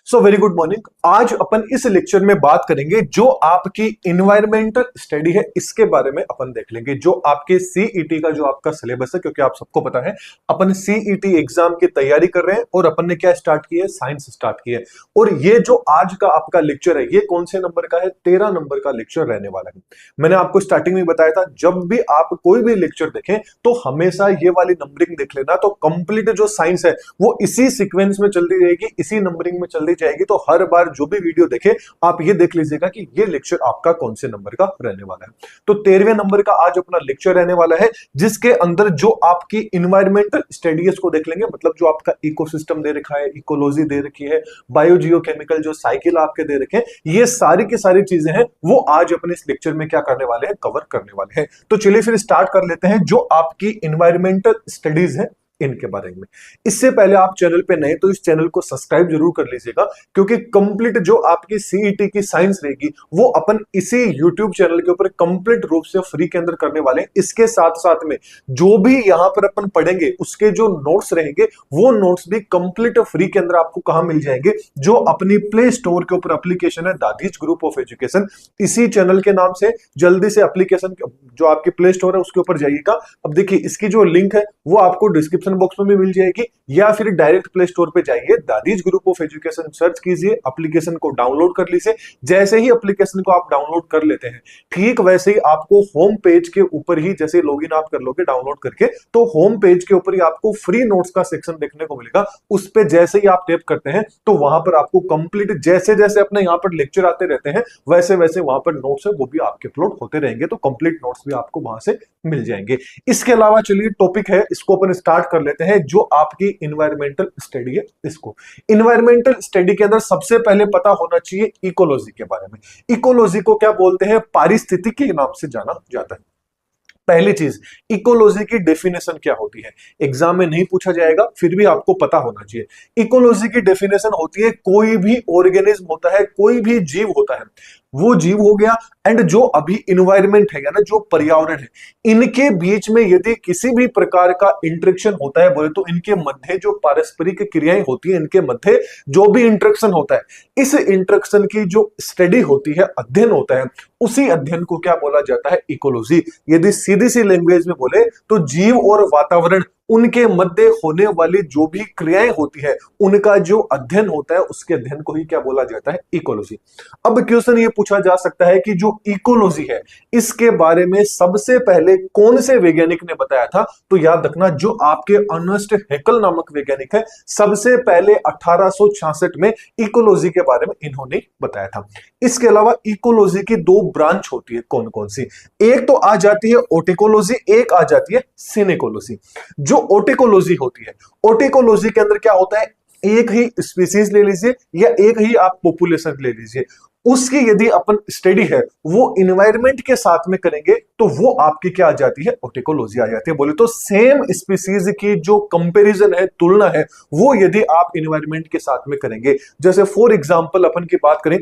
So very good morning. आज अपन इस lecture में बात करेंगे जो आपकी इन्वायरमेंटल स्टडी है इसके बारे में अपन देख लेंगे। जो आपके सीईटी का जो आपका सिलेबस है, क्योंकि आप सबको पता है अपन सीईटी एग्जाम की तैयारी कर रहे हैं और अपन ने क्या स्टार्ट किया है, साइंस स्टार्ट किया है। और ये जो आज का आपका लेक्चर है ये कौन से नंबर का है, 13 नंबर का लेक्चर रहने वाला है। मैंने आपको स्टार्टिंग में बताया था जब भी आप कोई भी लेक्चर देखें तो हमेशा ये वाली नंबरिंग देख लेना, तो कंप्लीट जो साइंस है वो इसी सीक्वेंस में चलती रहेगी, इसी नंबरिंग में चलती जाएगी। तो हर बार जो भी वीडियो देखे आप ये देख लीजिएगा कि ये लेक्चर आपका कौन से नंबर का रहने वाला है। तो 13वें नंबर का आज अपना लेक्चर रहने वाला है, जिसके अंदर जो आपकी इन्वायरमेंटल स्टडीज को देख लेंगे, मतलब जो आपका इकोसिस्टम दे रखा है, इकोलॉजी दे रखी है, बायोजियोकेमिकल जो साइकिल आपके दे रखे हैं, ये सारी की सारी चीजें हैं वो आज अपने इस लेक्चर में क्या करने वाले हैं, कवर करने वाले हैं। तो चलिए फिर स्टार्ट कर लेते हैं जो आपकी इन्वायरमेंटल स्टडीज है इनके बारे में। इससे पहले आप चैनल पे नए तो इस चैनल को सब्सक्राइब जरूर कर लीजिएगा, क्योंकि कंप्लीट जो आपकी सीईटी की साइंस रहेगी वो अपन इसी यूट्यूब चैनल के ऊपर कंप्लीट रूप से फ्री के अंदर करने वाले हैं। इसके साथ साथ में जो भी यहां पर अपन पढ़ेंगे उसके जो नोट्स रहेंगे वो नोट्स भी कंप्लीट फ्री के अंदर आपको कहां मिल जाएंगे, जो अपनी प्ले स्टोर के ऊपर एप्लीकेशन है दादीज ग्रुप ऑफ एजुकेशन, इसी चैनल के नाम से जल्दी से एप्लीकेशन जो आपकी प्ले स्टोर है उसके ऊपर जाइएगा। अब देखिए इसकी जो लिंक है वो आपको डिस्क्रिप्शन बॉक्स में भी मिल जाएगी, या फिर डायरेक्ट प्ले स्टोर पे जाइए, दादीज ग्रुप ऑफ एजुकेशन सर्च कीजिए, एप्लीकेशन को डाउनलोड कर लीजिए। जैसे ही एप्लीकेशन को आप डाउनलोड कर लेते हैं ठीक वैसे ही आपको होम पेज के ऊपर ही जैसे लॉगिन आप कर लोगे डाउनलोड करके, तो होम पेज के ऊपर ही आपको फ्री नोट्स का सेक्शन देखने को मिलेगा। उस पे जैसे ही आप टैप करते हैं तो वहां पर आपको कंप्लीट जैसे जैसे अपने यहाँ पर लेक्चर आते रहते हैं वैसे वैसे वहां पर नोट्स है वो भी आपके अपलोड होते रहेंगे, तो कंप्लीट नोट्स भी आपको वहां से मिल जाएंगे। इसके अलावा चलिए टॉपिक है इसको अपन स्टार्ट कर लेते हैं, जो आपकी इन्वायरमेंटल स्टडी है इसको। इन्वायरमेंटल स्टडी के अंदर सबसे पहले पता होना चाहिए इकोलॉजी के बारे में। इकोलॉजी को क्या बोलते हैं, पारिस्थितिकी के नाम से जाना जाता है। पहली चीज, इकोलॉजी की डेफिनेशन क्या होती है, एग्जाम में नहीं पूछा जाएगा फिर भी आपको पता होना चाहिए। इकोलॉजी की डेफिनेशन होती है कोई भी ऑर्गेनिज्म होता है, कोई भी जीव होता है, वो जीव हो गया एंड जो अभी इन्वायरमेंट है ना, जो पर्यावरण है, इनके बीच में यदि किसी भी प्रकार का इंटरेक्शन होता है, बोले तो इनके मध्य जो पारस्परिक क्रियाएं होती है, इनके मध्य जो भी इंटरेक्शन होता है, इस इंटरेक्शन की जो स्टडी होती है, अध्ययन होता है, उसी अध्ययन को क्या बोला जाता है, इकोलॉजी। यदि सीधी सी लैंग्वेज में बोले तो जीव और वातावरण उनके मध्य होने वाली जो भी क्रियाएं होती है उनका जो अध्ययन होता है उसके अध्ययन को ही क्या बोला जाता है, इकोलॉजी। अब क्वेश्चन ये पूछा जा सकता है कि जो इकोलॉजी है इसके बारे में सबसे पहले कौन से वैज्ञानिक ने बताया था, तो याद रखना जो आपके अर्नेस्ट हैकेल नामक वैज्ञानिक है, सबसे पहले 1866 में इकोलॉजी के बारे में इन्होंने बताया था। इसके अलावा इकोलॉजी की दो ब्रांच होती है, कौन कौन सी, एक तो आ जाती है ओटिकोलॉजी, एक आ जाती है सिनेकोलॉजी। जो ओटिकोलॉजी होती है, ओटिकोलॉजी के अंदर क्या होता है, एक ही स्पीसीज ले लीजिए या एक ही आप पॉपुलेशन ले लीजिए, उसकी यदि अपन स्टडी है वो इन्वायरमेंट के साथ में करेंगे तो वो आपकी क्या आ जाती है, ओटिकोलॉजी आ जाती है। बोले तो सेम स्पीसीज की जो कंपैरिजन है, तुलना है, वो यदि आप इन्वायरमेंट के साथ में करेंगे, जैसे फॉर एग्जांपल अपन की बात करें,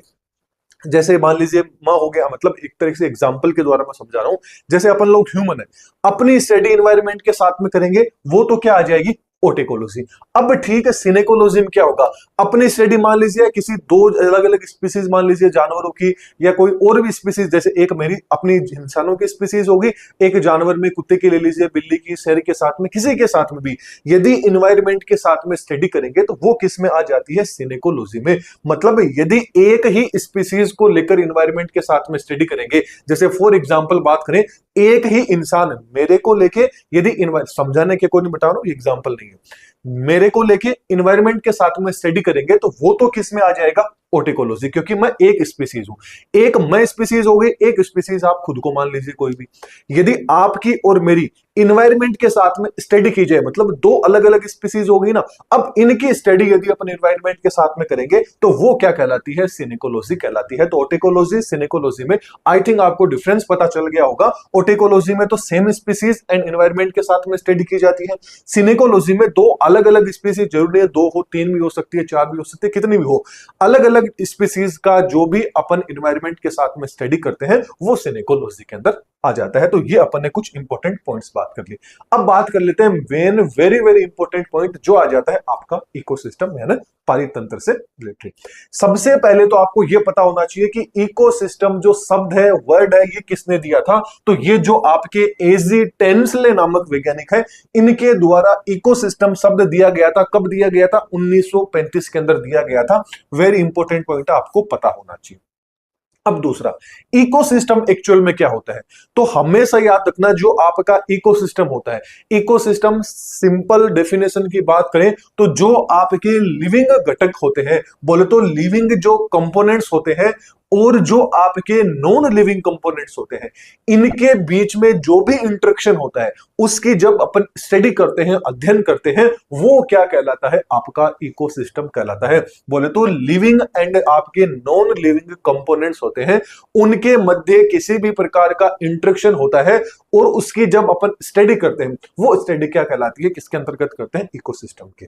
जैसे मान लीजिए माँ हो गया, मतलब एक तरह से एग्जांपल के द्वारा मैं समझा रहा हूं, जैसे अपन लोग ह्यूमन है, अपनी स्टडी एनवायरनमेंट के साथ में करेंगे वो तो क्या आ जाएगी, ओटिकोलॉजी। अब ठीक है, सिनेकोलॉजी में क्या होगा, अपनी स्टडी मान लीजिए किसी दो अलग अलग स्पीसीज मान लीजिए जानवरों की या कोई और भी स्पीसीज, जैसे एक मेरी अपनी इंसानों की स्पीसीज होगी, एक जानवर में कुत्ते की ले लीजिए, बिल्ली की, शेर के साथ में, किसी के साथ में भी यदि इन्वायरमेंट के साथ में स्टडी करेंगे तो वो किस में आ जाती है, सिनेकोलॉजी में। मतलब यदि एक ही स्पीसीज को लेकर इन्वायरमेंट के साथ में स्टडी करेंगे, जैसे फॉर एग्जाम्पल बात करें, एक ही इंसान मेरे को लेके यदि समझाने के कोई नहीं बता रहा हूं, एग्जाम्पल नहीं है, मेरे को लेके इन्वायरमेंट के साथ में स्टडी करेंगे तो वो तो किस में आ जाएगा, ओटिकोलॉजी, क्योंकि मैं एक स्पीसीज हूं, एक मैं स्पीसीज हो गई, एक स्पीसीज आप खुद को मान लीजिए कोई भी। यदि आपकी और मेरी इन्वायरमेंट के साथ में स्टडी की जाए, मतलब दो अलग अलग स्पीसीज हो गई ना, अब इनकी स्टडी यदि अपन इन्वायरमेंट के साथ में करेंगे तो वो क्या कहलाती है, सिनेकोलॉजी कहलाती है। तो ओटिकोलॉजी सिनेकोलॉजी में आई थिंक आपको डिफरेंस पता चल गया होगा। ओटिकोलॉजी में तो सेम स्पीसीज एंड इन्वायरमेंट के साथ में स्टडी की जाती है, सिनेकोलॉजी में दो अलग अलग स्पीसीज, जरूरी है दो हो, तीन भी हो सकती है, चार भी हो सकती है, कितनी भी हो, अलग अलग स्पीसीज का जो भी अपन इन्वायरमेंट के साथ में स्टडी करते हैं वो सिनेकोलॉजी के अंदर आ जाता है। तो ये अपन ने कुछ इंपॉर्टेंट पॉइंट्स बात कर ली। अब बात कर लेते हैं main very very important point जो आ जाता है आपका इकोसिस्टम यानी पारितंत्र से रिलेटेड। सबसे पहले तो आपको यह पता होना चाहिए कि इकोसिस्टम जो शब्द है, वर्ड है, ये किसने दिया था। तो ये जो आपके एजी टेंसले नामक वैज्ञानिक है, इनके द्वारा इकोसिस्टम शब्द दिया गया था। कब दिया गया था? 1935 के अंदर दिया गया था। वेरी इंपॉर्टेंट पॉइंट आपको पता होना चाहिए। अब दूसरा, इकोसिस्टम एक्चुअल में क्या होता है? तो हमेशा याद रखना जो आपका इकोसिस्टम होता है, इकोसिस्टम सिंपल डेफिनेशन की बात करें तो जो आपके लिविंग घटक होते हैं, बोले तो लिविंग जो कंपोनेंट्स होते हैं और जो आपके नॉन लिविंग कंपोनेंट्स होते हैं, इनके बीच में जो भी इंटरेक्शन होता है उसकी जब अपन स्टडी करते हैं, अध्ययन करते हैं, वो क्या कहलाता है? आपका इकोसिस्टम कहलाता है। बोले तो लिविंग एंड आपके नॉन लिविंग कंपोनेंट्स होते हैं, उनके मध्य किसी भी प्रकार का इंटरेक्शन होता है और उसकी जब अपन स्टडी करते हैं, वो स्टडी क्या कहलाती है? किसके अंतर्गत करते हैं? इकोसिस्टम के।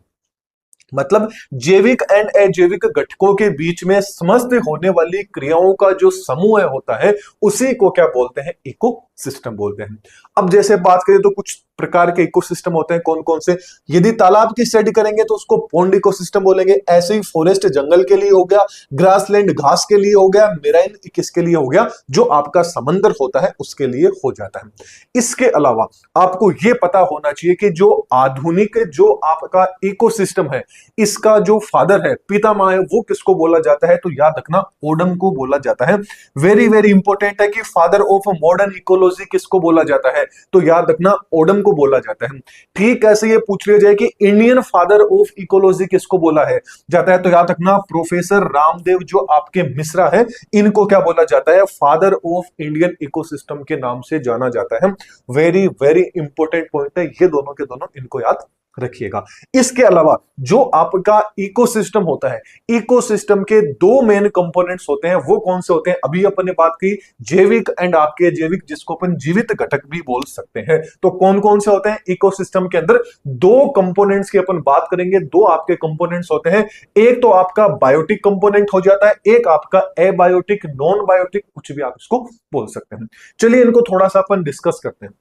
मतलब जैविक एंड अजैविक घटकों के बीच में समस्त होने वाली क्रियाओं का जो समूह होता है, उसी को क्या बोलते हैं? इकोसिस्टम बोलते हैं। अब जैसे बात करें तो कुछ प्रकार के इकोसिस्टम होते हैं, कौन कौन से? यदि तालाब की स्टडी करेंगे तो उसको पॉन्ड इकोसिस्टम बोलेंगे। ऐसे ही फॉरेस्ट जंगल के लिए हो गया, ग्रासलैंड घास के लिए हो गया, मेराइन किसके लिए हो गया? जो आपका समंदर होता है उसके लिए हो जाता है। इसके अलावा आपको यह पता होना चाहिए कि जो आधुनिक जो आपका इकोसिस्टम है, इसका जो फादर है, पितामह है, वो किसको बोला जाता है? तो याद रखना ओडम को बोला जाता है। वेरी वेरी इंपॉर्टेंट है कि फादर ऑफ मॉडर्न इकोलॉजी किसको बोला जाता है? तो याद रखना ओडम को बोला जाता है। ठीक ऐसे ये पूछ लिया जाए कि इंडियन फादर ऑफ इकोलॉजी किसको बोला है जाता है? तो याद रखना प्रोफेसर रामदेव जो आपके मिश्रा है, इनको क्या बोला जाता है? फादर ऑफ इंडियन इकोसिस्टम के नाम से जाना जाता है। वेरी वेरी इंपॉर्टेंट पॉइंट है ये, दोनों के दोनों, इनको याद रखिएगा। इसके अलावा जो आपका इकोसिस्टम होता है, इकोसिस्टम के दो मेन कंपोनेंट्स होते हैं, वो कौन से होते हैं? अभी अपन ने बात की जैविक एंड आपके जैविक, जिसको अपन जीवित घटक भी बोल सकते हैं। तो कौन कौन से होते हैं इकोसिस्टम के अंदर? दो कंपोनेंट्स की अपन बात करेंगे। दो आपके कंपोनेंट्स होते हैं, एक तो आपका बायोटिक कंपोनेंट हो जाता है, एक आपका एबायोटिक, नॉन बायोटिक, कुछ भी आप इसको बोल सकते हैं। चलिए इनको थोड़ा सा अपन डिस्कस करते हैं।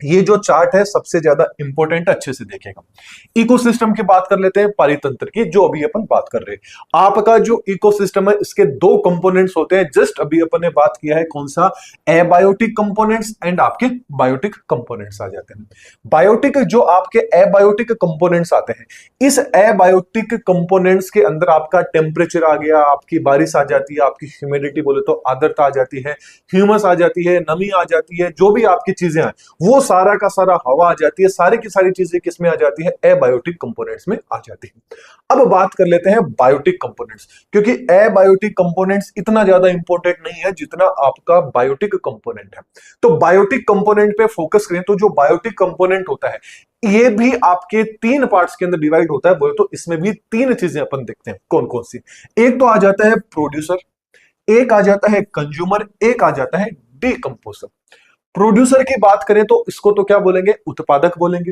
ये जो चार्ट है सबसे ज्यादा इंपॉर्टेंट, अच्छे से देखेगा। इकोसिस्टम की बात कर लेते हैं, पारितंत्र की जो अभी अपन बात कर रहे हैं। आपका जो इकोसिस्टम है इसके दो कंपोनेंट्स होते हैं, जस्ट अभी अपन ने बात किया है, कौन सा? एबायोटिक कंपोनेंट्स एंड आपके बायोटिक कंपोनेंट्स आ जाते हैं। बायोटिक जो आपके एबायोटिक कंपोनेंट्स आते हैं, इस एबायोटिक कंपोनेंट्स के अंदर आपका टेम्परेचर आ गया, आपकी बारिश आ जाती है, आपकी ह्यूमिडिटी बोले तो आर्द्रता आ जाती है, ह्यूमस आ जाती है, नमी आ जाती है, जो भी आपकी चीजें हैं वो सारा का सारा हवा आ जाती है, सारी की सारी चीजें किसमें आ जाती है? एबायोटिक कंपोनेंट्स में आ जाती है। अब बात कर लेते हैं बायोटिक कंपोनेंट्स, क्योंकि एबायोटिक कंपोनेंट्स इतना ज्यादा इंपॉर्टेंट नहीं है जितना आपका बायोटिक कंपोनेंट है। तो बायोटिक कंपोनेंट पे फोकस करें तो जो बायोटिक कंपोनेंट होता है ये भी आपके तीन पार्ट्स के अंदर डिवाइड होता है। बोले तो इसमें भी तीन चीजें अपन देखते हैं, कौन कौन सी? एक तो आ जाता है प्रोड्यूसर, एक आ जाता है कंज्यूमर, एक आ जाता है डीकंपोजर। प्रोड्यूसर की बात करें तो इसको तो क्या बोलेंगे? उत्पादक बोलेंगे।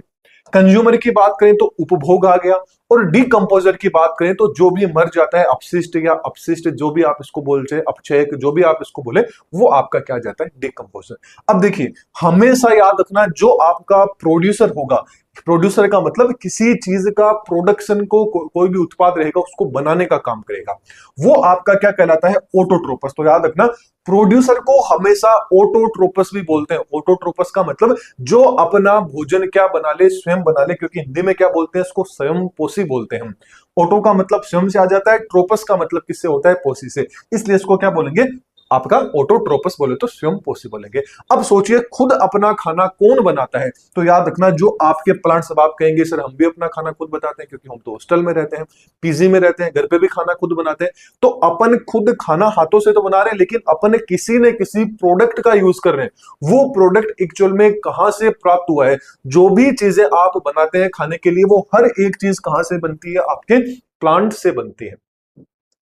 कंज्यूमर की बात करें तो उपभोग आ गया, और डीकंपोजर की बात करें तो जो भी मर जाता है, अपशिष्ट या अपशिष्ट जो भी आप इसको बोलते हैं, अपक्षय जो भी आप इसको बोले, वो आपका क्या जाता है? डीकंपोजर। अब देखिए हमेशा याद रखना जो आपका प्रोड्यूसर होगा, प्रोड्यूसर का मतलब किसी चीज का प्रोडक्शन को कोई भी उत्पाद रहेगा उसको बनाने का काम करेगा, वो आपका क्या कहलाता है? ऑटोट्रोपस। तो याद रखना प्रोड्यूसर को हमेशा ऑटोट्रोपस भी बोलते हैं। ऑटोट्रोपस का मतलब जो अपना भोजन क्या बना ले, स्वयं बना ले, क्योंकि हिंदी में क्या बोलते हैं इसको? स्वयं पोषी बोलते हैं। ऑटो का मतलब स्वयं से आ जाता है, ट्रोपस का मतलब किससे होता है? पोषी से, इसलिए इसको क्या बोलेंगे? आपका ऑटोट्रोपस बोले तो स्वयं पोषी बोलेंगे। अब सोचिए खुद अपना खाना कौन बनाता है? तो याद रखना जो आपके प्लांट्स। अब आप कहेंगे सर हम भी अपना खाना खुद बनाते हैं, क्योंकि हम तो हॉस्टल में रहते हैं, पीजी में रहते हैं, घर पे भी खाना खुद बनाते हैं। तो अपन खुद खाना हाथों से तो बना रहे हैं, लेकिन अपन किसी न किसी प्रोडक्ट का यूज कर रहे हैं। वो प्रोडक्ट एक्चुअल में कहां से प्राप्त हुआ है? जो भी चीजें आप बनाते हैं खाने के लिए, वो हर एक चीज कहां से बनती है? आपके प्लांट से बनती है।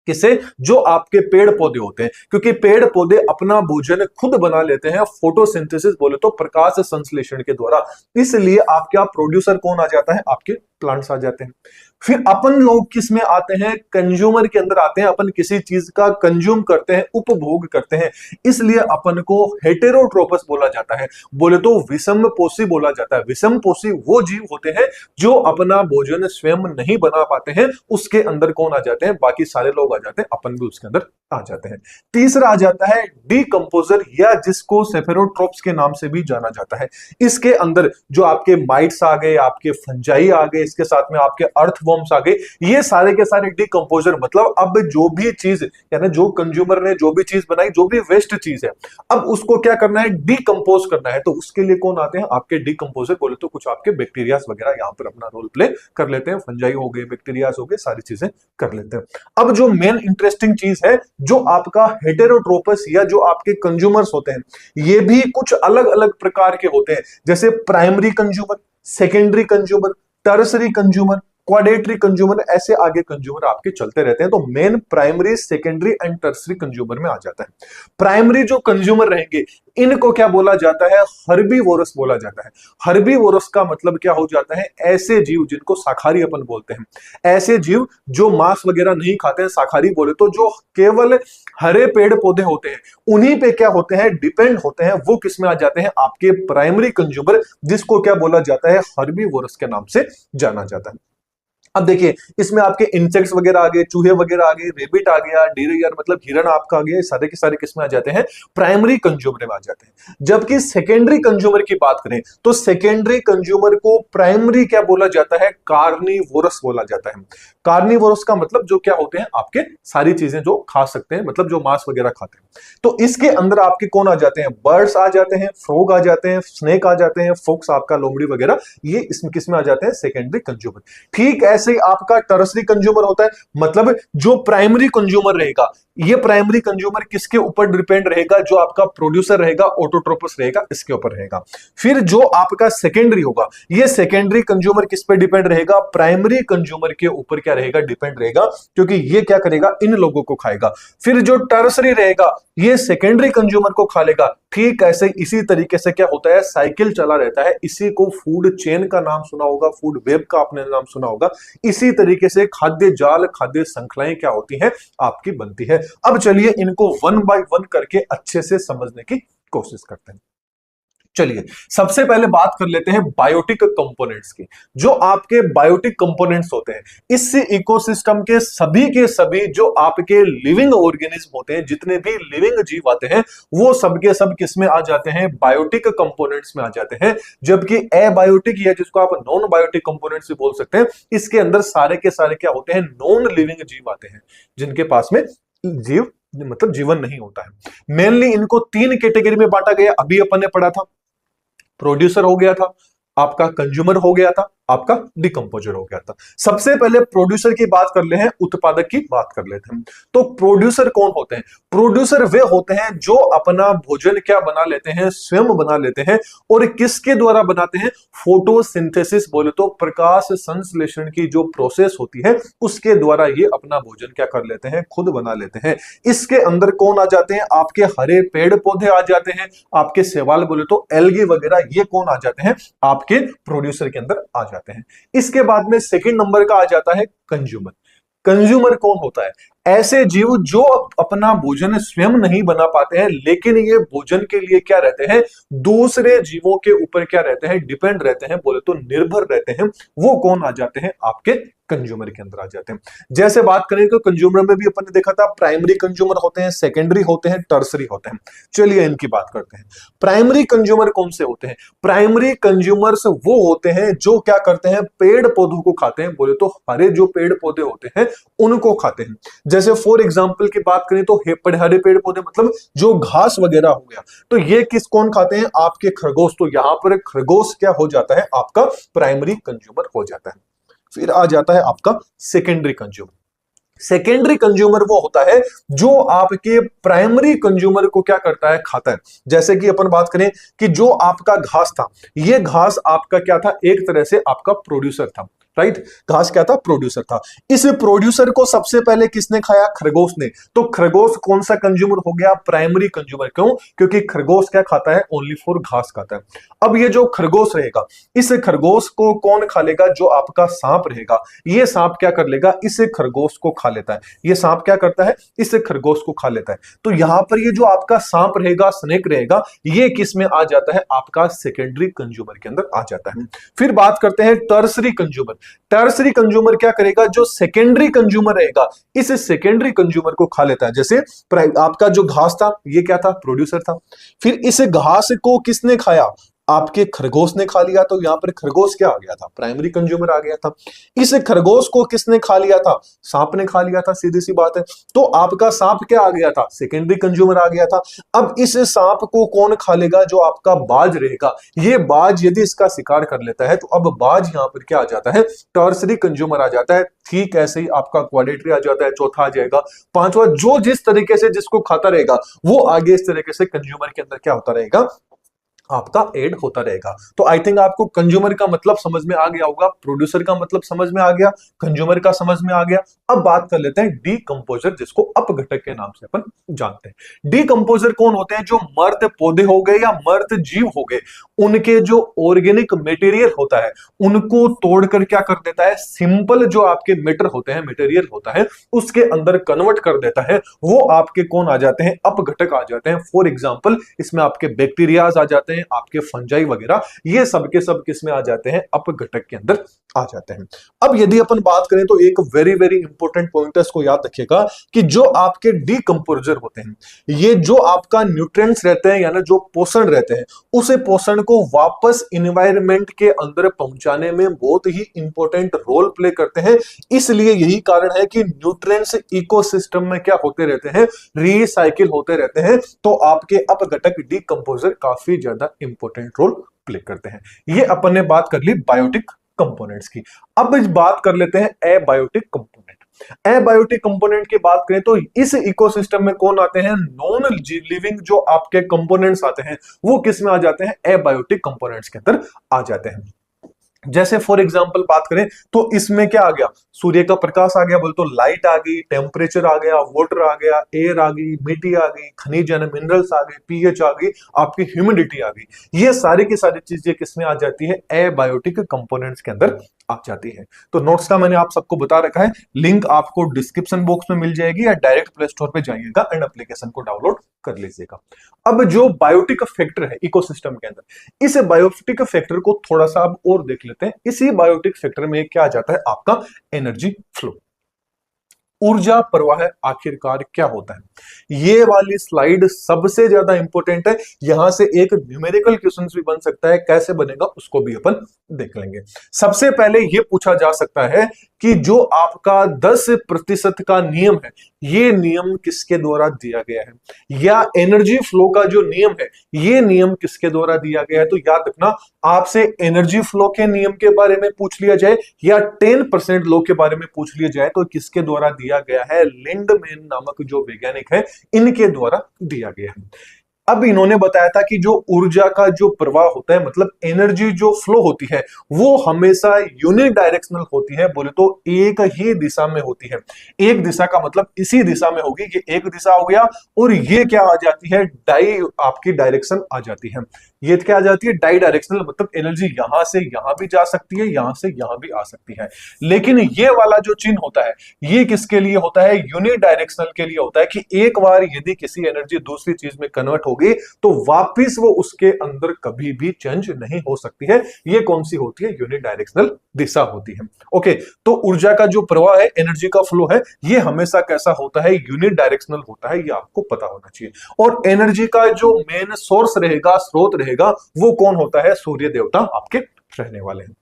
किसे? जो आपके पेड़ पौधे होते हैं, क्योंकि पेड़ पौधे अपना भोजन खुद बना लेते हैं, फोटोसिंथेसिस बोले तो प्रकाश संश्लेषण के द्वारा। इसलिए आपका प्रोड्यूसर कौन आ जाता है? आपके प्लांट्स आ जाते हैं। फिर अपन लोग किस में आते हैं, कंज्यूमर के अंदर आते हैं। अपन किसी चीज का कंज्यूम करते हैं, उपभोग करते हैं, इसलिए अपन को हेटेरोट्रोपस बोला जाता है। बोले तो विषम पोषी बोला जाता है। विषम पोषी वो जीव होते हैं जो अपना भोजन स्वयं नहीं बना पाते हैं, उसके अंदर कौन आ जाते हैं, बाकी सारे लोग आ जाते हैं, अपन भी उसके अंदर आ जाते हैं। तीसरा आ जाता है डीकंपोजर, या जिसको सेफेरोट्रोप्स के नाम से भी जाना जाता है। इसके अंदर जो आपके माइट्स आ गए, आपके फंजाई आ गए, इसके साथ में आपके अर्थवॉर्म्स आ गए, ये सारे के सारे डीकंपोजर। मतलब अब जो भी चीज, यानी जो कंज्यूमर ने जो भी चीज बनाई, जो भी वेस्ट चीज है, अब उसको क्या करना है, डीकंपोज करना है। तो उसके लिए कौन आते हैं, आपके डीकंपोजर। बोले तो कुछ आपके बैक्टीरियाज वगैरह यहाँ पर अपना रोल प्ले कर लेते हैं। फंजाई हो गए, बैक्टीरियाज हो गए, सारी चीजें कर लेते हैं। अब जो मेन इंटरेस्टिंग चीज है, जो आपका हेटेरोट्रोपस या जो आपके कंज्यूमर्स होते हैं, ये भी कुछ अलग अलग प्रकार के होते हैं। जैसे primary consumer, secondary consumer, tertiary consumer, quaternary consumer, ऐसे आगे कंज्यूमर आपके चलते रहते हैं। तो main primary, secondary and tertiary consumer में आ जाता है। प्राइमरी जो कंज्यूमर रहेंगे, इनको क्या बोला जाता है, हर्बीवोरस बोला जाता है। हर्बीवोरस का मतलब क्या हो जाता है, ऐसे जीव जिनको शाकाहारी अपन बोलते हैं। ऐसे जीव जो मांस वगैरह नहीं खाते हैं, शाकाहारी बोले तो, जो केवल हरे पेड़ पौधे होते हैं, उन्हीं पे क्या होते हैं, डिपेंड होते हैं, वो किस में आ जाते हैं, आपके प्राइमरी कंज्यूमर, जिसको क्या बोला जाता है, हर्बीवोरस के नाम से जाना जाता है। अब देखिए, इसमें आपके इंसेक्ट्स वगैरह आ गए, चूहे वगैरह आ गए, रेबिट आ गया, डेरियर मतलब हिरण आपका आ गया, सारे के सारे किसमें आ जाते हैं, प्राइमरी कंज्यूमर में आ जाते हैं। जबकि सेकेंडरी कंज्यूमर की बात करें तो सेकेंडरी कंज्यूमर को प्राइमरी क्या बोला जाता है, कार्निवोरस बोला जाता है। कार्निवोरस का मतलब जो क्या होते हैं, आपके सारी चीजें जो खा सकते हैं, मतलब जो मांस वगैरह खाते हैं। तो इसके अंदर आपके कौन आ जाते हैं, बर्ड्स आ जाते हैं, फ्रॉग आ जाते हैं, स्नेक आ जाते हैं, फॉक्स आपका लोमड़ी वगैरह, ये इसमें किसमें आ जाते हैं, सेकेंडरी कंज्यूमर। ठीक ऐसे ही आपका टर्सरी कंज्यूमर होता है, मतलब जो प्राइमरी कंज्यूमर रहेगा, ये प्राइमरी कंज्यूमर किसके ऊपर डिपेंड रहेगा, जो आपका प्रोड्यूसर रहेगा, ऑटोट्रोपस रहेगा, इसके ऊपर रहेगा। फिर जो आपका सेकेंडरी होगा, ये सेकेंडरी कंज्यूमर किस पे डिपेंड रहेगा, प्राइमरी कंज्यूमर के ऊपर क्या रहेगा, डिपेंड रहेगा, क्योंकि ये क्या करेगा, इन लोगों को खाएगा। फिर जो टर्सरी रहेगा, ये सेकेंडरी कंज्यूमर को खा लेगा। ठीक ऐसे इसी तरीके से क्या होता है, साइकिल चला रहता है। इसी को फूड चेन का नाम सुना होगा, फूड वेब का आपने नाम सुना होगा। इसी तरीके से खाद्य जाल, खाद्य श्रृंखलाएं क्या होती हैं, आपकी बनती है। अब चलिए इनको वन बाय वन करके अच्छे से समझने की कोशिश करते हैं। चलिए सबसे पहले बात कर लेते हैं बायोटिक कंपोनेंट्स की। जो आपके बायोटिक कंपोनेंट्स होते हैं, इससे इकोसिस्टम के सभी जो आपके लिविंग ऑर्गेनिज्म होते हैं, जितने भी लिविंग जीव आते हैं, वो सब के सब किस में आ जाते हैं, बायोटिक कंपोनेंट्स में आ जाते हैं। जबकि एबायोटिक, या जिसको आप नॉन बायोटिक कंपोनेंट्स भी बोल सकते हैं, इसके अंदर सारे के सारे क्या होते हैं, नॉन लिविंग जीव आते हैं, जिनके पास में जीव मतलब जीवन नहीं होता है। मेनली इनको तीन कैटेगरी में बांटा गया, अभी अपन ने पढ़ा था। प्रोड्यूसर हो गया था आपका, कंज्यूमर हो गया था आपका, डिकम्पोजर हो गया था। सबसे पहले प्रोड्यूसर की बात कर ले हैं, उत्पादक की बात कर लेते हैं। तो प्रोड्यूसर कौन होते हैं, प्रोड्यूसर वे होते हैं जो अपना भोजन क्या बना लेते हैं, स्वयं बना लेते हैं। और किसके द्वारा बनाते हैं, फोटोसिंथेसिस, बोले तो प्रकाश संश्लेषण की जो प्रोसेस होती है, उसके द्वारा ये अपना भोजन क्या कर लेते हैं, खुद बना लेते हैं। इसके अंदर कौन आ जाते हैं, आपके हरे पेड़ पौधे आ जाते हैं, आपके शैवाल बोले तो एल्गी वगैरह, ये कौन आ जाते हैं, आपके प्रोड्यूसर के अंदर आ जाते हैं। इसके बाद में सेकंड नंबर का आ जाता है कंज्यूमर। कंज्यूमर कौन होता है, ऐसे जीव जो अपना भोजन स्वयं नहीं बना पाते हैं, लेकिन ये भोजन के लिए क्या रहते हैं, दूसरे जीवों के ऊपर क्या रहते हैं, डिपेंड रहते हैं, बोले तो निर्भर रहते हैं। वो कौन आ जाते हैं, आपके कंज्यूमर के अंदर आ जाते हैं। जैसे बात करें तो कंज्यूमर में भी अपन ने देखा था, प्राइमरी कंज्यूमर होते हैं, सेकेंडरी होते हैं, टर्सरी होते हैं। चलिए इनकी बात करते हैं। प्राइमरी कंज्यूमर कौन से होते हैं, प्राइमरी कंज्यूमर्स वो होते हैं जो क्या करते हैं, पेड़ पौधों को खाते हैं, बोले तो हरे जो पेड़ पौधे होते हैं उनको खाते हैं। जैसे फॉर एग्जाम्पल की बात करें तो हरे पेड़ पौधे मतलब जो घास वगैरह हो गया, तो ये किस कौन खाते हैं, आपके खरगोश। तो यहां पर खरगोश क्या हो जाता है, आपका प्राइमरी कंज्यूमर हो जाता है। फिर आ जाता है आपका सेकेंडरी कंज्यूमर। सेकेंडरी कंज्यूमर वो होता है जो आपके प्राइमरी कंज्यूमर को क्या करता है, खाता है। जैसे कि अपन बात करें कि जो आपका घास था, ये घास आपका क्या था, एक तरह से आपका प्रोड्यूसर था। राइट। घास क्या था? प्रोड्यूसर था। इस प्रोड्यूसर को सबसे पहले किसने खाया? खरगोश ने। तो खरगोश कौन सा कंज्यूमर हो गया? Primary consumer. क्यों? क्योंकि खरगोश क्या खाता है? ओनली फॉर घास खाता है। अब ये जो खरगोश रहेगा, इस खरगोश को कौन खा लेगा? जो आपका सांप रहेगा। ये सांप क्या कर लेगा? इस खरगोश को खा लेता है। ये सांप क्या करता है? इस खरगोश को खा लेता है। तो यहां पर ये जो आपका सांप रहेगा, स्नेक रहेगा, ये किस में आ जाता है? आपका सेकेंडरी कंज्यूमर के अंदर आ जाता है। फिर बात करते हैं टर्सरी कंज्यूमर। टर्सरी कंज्यूमर क्या करेगा? जो सेकेंडरी कंज्यूमर रहेगा, इस सेकेंडरी कंज्यूमर को खा लेता है। जैसे आपका जो घास था, ये क्या था? प्रोड्यूसर था। फिर इस घास को किसने खाया? आपके खरगोश ने खा लिया। तो यहां पर खरगोश क्या आ गया था? प्राइमरी कंज्यूमर आ गया था। इस खरगोश को किसने खा लिया था? सांप ने खा लिया था। सीधी सी बात है। तो आपका सांप क्या आ गया था? सेकेंडरी कंज्यूमर आ गया था। अब इस सांप को कौन खा लेगा? जो आपका बाज रहेगा। ये बाज यदि इसका शिकार कर लेता है, तो अब बाज यहां पर क्या आ जाता है? टर्सरी कंज्यूमर आ जाता है। ठीक ऐसे ही आपका क्वाड्रेटरी आ जाता है, चौथा आ जाएगा, पांचवा, जो जिस तरीके से जिसको खाता रहेगा, वो आगे इस तरीके से कंज्यूमर के अंदर क्या होता रहेगा? आपका ऐड होता रहेगा। तो आई थिंक आपको कंज्यूमर का मतलब समझ में आ गया होगा, प्रोड्यूसर का मतलब समझ में आ गया, कंज्यूमर का समझ में आ गया। अब बात कर लेते हैं डीकंपोजर, जिसको अपघटक के नाम से अपन जानते हैं। डीकंपोजर कौन होते हैं? जो मर्द पौधे हो गए या मर्द जीव हो गए, उनके जो ऑर्गेनिक मटेरियल होता है, उनको तोड़कर क्या कर देता है? सिंपल जो आपके मैटर होते हैं, मटेरियल होता है, उसके अंदर कन्वर्ट कर देता है। वो आपके कौन आ जाते हैं? अपघटक आ जाते हैं। फॉर एग्जाम्पल, इसमें आपके बैक्टीरियाज आ जाते हैं, आपके फंजाई वगैरह, ये सब के सब किस में आ जाते हैं? अपघटक के अंदर आ जाते हैं। अब यदि अपन बात करें तो एक वेरी वेरी इंपॉर्टेंट पॉइंटर्स को याद रखिएगा कि जो आपके डीकंपोजर होते हैं, ये जो आपका न्यूट्रिएंट्स रहते हैं, यानी जो पोषण रहते हैं, उसे पोषण को वापस इन्वायरमेंट के अंदर पहुंचाने में बहुत ही इंपॉर्टेंट रोल प्ले करते हैं। इसलिए यही कारण है कि न्यूट्रिएंट्स इकोसिस्टम में क्या होते रहते हैं? रिसाइकिल होते रहते हैं। तो आपके अपघटक डीकंपोजर काफी ज्यादा इंपॉर्टेंट रोल प्ले करते हैं। ये अपन ने बात कर ली बायोटिक कंपोनेंट्स की। अब इस बात कर लेते हैं एबायोटिक कंपोनेंट। एबायोटिक कंपोनेंट की बात करें तो इस इकोसिस्टम में कौन आते हैं? नॉन लिविंग जो आपके कंपोनेंट्स आते हैं, वो किस में आ जाते हैं? एबायोटिक कंपोनेंट्स के अंदर आ जाते हैं। जैसे फॉर एग्जांपल बात करें तो इसमें क्या आ गया? सूर्य का प्रकाश आ गया, बोल तो लाइट आ गई, टेम्परेचर आ गया, वाटर आ गया, एयर आ गई, मिट्टी आ गई, खनिज यानी मिनरल्स आ गए, पीएच आ गई, आपकी ह्यूमिडिटी आ गई। ये सारी की सारी चीजें किसमें आ जाती है? एबायोटिक कंपोनेंट्स के अंदर आ जाती है। तो नोट्स का मैंने आप सबको बता रखा है, लिंक आपको डिस्क्रिप्शन बॉक्स में मिल जाएगी, या डायरेक्ट प्ले स्टोर पे जाइएगा एंड एप्लीकेशन को डाउनलोड कर लीजिएगा। अब जो बायोटिक फैक्टर है इकोसिस्टम के अंदर, इस बायोटिक फैक्टर को थोड़ा सा अब और देख लेते हैं। इसी बायोटिक फैक्टर में क्या आ जाता है? आपका एनर्जी फ्लो, ऊर्जा प्रवाह आखिरकार क्या होता है? ये वाली स्लाइड सबसे ज्यादा इंपॉर्टेंट है। यहां से एक न्यूमेरिकल क्वेश्चन भी बन सकता है, कैसे बनेगा उसको भी अपन देख लेंगे। सबसे पहले यह पूछा जा सकता है कि जो आपका 10% का नियम है, ये नियम किसके द्वारा दिया गया है? या एनर्जी फ्लो का जो नियम है, ये नियम किसके द्वारा दिया गया है? तो याद रखना, आपसे एनर्जी फ्लो के नियम के बारे में पूछ लिया जाए या 10% लॉ के बारे में पूछ लिया जाए, तो किसके द्वारा दिया गया है? लिंडमैन नामक जो वैज्ञानिक है, इनके द्वारा दिया गया है। अब इन्होंने बताया था कि जो ऊर्जा का जो प्रवाह होता है, मतलब एनर्जी जो फ्लो होती है, वो हमेशा यूनि डायरेक्शनल होती है। बोले तो एक ही दिशा में होती है। एक दिशा का मतलब इसी दिशा में होगी। ये एक दिशा हो गया, और ये क्या आ जाती है? डाई आपकी डायरेक्शन आ जाती है। ये क्या आ जाती है? डाई डायरेक्शनल, मतलब एनर्जी यहां से यहां भी जा सकती है, यहां से यहां भी आ सकती है। लेकिन ये वाला जो चिन्ह होता है, ये किसके लिए होता है? यूनि डायरेक्शनल के लिए होता है, कि एक बार यदि किसी एनर्जी दूसरी चीज में कन्वर्ट होगी, तो वापिस वो उसके अंदर कभी भी चेंज नहीं हो सकती है। ये कौन सी होती है? यूनि डायरेक्शनल दिशा होती है। ओके, तो ऊर्जा का जो प्रवाह है, एनर्जी का फ्लो है, ये हमेशा कैसा होता है? यूनि डायरेक्शनल होता है। ये आपको पता होना चाहिए। और एनर्जी का जो मेन सोर्स रहेगा, स्रोत रहेगा, वो कौन होता है? सूर्य देवता आपके रहने वाले हैं।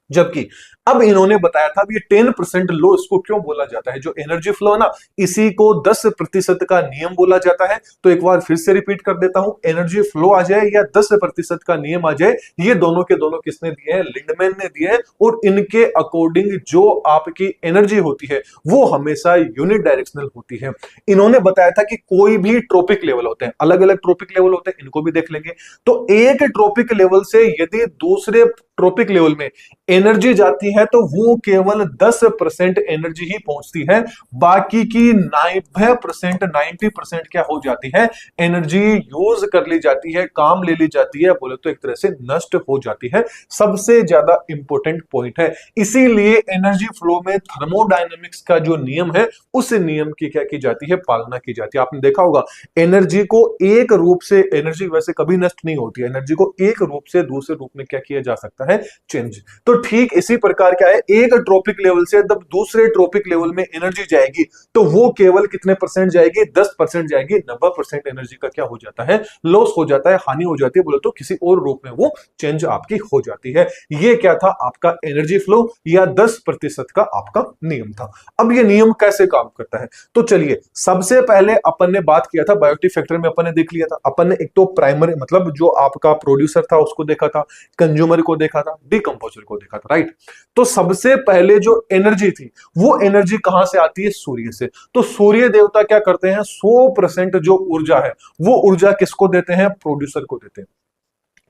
जबकि अब इन्होंने बताया था ये 10% लो इसको क्यों बोला जाता है? जो एनर्जी फ्लो है ना, इसी को 10% का नियम बोला जाता है। तो एक बार फिर से रिपीट कर देता हूं, एनर्जी फ्लो आ जाए या 10% का नियम आ जाए, ये दोनों के दोनों किसने दिए हैं? लिंडमैन ने दिए हैं। और इनके अकॉर्डिंग जो आपकी एनर्जी होती है, वो हमेशा यूनिट डायरेक्शनल होती है। इन्होंने बताया था कि कोई भी ट्रॉपिक लेवल होते हैं, अलग अलग ट्रॉपिक लेवल होते हैं, इनको भी देख लेंगे। तो एक ट्रॉपिक लेवल से यदि दूसरे ट्रॉपिक लेवल में एनर्जी जाती है तो वो केवल 10% एनर्जी ही पहुंचती है, बाकी की 90% 90% क्या हो जाती है, एनर्जी यूज कर ली जाती है, काम ले ली जाती है, बोले तो एक तरह से नष्ट हो जाती है। सबसे ज्यादा इंपॉर्टेंट पॉइंट है, इसीलिए एनर्जी फ्लो में थर्मोडायनेमिक्स का जो नियम है उस नियम की क्या की जाती है, पालना की जाती है। आपने देखा होगा एनर्जी को एक रूप से, एनर्जी वैसे कभी नष्ट नहीं होती है, एनर्जी को एक रूप से दूसरे रूप में क्या किया जा सकता है, चेंज। तो ठीक इसी प्रकार क्या है, एक ट्रॉपिक लेवल से जब दूसरे ट्रॉपिक लेवल में एनर्जी जाएगी तो वो केवल कितने परसेंट जाएगी, 10% जाएगी। 90% एनर्जी का क्या हो जाता है, लॉस हो जाता है, हानि हो जाती है, बोले तो किसी और रूप में वो चेंज आपकी हो जाती है। ये क्या था आपका एनर्जी फ्लो या 10% का आपका नियम था। अब ये नियम कैसे काम करता है, तो चलिए सबसे पहले अपन ने बात किया था बायोटिक फैक्टर में, अपन ने देख लिया था, अपन ने एक तो प्राइमरी मतलब जो आपका प्रोड्यूसर था उसको देखा था, कंज्यूमर को देखा था, डिकंपोजर को देखा था, राइट। तो सबसे पहले जो एनर्जी थी वो एनर्जी कहां से आती है, सूर्य से। तो सूर्य देवता क्या करते हैं, 100% जो ऊर्जा है वो ऊर्जा किसको देते हैं, प्रोड्यूसर को देते हैं।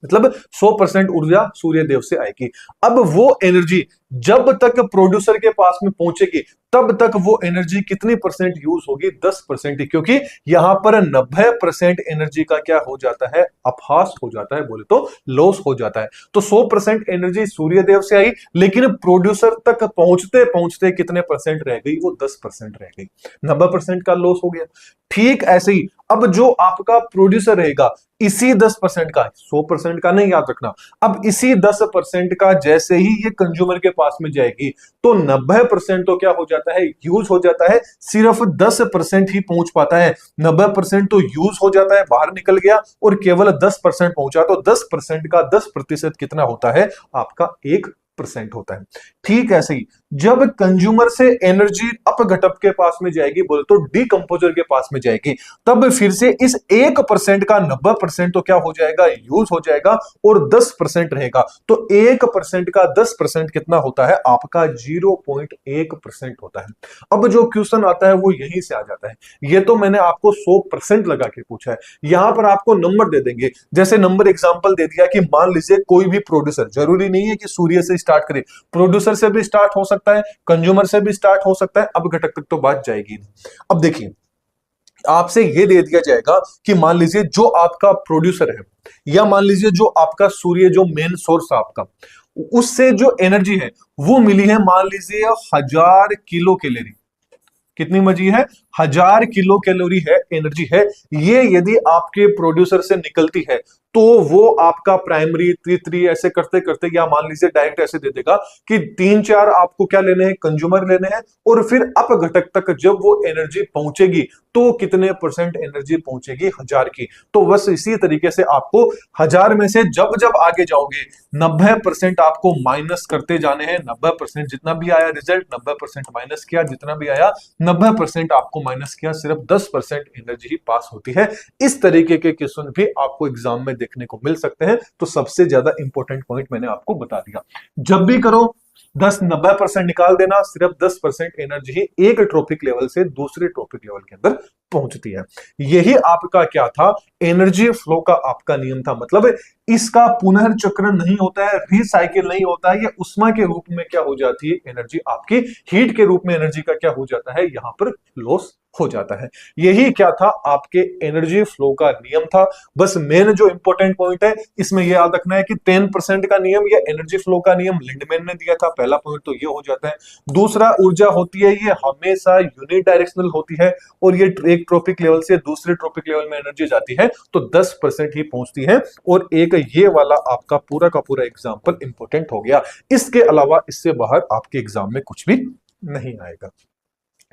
मतलब 100% ऊर्जा सूर्य देव से आएगी। अब वो एनर्जी जब तक प्रोड्यूसर के पास में पहुंचेगी तब तक वो एनर्जी कितनी परसेंट यूज होगी, 10% ही, क्योंकि यहां पर 90% एनर्जी का क्या हो जाता है, अपहास हो जाता है, बोले तो लॉस हो जाता है। तो 100% एनर्जी सूर्य देव से आई, लेकिन प्रोड्यूसर तक पहुंचते पहुंचते कितने परसेंट रह गई, वो 10% रह गई, 90% का लॉस हो गया। ठीक ऐसे ही अब जो आपका प्रोड्यूसर रहेगा इसी 10% का, 100% का नहीं, याद रखना, अब इसी 10% का जैसे ही ये कंज्यूमर के पास में जाएगी तो 90% तो क्या हो जाता है, यूज हो जाता है, सिर्फ 10% ही पहुंच पाता है। 90% तो यूज हो जाता है, बाहर निकल गया, और केवल 10% पहुंचा। तो 10% का 10% कितना होता है, आपका 1% होता है। ठीक ऐसे ही जब कंज्यूमर से एनर्जी अपघटक के पास में जाएगी, बोले तो डिकंपोजर के पास में जाएगी, तब फिर से इस 1% का 90% तो क्या हो जाएगा, यूज हो जाएगा, और 10% रहेगा। तो 1% का 10% कितना होता है, आपका 0.1% होता है। अब जो क्वेश्चन आता है वो यहीं से आ जाता है। ये तो मैंने आपको 100% लगा के पूछा है, यहां पर आपको नंबर दे देंगे। जैसे नंबर एग्जांपल दे दिया कि मान लीजिए कोई भी प्रोड्यूसर, जरूरी नहीं है कि सूर्य से स्टार्ट करे, प्रोड्यूसर से भी स्टार्ट हो सकता है, कंज्यूमर से भी स्टार्ट हो सकता है, अब घटक तक तो बात जाएगी नहीं। अब देखिए आपसे यह दे दिया जाएगा कि मान लीजिए जो आपका प्रोड्यूसर है, या मान लीजिए जो आपका सूर्य जो मेन सोर्स है आपका, उससे जो एनर्जी है वो मिली है मान लीजिए 1000 किलो कैलोरी। कितनी मजी है, 1000 किलो कैलोरी है, एनर्जी है। ये यदि आपके प्रोड्यूसर से निकलती है तो वो आपका प्राइमरी तीसरी ऐसे करते करते, या मान लीजिए डायरेक्ट ऐसे दे देगा कि 3-4 आपको क्या लेने हैं, कंज्यूमर लेने हैं, और फिर अपघटक तक जब वो एनर्जी पहुंचेगी तो कितने परसेंट एनर्जी पहुंचेगी, 1000 की। तो बस इसी तरीके से आपको 1000 में से जब जब आगे जाओगे 90% आपको माइनस करते जाने हैं। 90% जितना भी आया रिजल्ट, 90% माइनस किया, जितना भी आया 90% आपको माइनस किया, सिर्फ 10% एनर्जी ही पास होती है। इस तरीके के क्वेश्चन भी आपको एग्जाम में देखने को मिल सकते हैं। तो सबसे ज्यादा इंपॉर्टेंट पॉइंट मैंने आपको बता दिया, जब भी करो 90% निकाल देना, सिर्फ 10% एनर्जी ही एक ट्रॉपिक लेवल से दूसरे ट्रॉपिक लेवल के अंदर पहुंचती है। यही आपका क्या था, एनर्जी फ्लो का आपका नियम था। मतलब इसका पुनर्चक्रण नहीं होता है, रिसाइकिल नहीं होता है, ये उष्मा के रूप में क्या हो जाती है, एनर्जी आपकी हीट के रूप में एनर्जी का क्या हो जाता है, यहां पर लॉस हो जाता है। यही क्या था, आपके एनर्जी फ्लो का नियम था। बस मेन जो इंपॉर्टेंट पॉइंट है इसमें यह याद रखना है कि 10% का नियम या एनर्जी फ्लो का नियम लिंडमैन ने दिया था। पहला पॉइंट तो ये हो जाता है। दूसरा, ऊर्जा होती है ये हमेशा यूनि डायरेक्शनल होती है, और ये एक ट्रॉपिक लेवल से दूसरे ट्रॉपिक लेवल में एनर्जी जाती है तो 10% ही पहुंचती है। और एक ये वाला आपका पूरा का पूरा एग्जाम्पल इंपॉर्टेंट हो गया। इसके अलावा इससे बाहर आपके एग्जाम में कुछ भी नहीं आएगा।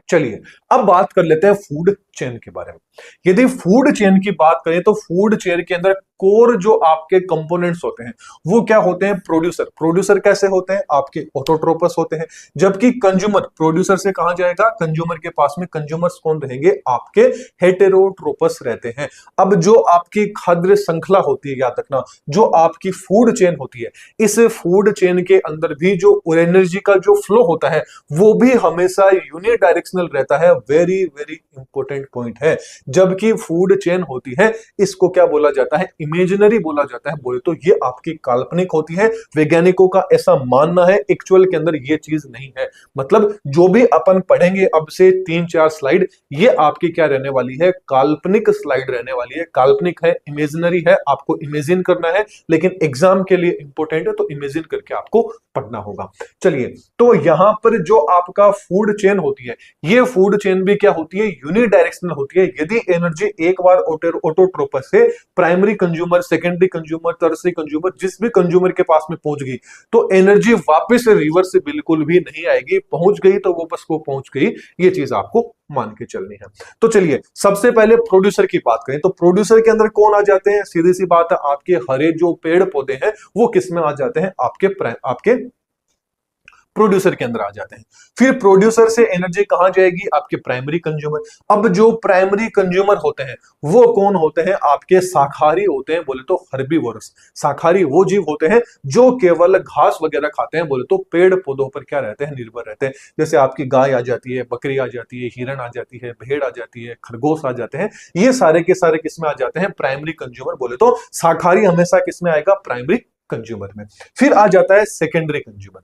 चलिए अब बात कर लेते हैं फूड चेन के बारे में। यदि फूड चेन की बात करें तो फूड चेन के अंदर कोर जो आपके कंपोनेंट्स होते हैं वो क्या होते हैं, प्रोड्यूसर। प्रोड्यूसर कैसे होते हैं, आपके ऑटोट्रोपस होते हैं। जबकि कंज्यूमर, प्रोड्यूसर से कहां जाएगा, कंज्यूमर के पास में। कंज्यूमर्स कौन रहेंगे, आपके हेटेरोट्रोपस रहते हैं। अब जो आपकी खाद्य श्रृंखला होती है, याद रखना, जो आपकी फूड चेन होती है, इस फूड चेन के अंदर भी जो एनर्जी का जो फ्लो होता है वो भी हमेशा यूनिडायरेक्शनल रहता है। वेरी वेरी इंपॉर्टेंट पॉइंट है। जबकि फूड चेन होती है इसको क्या बोला जाता है, इमेजिनरी बोला जाता है बोले तो ये आपकी काल्पनिक होती है। वैज्ञानिकों का ऐसा मानना है, एक्चुअल के अंदर ये चीज नहीं है। मतलब जो भी अपन पढ़ेंगे अब से 3-4 स्लाइड, ये आपकी क्या रहने वाली है, काल्पनिक स्लाइड रहने वाली है। काल्पनिक है, इमेजिनरी है, आपको इमेजिन करना है, लेकिन एग्जाम के लिए इंपॉर्टेंट है तो इमेजिन करके आपको पढ़ना होगा। चलिए, तो यहां पर जो आपका फूड चेन होती है, ये फूड चेन भी क्या होती है, यूनिडायरेक्शनल होती है। यदि एनर्जी एक बार ऑटोट्रोपस से primary consumer, secondary consumer, tertiary consumer, जिस भी कंज्यूमर के पास में पहुंच गई, तो एनर्जी वापस रिवर्स से बिल्कुल भी नहीं आएगी। पहुंच गई तो वो बस वो पहुंच गई, ये चीज आपको मान के चलनी है। तो चलिए, सबसे पहले प्रोड्यूसर की बात करें तो प्रोड्यूसर के अंदर कौन आ जाते हैं, सीधी सी बात है, आपके हरे जो पेड़ पौधे हैं वो किस में आ जाते हैं, आपके प्रोड्यूसर के अंदर आ जाते हैं। फिर प्रोड्यूसर से एनर्जी कहां जाएगी, आपके प्राइमरी कंज्यूमर। अब जो प्राइमरी कंज्यूमर होते हैं वो कौन होते हैं, आपके शाकाहारी होते हैं, बोले तो हर्बीवोरस। शाकाहारी वो जीव होते हैं जो केवल घास वगैरह खाते हैं, बोले तो पेड़ पौधों पर क्या रहते हैं, निर्भर रहते हैं। जैसे आपकी गाय आ जाती है, बकरी आ जाती है, हिरण आ जाती है, भेड़ आ जाती है, खरगोश आ जाते हैं, ये सारे के सारे किसमें आ जाते हैं, प्राइमरी कंज्यूमर। बोले तो शाकाहारी हमेशा किसमें आएगा, प्राइमरी कंज्यूमर में। फिर आ जाता है सेकेंडरी कंज्यूमर।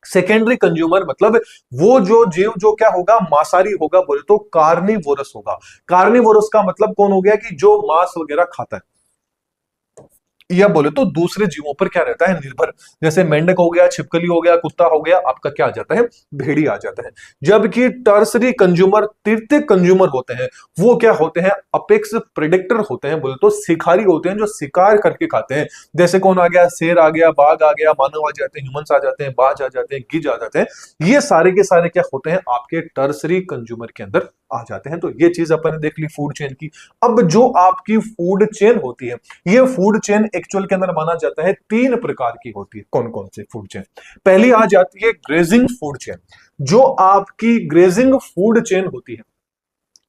सेकेंडरी कंज्यूमर मतलब वो जो जीव जो क्या होगा, मांसाहारी होगा, बोले तो कार्निवोरस होगा। कार्निवोरस का मतलब कौन हो गया, कि जो मांस वगैरह खाता है, या बोले तो दूसरे जीवों पर क्या रहता है, निर्भर। जैसे मेंढक हो गया, छिपकली हो गया, कुत्ता हो गया, आपका क्या आ जाता है, भेड़ी आ जाता है। जबकि टर्सरी कंज्यूमर, तृतीय कंज्यूमर होते हैं, वो क्या होते हैं, अपेक्स प्रेडेक्टर होते हैं, बोले तो शिकारी होते हैं, जो शिकार करके खाते हैं। जैसे कौन आ गया, शेर आ गया, बाघ आ गया, मानव आ जाते हैं, ह्यूमंस आ जाते हैं, बाज आ जाते हैं, गिज आ जाते हैं। ये सारे के सारे क्या होते हैं, आपके टर्सरी कंज्यूमर के अंदर आ जाते हैं। तो ये चीज अपन ने देख ली फूड चेन की। अब जो आपकी फूड चेन होती है, ये फूड चेन एक्चुअल के अंदर माना जाता है 3 प्रकार की होती है। कौन कौन सी फूड चेन, पहली आ जाती है ग्रेजिंग फूड चेन। जो आपकी ग्रेजिंग फूड चेन होती है,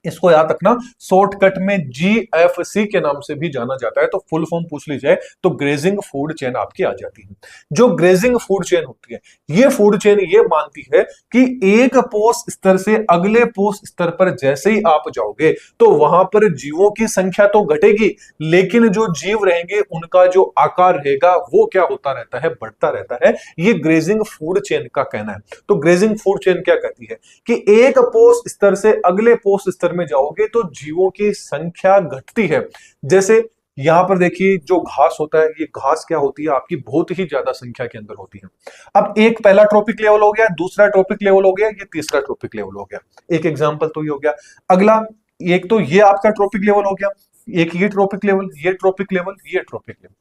इसको याद रखना, शॉर्टकट में GFC के नाम से भी जाना जाता है। तो फुल फॉर्म पूछ ली जाए तो ग्रेजिंग फूड चेन आपकी आ जाती है। जो ग्रेजिंग फूड चेन होती है, ये फूड चेन ये मानती है कि एक पोस्ट स्तर से अगले पोस्ट स्तर पर जैसे ही आप जाओगे तो वहां पर जीवों की संख्या तो घटेगी, लेकिन जो जीव रहेंगे उनका जो आकार रहेगा वो क्या होता रहता है, बढ़ता रहता है। ये ग्रेजिंग फूड चेन का कहना है। तो ग्रेजिंग फूड चेन क्या कहती है कि एक पोस्ट स्तर से अगले पोस्ट स्तर में जाओगे तो जीवों की संख्या घटती है। जैसे यहां पर देखिए, जो घास होता है, ये घास क्या होती है, आपकी बहुत ही ज्यादा संख्या के अंदर होती है। अब एक पहला ट्रॉपिक लेवल हो गया, दूसरा ट्रॉपिक लेवल हो गया, ये तीसरा ट्रॉपिक लेवल हो गया। एक एग्जांपल तो ये हो गया। अगला, एक तो ये आपका ट्रॉपिक लेवल हो गया, एक ये ट्रॉपिक लेवल, ये ट्रॉपिक लेवल, ये ट्रॉपिक लेवल।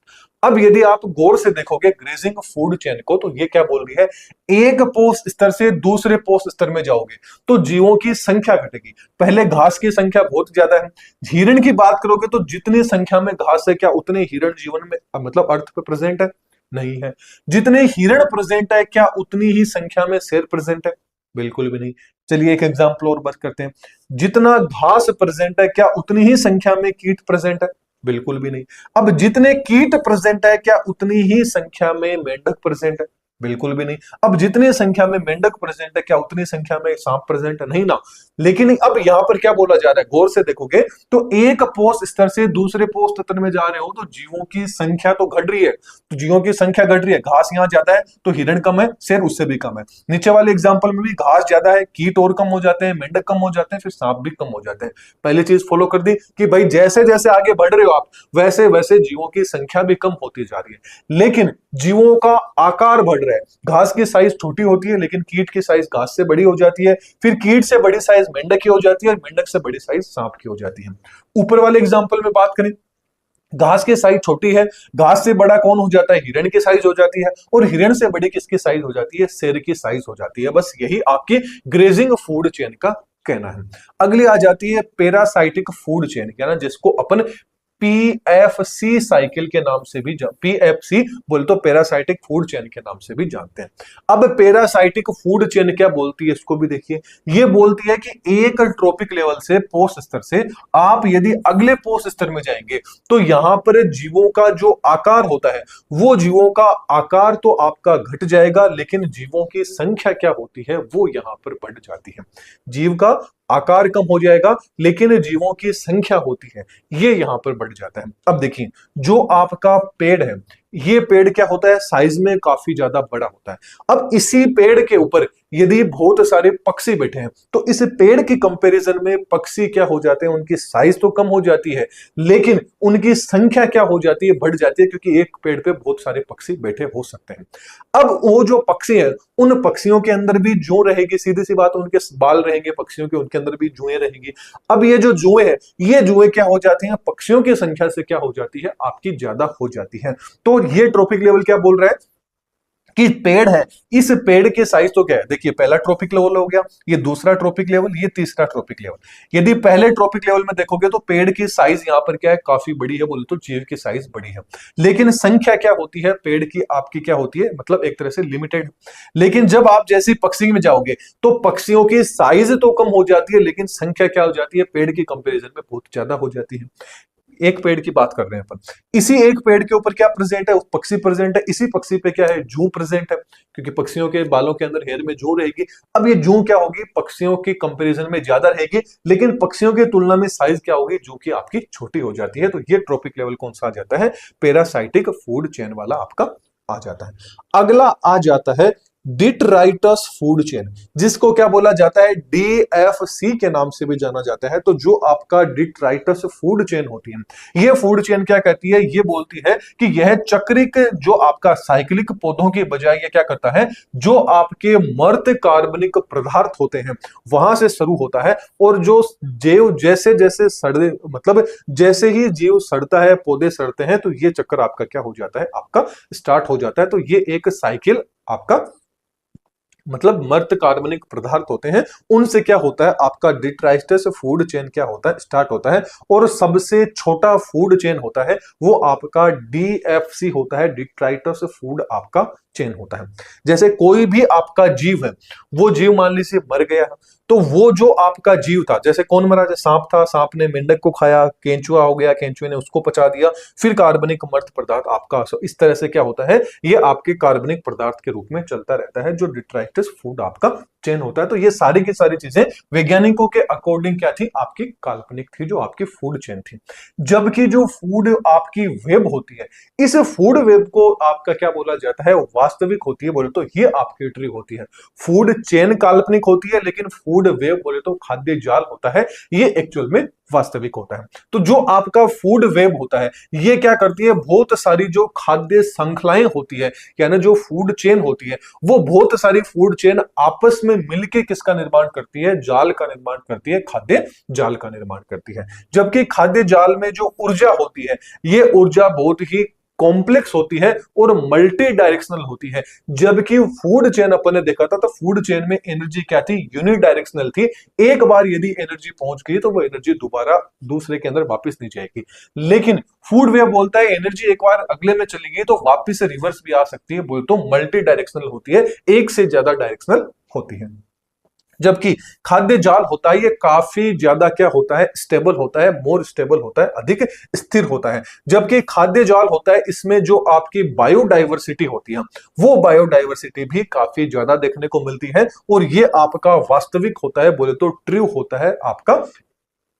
अब यदि आप गौर से देखोगे ग्रेजिंग फूड चेन को, तो ये क्या बोल रही है, एक पोस्ट स्तर से दूसरे पोस्ट स्तर में जाओगे तो जीवों की संख्या घटेगी। पहले घास की संख्या बहुत ज्यादा है, हिरण की बात करोगे तो जितनी संख्या में घास है, क्या उतने हिरण जीवन में मतलब अर्थ पे प्रेजेंट है, नहीं है। जितने हिरण प्रेजेंट है, क्या उतनी ही संख्या में शेर प्रेजेंट है, बिल्कुल भी नहीं। चलिए एक एग्जांपल और बात करते हैं, जितना घास प्रेजेंट है, क्या उतनी ही संख्या में कीट प्रेजेंट है, बिल्कुल भी नहीं। अब जितने कीट प्रेजेंट है, क्या उतनी ही संख्या में मेंढक प्रेजेंट है, बिल्कुल भी नहीं। अब जितनी संख्या में मेंढक प्रेजेंट है, क्या उतनी संख्या में सांप प्रेजेंट है, नहीं ना। लेकिन अब यहां पर क्या बोला जा रहा है, गौर से देखोगे तो एक पोस्ट स्तर से दूसरे पोस्ट स्तर में जा रहे हो तो जीवों की संख्या तो घट रही है। तो जीवों की संख्या घट रही है, घास यहां ज्यादा है तो हिरण कम है, शेर उससे भी कम है। नीचे वाले एग्जाम्पल में भी घास ज्यादा है, कीट और कम हो जाते हैं, मेंढक कम हो जाते हैं, फिर सांप भी कम हो जाते हैं। पहली चीज फॉलो कर दी कि भाई जैसे जैसे आगे बढ़ रहे हो आप, वैसे वैसे जीवों की संख्या भी कम होती जा रही है, लेकिन जीवों का आकार बढ़ रहा है। घास की साइज छोटी होती है, लेकिन कीट की साइज घास से बड़ी हो जाती है, फिर कीट से बड़ी साइज मेंढक की हो जाती है, और मेंढक से बड़ी साइज सांप की हो जाती है। ऊपर वाले एग्जांपल में बात करें, घास की साइज छोटी है, घास से बड़ा कौन हो जाता है, हिरण की साइज हो जाती है, और हिरण से बड़ी किसकी साइज हो जाती है, शेर की साइज हो जाती है। बस यही आपकी ग्रेजिंग फूड चेन का कहना है। अगली आ जाती है पैरासाइटिक फूड चेन, क्या ना, जिसको अपन PFC साइकिल के नाम से भी PFC बोल तो पैरासाइटिक फूड चेन के नाम से भी जानते हैं। अब पैरासाइटिक फूड चेन क्या बोलती है, इसको भी देखिए। ये बोलती है कि एक ट्रॉपिक लेवल से, पोस्ट स्तर से आप यदि अगले पोस्ट स्तर में जाएंगे तो यहां पर जीवों का जो आकार होता है, वो जीवों का आकार तो आपका घट जाएगा, लेकिन जीवों की संख्या क्या होती है, वो यहां पर बढ़ जाती है। जीव का आकार कम हो जाएगा, लेकिन जीवों की संख्या होती है ये यहां पर बढ़ जाता है। अब देखिए, जो आपका पेड़ है, ये पेड़ क्या होता है, साइज में काफी ज्यादा बड़ा होता है। अब इसी पेड़ के ऊपर यदि बहुत सारे पक्षी बैठे हैं, तो इस पेड़ के कंपैरिजन में पक्षी क्या हो जाते हैं, उनकी साइज तो कम हो जाती है, लेकिन उनकी संख्या क्या हो जाती है, बढ़ जाती है, क्योंकि एक पेड़ पे बहुत सारे पक्षी बैठे हो सकते हैं। अब वो जो पक्षी है, उन पक्षियों के अंदर भी जू रहेगी, सीधी सी बात, उनके बाल रहेंगे पक्षियों के, उनके अंदर भी जुएं रहेंगी। अब ये जो जुएं है, ये जुएं क्या हो जाती हैं, पक्षियों की संख्या से क्या हो जाती है, आपकी ज्यादा हो जाती है। तो ये ट्रॉपिक लेवल क्या बोल रहा है कि पेड़ है, इस पेड़ के साइज तो क्या है, देखिए पहला ट्रॉपिक लेवल हो गया, ये दूसरा ट्रॉपिक लेवल, ये तीसरा ट्रॉपिक लेवल। यदि पहले ट्रॉपिक लेवल में देखोगे तो पेड़ की साइज यहां पर क्या है, काफी बड़ी है, बोले तो जीव की साइज बड़ी है, लेकिन संख्या क्या होती है पेड़ की, आपकी क्या होती है, मतलब एक तरह से लिमिटेड। लेकिन जब आप जैसे पक्षी में जाओगे तो पक्षियों की साइज तो कम हो जाती है, लेकिन संख्या क्या हो जाती है, पेड़ की कंपेरिजन में बहुत ज्यादा हो जाती है। एक पेड़ की बात कर रहे हैं अपन, इसी एक पेड़ के ऊपर क्या प्रेजेंट है, पक्षी प्रेजेंट है, इसी पक्षी पे क्या है, जू प्रेजेंट है, क्योंकि पक्षियों के बालों के अंदर हेयर में जू रहेगी। अब ये जू क्या होगी, पक्षियों की कंपैरिजन में ज्यादा रहेगी, लेकिन पक्षियों की तुलना में साइज क्या होगी, जू की आपकी छोटी हो जाती है। तो ये ट्रॉपिक लेवल कौन सा आ जाता है, पैरासाइटिक फूड चेन वाला आपका आ जाता है। अगला आ जाता है डिट्राइटस फूड चेन, जिसको क्या बोला जाता है, डीएफसी के नाम से भी जाना जाता है। तो जो आपका डिट्राइटस फूड चेन होती है, ये फूड चेन क्या कहती है, ये बोलती है कि यह चक्रिक, जो आपका साइक्लिक पौधों की बजाय ये क्या करता है, जो आपके मर्त कार्बनिक पदार्थ होते हैं वहां से शुरू होता है, और जो जीव जैसे जैसे सड़े, मतलब जैसे ही जीव सड़ता है, पौधे सड़ते हैं, तो ये चक्कर आपका क्या हो जाता है, आपका स्टार्ट हो जाता है। तो ये एक साइकिल आपका, मतलब मर्त कार्बनिक पदार्थ होते हैं, उनसे क्या होता है, आपका डिट्राइटस फूड चेन क्या होता है, स्टार्ट होता है। और सबसे छोटा फूड चेन होता है वो आपका डीएफसी होता है, डिट्राइटस फूड आपका चेन होता है। जैसे कोई भी आपका जीव है, वो जीव मान लीजिए मर गया, तो वो जो आपका जीव था, जैसे कौन मरा, जैसे सांप था, सांप ने मेंढक को खाया, केंचुआ हो गया, केंचुए ने उसको पचा दिया, फिर कार्बनिक मर्त पदार्थ आपका, इस तरह से क्या होता है, ये आपके कार्बनिक पदार्थ के रूप में चलता रहता है, जो डिट्राइटस फूड आपका चेन होता है। तो ये सारी की सारी चीजें वैज्ञानिकों के अकॉर्डिंग क्या थी, आपकी काल्पनिक थी, जो आपकी फूड चेन थी। जबकि जो फूड आपकी वेब होती है, इस फूड वेब को आपका क्या बोला जाता है, वास्तविक होती है, बोले तो ये आपकी ट्री होती है। फूड चेन काल्पनिक होती है, लेकिन फूड वेब बोले तो खाद्य जाल होता है, ये एक्चुअल में वास्तविक होता है। तो जो आपका फूड वेब होता है, ये क्या करती है, बहुत सारी जो खाद्य श्रृंखलाएं होती है, यानी जो फूड चेन होती है, वो बहुत सारी फूड चेन आपस में मिलकर किसका निर्माण करती है, जाल का निर्माण करती है, खाद्य जाल का निर्माण करती है। जबकि खाद्य जाल में जो ऊर्जा होती है, ये ऊर्जा बहुत ही कॉम्प्लेक्स होती है और मल्टी डायरेक्शनल होती है। जबकि फूड चेन अपन ने देखा था, तो फूड चेन में एनर्जी क्या थी, यूनिडायरेक्शनल थी। एक बार यदि एनर्जी पहुंच गई तो वो एनर्जी दोबारा दूसरे के अंदर वापस नहीं जाएगी। लेकिन फूड वेव बोलता है एनर्जी एक बार अगले में चली गई तो वापस से रिवर्स भी आ सकती है, बोल तो मल्टी डायरेक्शनल होती है, एक से ज्यादा डायरेक्शनल होती है। जबकि खाद्य जाल होता है, ये काफी ज्यादा क्या होता है, स्टेबल होता है, मोर स्टेबल होता है, अधिक स्थिर होता है। जबकि खाद्य जाल होता है, इसमें जो आपकी बायोडाइवर्सिटी होती है, वो बायोडाइवर्सिटी भी काफी ज्यादा देखने को मिलती है, और ये आपका वास्तविक होता है, बोले तो ट्रू होता है आपका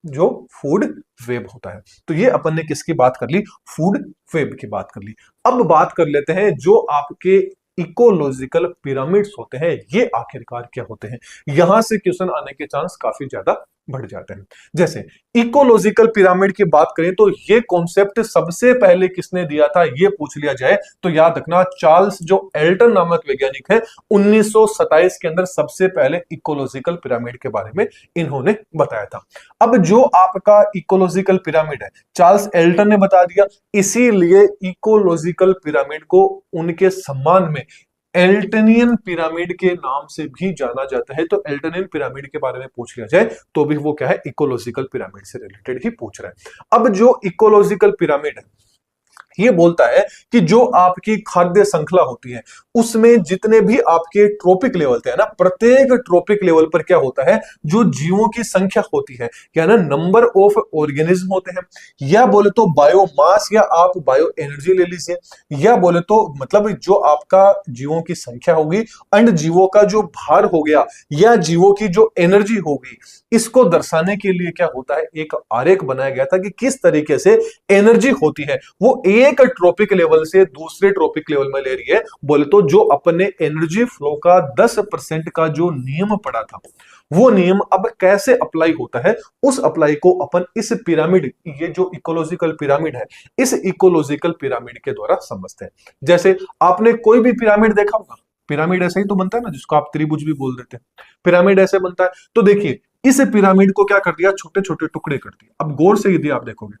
जो फूड वेब होता है। तो ये अपन ने किसकी बात कर ली, फूड वेब की बात कर ली। अब बात कर लेते हैं जो आपके इकोलॉजिकल पिरामिड्स होते हैं, ये आखिरकार क्या होते हैं। यहां से क्वेश्चन आने के चांस काफी ज्यादा बढ़ जाते हैं। जैसे इकोलॉजिकल पिरामिड की बात करें तो ये कॉन्सेप्ट सबसे पहले किसने दिया था, ये पूछ लिया जाए तो याद रखना, चार्ल्स जो एल्टन नामक वैज्ञानिक है, 1927 के अंदर सबसे पहले इकोलॉजिकल पिरामिड के बारे में इन्होंने बताया था। अब जो आपका इकोलॉजिकल पिरामिड है, चार्ल्स एल्टन ने बता दिया, इसीलिए इकोलॉजिकल पिरामिड को उनके सम्मान में एल्टनियन पिरामिड के नाम से भी जाना जाता है। तो एल्टनियन पिरामिड के बारे में पूछ लिया जाए तो भी वो क्या है, इकोलॉजिकल पिरामिड से रिलेटेड ही पूछ रहा है। अब जो इकोलॉजिकल पिरामिड है, ये बोलता है कि जो आपकी खाद्य श्रृंखला होती है उसमें जितने भी आपके ट्रॉपिक लेवल थे ना, प्रत्येक ट्रॉपिक लेवल पर क्या होता है, जो जीवों की संख्या होती है, क्या ना नंबर ऑफ ऑर्गेनिज्म होते हैं, या बोले तो बायोमास, या आप बायो एनर्जी ले लीजिए, या बोले तो मतलब जो आपका जीवों की संख्या होगी एंड जीवों का जो भार हो गया, या जीवों की जो एनर्जी होगी, इसको दर्शाने के लिए क्या होता है, एक आरेख बनाया गया था कि किस तरीके से एनर्जी होती है वो एक ट्रॉपिक लेवल से दूसरे ट्रॉपिक लेवल में ले रही है। बोले तो जो अपने एनर्जी फ्लो का 10% का जो नियम पड़ा था, वो नियम अब कैसे अप्लाई होता है, उस अप्लाई को अपन इस पिरामिड, ये जो इकोलॉजिकल पिरामिड है, इस इकोलॉजिकल पिरामिड के द्वारा समझते हैं। जैसे आपने कोई भी पिरामिड देखा होगा, पिरामिड ऐसे ही तो बनता है ना, जिसको आप त्रिभुज भी बोल देते हैं, पिरामिड ऐसे बनता है। तो देखिए इस पिरामिड को क्या कर दिया, छोटे छोटे टुकड़े कर दिए। अब गौर से यदि आप देखोगे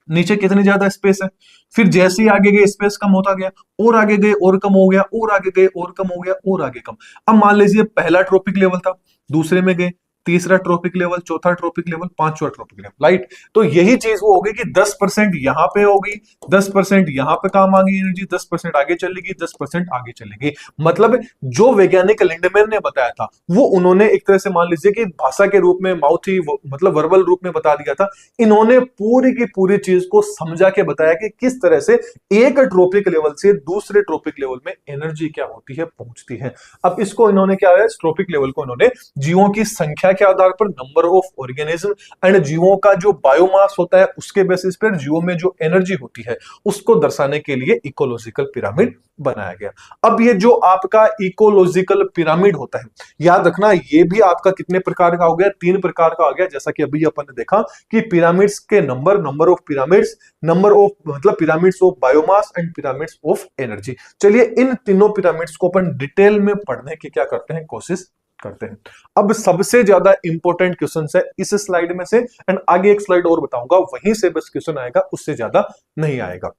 नीचे कितनी ज्यादा स्पेस है, फिर जैसे ही आगे गए स्पेस कम होता गया, और आगे गए और कम हो गया, और आगे गए और कम हो गया, और आगे कम। अब मान लीजिए पहला ट्रॉपिक लेवल था, दूसरे में गए, तीसरा ट्रॉपिक लेवल, चौथा ट्रॉपिक लेवल, पांचवा ट्रॉपिक लेवल, राइट। तो यही चीज वो होगी कि 10% यहां पे होगी, 10% यहां पे काम आ गई एनर्जी, 10% आगे चलेगी, 10% आगे चलेगी। मतलब जो वैज्ञानिक लिंडमैन ने बताया था वो उन्होंने एक तरह से मान लीजिए कि भाषा के रूप में, माउथी मतलब वर्बल रूप में बता दिया था। इन्होंने पूरी की पूरी चीज को समझा के बताया कि किस तरह से एक ट्रॉपिक लेवल से दूसरे ट्रॉपिक लेवल में एनर्जी क्या होती है, पहुंचती है। अब इसको इन्होंने क्या है, ट्रॉपिक लेवल को इन्होंने जीवों की संख्या के आधार पर, नंबर ऑफ ऑर्गेनिज्म एंड जीवों का जो बायोमास होता है उसके बेसिस पर जीवों में जो एनर्जी होती है उसको दर्शाने के लिए इकोलॉजिकल पिरामिड बनाया गया। अब ये जो आपका इकोलॉजिकल पिरामिड होता है, याद रखना ये भी आपका कितने प्रकार का हो गया, 3 प्रकार का हो गया। जैसा कि अभी अपन ने देखा कि पिरामिड्स के number of pyramids, number of मतलब pyramids of biomass and pyramids of energy. चलिए इन तीनों पिरामिड्स को अपन डिटेल में पढ़ने की क्या करते हैं, कोशिश करते हैं। अब सबसे ज्यादा इंपॉर्टेंट क्वेश्चन है इस स्लाइड में से, एंड आगे एक स्लाइड और बताऊंगा, वहीं से बस क्वेश्चन आएगा, उससे ज्यादा नहीं आएगा।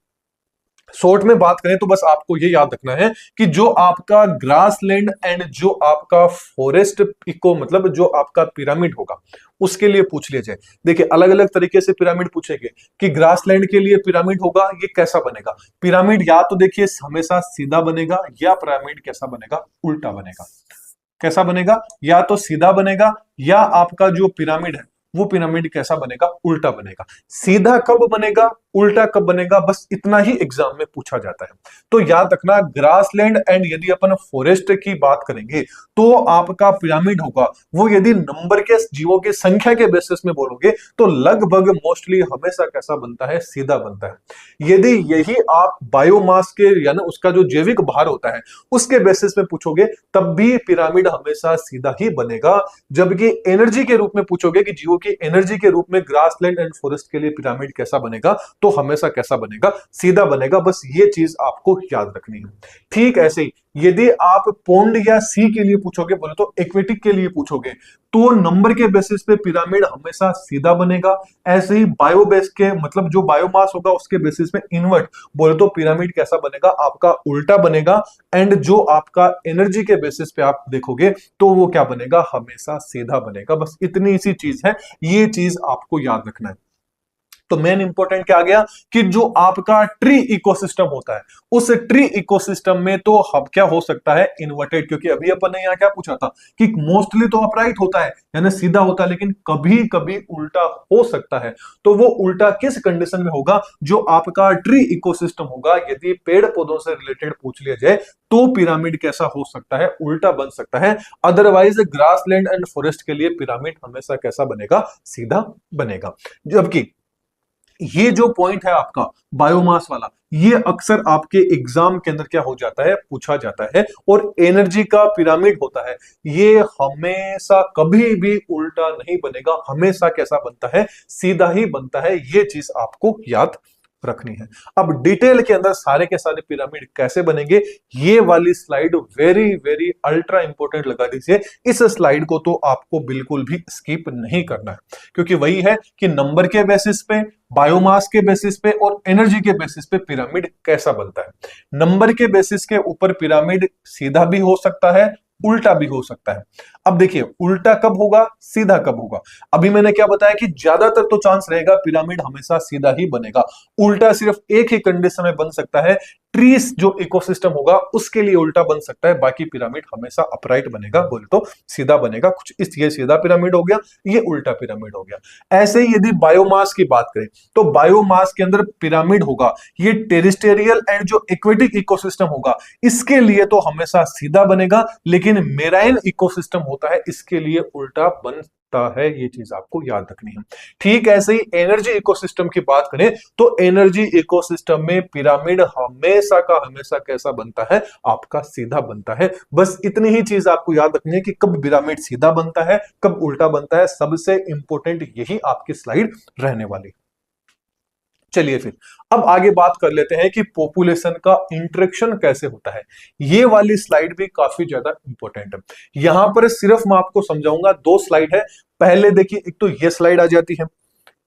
शॉर्ट में बात करें तो बस आपको ये याद रखना है कि जो आपका ग्रासलैंड एंड जो आपका फॉरेस्ट इको मतलब जो आपका पिरामिड होगा उसके लिए पूछ लिया जाए। देखिए अलग अलग तरीके से पिरामिड पूछेंगे कि ग्रासलैंड के लिए पिरामिड होगा, ये कैसा बनेगा पिरामिड, या तो देखिए हमेशा सीधा बनेगा, या पिरामिड कैसा बनेगा, उल्टा बनेगा। कैसा बनेगा, या तो सीधा बनेगा, या आपका जो पिरामिड है वो पिरामिड कैसा बनेगा, उल्टा बनेगा। सीधा कब बनेगा, उल्टा कब बनेगा, बस इतना ही एग्जाम में पूछा जाता है। तो याद रखना ग्रासलैंड एंड यदि अपन फॉरेस्ट की बात करेंगे तो आपका पिरामिड होगा वो यदि नंबर के जीवों की संख्या के बेसिस में बोलोगे तो लगभग मोस्टली हमेशा कैसा बनता है, सीधा बनता है। यदि यही आप बायोमास के यानी उसका जो जैविक भार होता है उसके बेसिस में पूछोगे तब भी पिरामिड हमेशा सीधा ही बनेगा। जबकि एनर्जी के रूप में पूछोगे कि जीवों की एनर्जी के रूप में ग्रासलैंड एंड फॉरेस्ट के लिए पिरामिड कैसा बनेगा, तो हमेशा कैसा बनेगा, सीधा बनेगा। बस ये चीज आपको याद रखनी है। ठीक ऐसे ही यदि आप पौंड या सी के लिए पूछोगे, बोले तो एक्वेटिक के लिए पूछोगे, तो नंबर के बेसिस पे पिरामिड हमेशा सीधा बनेगा। ऐसे ही बायोबेस के मतलब जो बायोमास होगा उसके बेसिस पे इन्वर्ट बोले तो पिरामिड कैसा बनेगा, आपका उल्टा बनेगा। एंड जो आपका एनर्जी के बेसिस पे आप देखोगे तो वो क्या बनेगा, हमेशा सीधा बनेगा। बस इतनी सी चीज है, ये चीज आपको याद रखना है। तो मेन इंपॉर्टेंट क्या आ गया कि जो आपका ट्री इकोसिस्टम होता है उस ट्री इकोसिस्टम में तो हब क्या हो सकता है, इन्वर्टेड। क्योंकि अभी अपन ने यहां क्या पूछा था कि मोस्टली तो अपराइट होता है यानी सीधा होता है, लेकिन कभी कभी उल्टा हो सकता है। तो वो उल्टा किस कंडीशन में होगा, जो आपका ट्री इकोसिस्टम होगा, यदि पेड़ पौधों से रिलेटेड पूछ लिया जाए तो पिरामिड कैसा हो सकता है, उल्टा बन सकता है। अदरवाइज ग्रासलैंड एंड फॉरेस्ट के लिए पिरामिड हमेशा कैसा बनेगा, सीधा बनेगा। जबकि ये जो पॉइंट है आपका बायोमास वाला, ये अक्सर आपके एग्जाम के अंदर क्या हो जाता है, पूछा जाता है। और एनर्जी का पिरामिड होता है, ये हमेशा कभी भी उल्टा नहीं बनेगा, हमेशा कैसा बनता है, सीधा ही बनता है। ये चीज आपको याद रखनी है। अब डिटेल के अंदर सारे के सारे पिरामिड कैसे बनेंगे, ये वाली slide very very ultra important लगा दीजिए। इस स्लाइड को तो आपको बिल्कुल भी स्किप नहीं करना है, क्योंकि वही है कि नंबर के बेसिस पे, बायोमास के बेसिस पे और एनर्जी के बेसिस पे पिरामिड कैसा बनता है। नंबर के बेसिस के ऊपर पिरामिड सीधा भी हो सकता है, उल्टा भी हो सकता है। अब देखिए उल्टा कब होगा, सीधा कब होगा। अभी मैंने क्या बताया कि ज्यादातर तो चांस रहेगा पिरामिड हमेशा सीधा ही बनेगा। उल्टा सिर्फ एक ही कंडीशन में बन सकता है, ट्रीज जो इकोसिस्टम होगा उसके लिए उल्टा बन सकता है, बाकी पिरामिड हमेशा अपराइट बनेगा, बोले तो सीधा बनेगा। कुछ इस, ये सीधा पिरामिड हो गया, ये उल्टा पिरामिड हो गया। ऐसे ही यदि बायोमास की बात करें तो बायोमास के अंदर पिरामिड होगा, ये टेरिस्टेरियल एंड जो एक्वेटिक इकोसिस्टम होगा इसके लिए तो हमेशा सीधा बनेगा, लेकिन मेराइन इकोसिस्टम होता है इसके लिए उल्टा बनता है। ये चीज आपको याद रखनी है। ठीक ऐसे ही एनर्जी इकोसिस्टम की बात करें तो एनर्जी इकोसिस्टम में पिरामिड हमेशा का हमेशा कैसा बनता है, आपका सीधा बनता है। बस इतनी ही चीज आपको याद रखनी है कि कब पिरामिड सीधा बनता है, कब उल्टा बनता है, सबसे इंपॉर्टेंट यही आपकी स्लाइड रहने वाली। चलिए फिर अब आगे बात कर लेते हैं कि पॉपुलेशन का इंटरेक्शन कैसे होता है। ये वाली स्लाइड भी काफी ज्यादा इंपॉर्टेंट है। यहां पर सिर्फ मैं आपको समझाऊंगा, दो स्लाइड है। पहले देखिए, एक तो ये स्लाइड आ जाती है,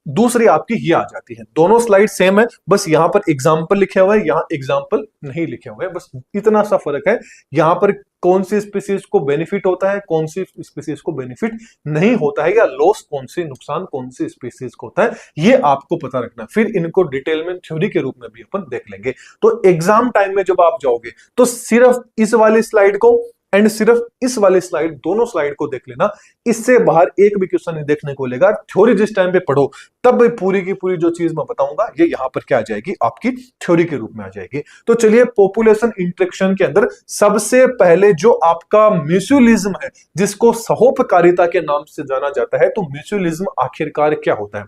दूसरी आपकी ये आ जाती है। दोनों स्लाइड सेम है, बस यहां पर एग्जाम्पल लिखे हुए हैं, यहां एग्जाम्पल नहीं लिखे हुए हैं, बस इतना सा फर्क है। यहां पर कौन सी स्पीसीज को बेनिफिट होता है, कौन सी स्पीसीज को बेनिफिट नहीं होता है, या लॉस कौन सी, नुकसान कौन सी स्पीसीज को होता है, ये आपको पता रखना। फिर इनको डिटेल में थ्योरी के रूप में भी अपन देख लेंगे। तो एग्जाम टाइम में जब आप जाओगे तो सिर्फ इस वाली स्लाइड को एंड सिर्फ इस वाली स्लाइड, दोनों स्लाइड को देख लेना। इससे बाहर एक भी क्वेश्चन नहीं देखने को मिलेगा। थ्योरी जिस टाइम पे पढ़ो तब पूरी की पूरी जो चीज मैं बताऊंगा ये यहां पर क्या आ जाएगी, आपकी थ्योरी के रूप में आ जाएगी। तो चलिए, पॉपुलेशन इंटरेक्शन के अंदर सबसे पहले जो आपका म्यूचुअलिज्म है, जिसको सहोपकारिता के नाम से जाना जाता है, तो म्यूचुअलिज्म आखिरकार क्या होता है,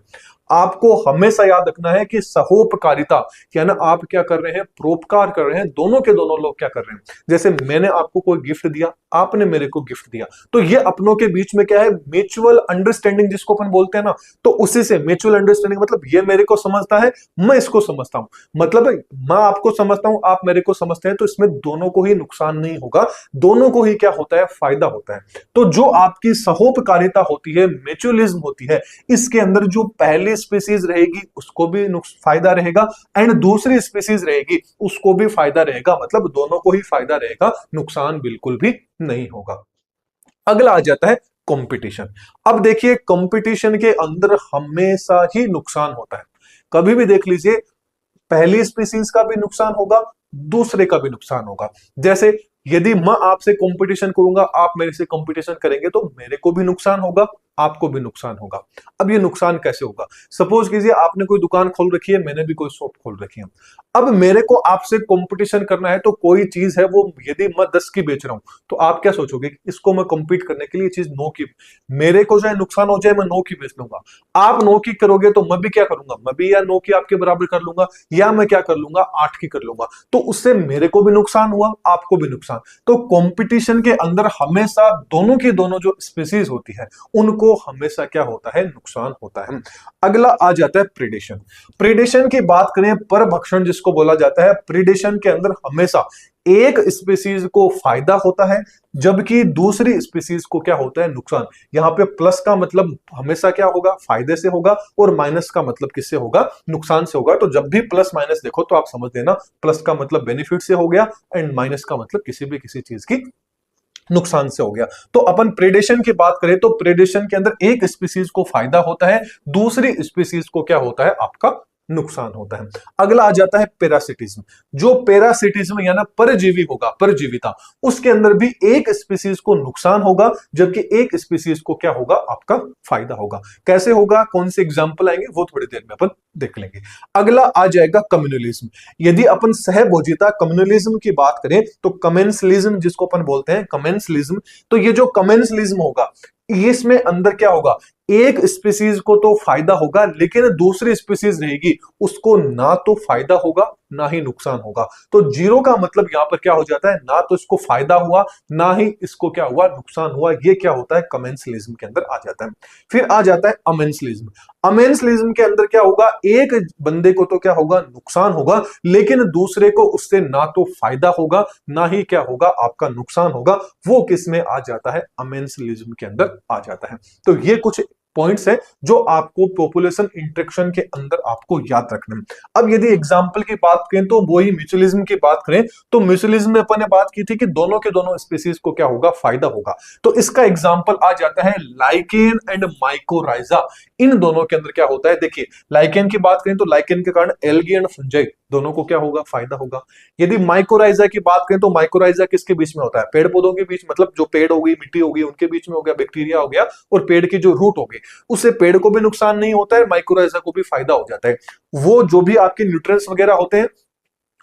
आपको हमेशा याद रखना है कि सहोपकारिता यानी आप क्या कर रहे हैं, परोपकार कर रहे हैं, दोनों के दोनों लोग क्या कर रहे हैं। जैसे मैंने आपको कोई गिफ्ट दिया, आपने मेरे को गिफ्ट दिया, तो ये अपनों के बीच में क्या है, म्यूचुअल अंडरस्टैंडिंग जिसको अपन बोलते हैं ना, तो उसी से म्यूचुअल अंडरस्टैंडिंग मतलब ये मेरे को समझता है, मैं इसको समझता हूं, मतलब मैं आपको समझता हूं, आप मेरे को समझते हैं, तो इसमें दोनों को ही नुकसान नहीं होगा, दोनों को ही क्या होता है, फायदा होता है। तो जो आपकी सहोपकारिता होती है, म्यूचुअलिज्म होती है, इसके अंदर जो पहली स्पीसीज रहेगी उसको भी फायदा रहेगा एंड दूसरी स्पीसीज रहेगी उसको भी फायदा रहेगा, मतलब दोनों को ही फायदा रहेगा, नुकसान बिल्कुल भी नहीं होगा। अगला आ जाता है कंपटीशन। अब देखिए, कंपटीशन के अंदर हमेशा ही नुकसान होता है। कभी भी देख लीजिए, पहली स्पीसीज का भी नुकसान होगा, दूसरे का भी नुकसान होगा। जैसे यदि मैं आपसे कंपटीशन करूंगा, आप मेरे से कंपटीशन करेंगे, तो मेरे को भी नुकसान होगा, आपको भी नुकसान होगा। अब ये नुकसान कैसे होगा, सपोज कीजिए आपने कोई दुकान खोल रखी है, मैंने भी कोई शॉप खोल रखी है। अब मेरे को आपसे कंपटीशन करना है, तो कोई चीज है वो यदि मैं 10 की बेच रहा हूं, तो आप क्या सोचोगे, इसको मैं compete करने के लिए चीज 9 की, मेरे को चाहे नुकसान हो जाए, मैं 9 की बेच लूंगा। आप 9 की करोगे तो मैं भी क्या करूंगा, मैं भी या 9 की आपके बराबर कर लूंगा, या मैं क्या कर लूंगा, 8 की कर लूंगा। तो उससे मेरे को भी नुकसान हुआ, आपको भी नुकसान। तो कंपटीशन के अंदर हमेशा दोनों की दोनों जो स्पीसीज होती है उनको हमेशा क्या होता है, नुकसान होता है। अगला आ जाता है प्रीडेशन। प्रीडेशन की बात करें, परभक्षण जिसको बोला जाता है, प्रीडेशन के अंदर हमेशा एक स्पीसीज को फायदा होता है, जबकि दूसरी स्पीसीज को क्या होता है, नुकसान। यहां पे प्लस का मतलब हमेशा क्या होगा, फायदे से होगा, और माइनस का मतलब किससे होगा, नुकसान से होगा। तो जब भी प्लस माइनस देखो तो आप समझ लेना, प्लस का मतलब बेनिफिट से हो गया एंड माइनस का मतलब किसी चीज की नुकसान से हो गया। तो अपन प्रेडेशन की बात करें तो प्रेडेशन के अंदर एक स्पीसीज को फायदा होता है, दूसरी स्पीसीज को क्या होता है, आपका नुकसान होता है। अगला आ जाता है पैरासिटिज्म। जो पैरासिटिज्म यानी परजीवी होगा, परजीविता, उसके अंदर भी एक स्पीसीज को नुकसान होगा, जबकि एक स्पीसीज को क्या होगा, आपका फायदा होगा। कैसे होगा, कौन से एग्जांपल आएंगे वो थोड़ी देर में अपन देख लेंगे। अगला आ जाएगा कम्युनलिज्म। यदि अपन सहभोजिता कम्युनलिज्म की बात करें तो कमेंसलिज्म जिसको अपन बोलते हैं, कमेंसलिज्म, तो ये जो कमेंसलिज्म होगा इसमें अंदर क्या होगा, एक स्पीसीज को तो फायदा होगा, लेकिन दूसरी स्पीसीज रहेगी उसको ना तो फायदा होगा ना ही नुकसान होगा। तो जीरो का मतलब यहां पर क्या हो जाता है, ना तो इसको फायदा हुआ ना ही इसको क्या हुआ, नुकसान हुआ। ये क्या होता है, कमेंसलिज्म के अंदर आ जाता है। फिर आ जाता है अमेंसलिज्म। अमेंसलिज्म के अंदर क्या होगा, एक बंदे को तो क्या होगा, नुकसान होगा, लेकिन दूसरे को उससे ना तो फायदा होगा ना ही क्या होगा, आपका नुकसान होगा। वो किस में आ जाता है, अमेंसलिज्म के अंदर आ जाता है। तो ये कुछ पॉइंट्स है जो आपको पॉपुलेशन इंटरेक्शन के अंदर आपको याद रखना है। अब यदि एग्जांपल की बात करें तो वही म्यूचुअलिज्म की बात करें तो म्यूचुअलिज्म में अपन ने बात की थी कि दोनों के दोनों स्पीसीज को क्या होगा, फायदा होगा। तो इसका एग्जांपल आ जाता है लाइकेन एंड माइकोराइजा। इन दोनों के अंदर क्या होता है, देखिए लाइकेन की बात करें तो लाइकेन के कारण एल्गी एंड फंजाई दोनों को क्या होगा, फायदा होगा। यदि माइकोराइजा की बात करें तो माइकोराइजा किसके बीच में होता है, पेड़ पौधों के बीच, मतलब जो पेड़ हो गई, मिट्टी हो गई, उनके बीच में हो गया, बैक्टीरिया हो गया और पेड़ की जो रूट हो गई, उससे पेड़ को भी नुकसान नहीं होता है, माइक्रोराइजा को भी फायदा हो जाता है। वो जो भी आपके न्यूट्रिएंट्स वगैरह होते हैं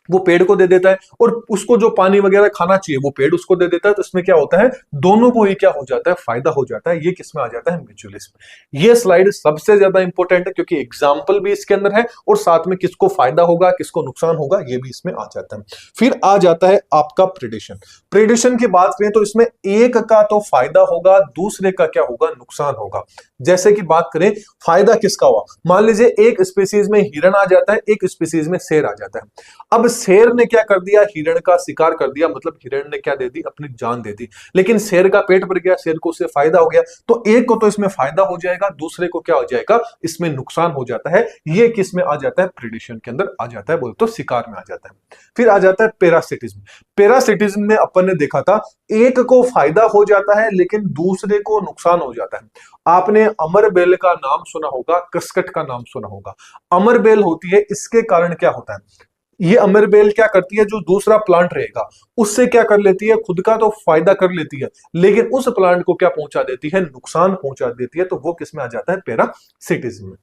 वो पेड़ को दे देता है और उसको जो पानी वगैरह खाना चाहिए वो पेड़ उसको दे देता है। तो इसमें क्या होता है, दोनों को ही क्या हो जाता है, फायदा हो जाता है। ये किसमें आ जाता है, म्यूचुअलिज्म। ये स्लाइड सबसे ज्यादा इंपॉर्टेंट है क्योंकि एग्जाम्पल भी इसके अंदर है और साथ में किसको फायदा होगा किसको नुकसान होगा ये भी इसमें आ जाता है। फिर आ जाता है आपका प्रेडेशन। प्रेडेशन की बात करें तो इसमें एक का तो फायदा होगा, दूसरे का क्या होगा, नुकसान होगा। जैसे कि बात करें फायदा किसका हुआ, मान लीजिए एक स्पीसीज में हिरण आ जाता है, एक स्पीसीज में शेर आ जाता है। अब शेर ने क्या कर दिया, हिरण का शिकार कर दिया, मतलब हिरण ने क्या दे दी, अपनी जान दे दी, लेकिन शेर का पेट भर गया, शेर को उससे फायदा हो गया। तो एक को तो इसमें फायदा हो जाएगा, दूसरे को क्या हो जाएगा, इसमें नुकसान हो जाता है। ये किस में आ जाता है, प्रेडेशन के अंदर आ जाता है, बोल तो शिकार में आ जाता है। फिर आ जाता है पैरासिटिज्म। पैरासिटिज्म में अपन ने देखा था एक को फायदा हो जाता है लेकिन दूसरे को नुकसान हो जाता है। आपने अमरबेल का नाम सुना होगा, कसकट का नाम सुना होगा। अमरबेल होती है, इसके कारण क्या होता है, ये अमरबेल क्या करती है, जो दूसरा प्लांट रहेगा उससे क्या कर लेती है, खुद का तो फायदा कर लेती है लेकिन उस प्लांट को क्या पहुंचा देती है, नुकसान पहुंचा देती है। तो वो किसमें आ जाता है, पैरासिटिज्म में।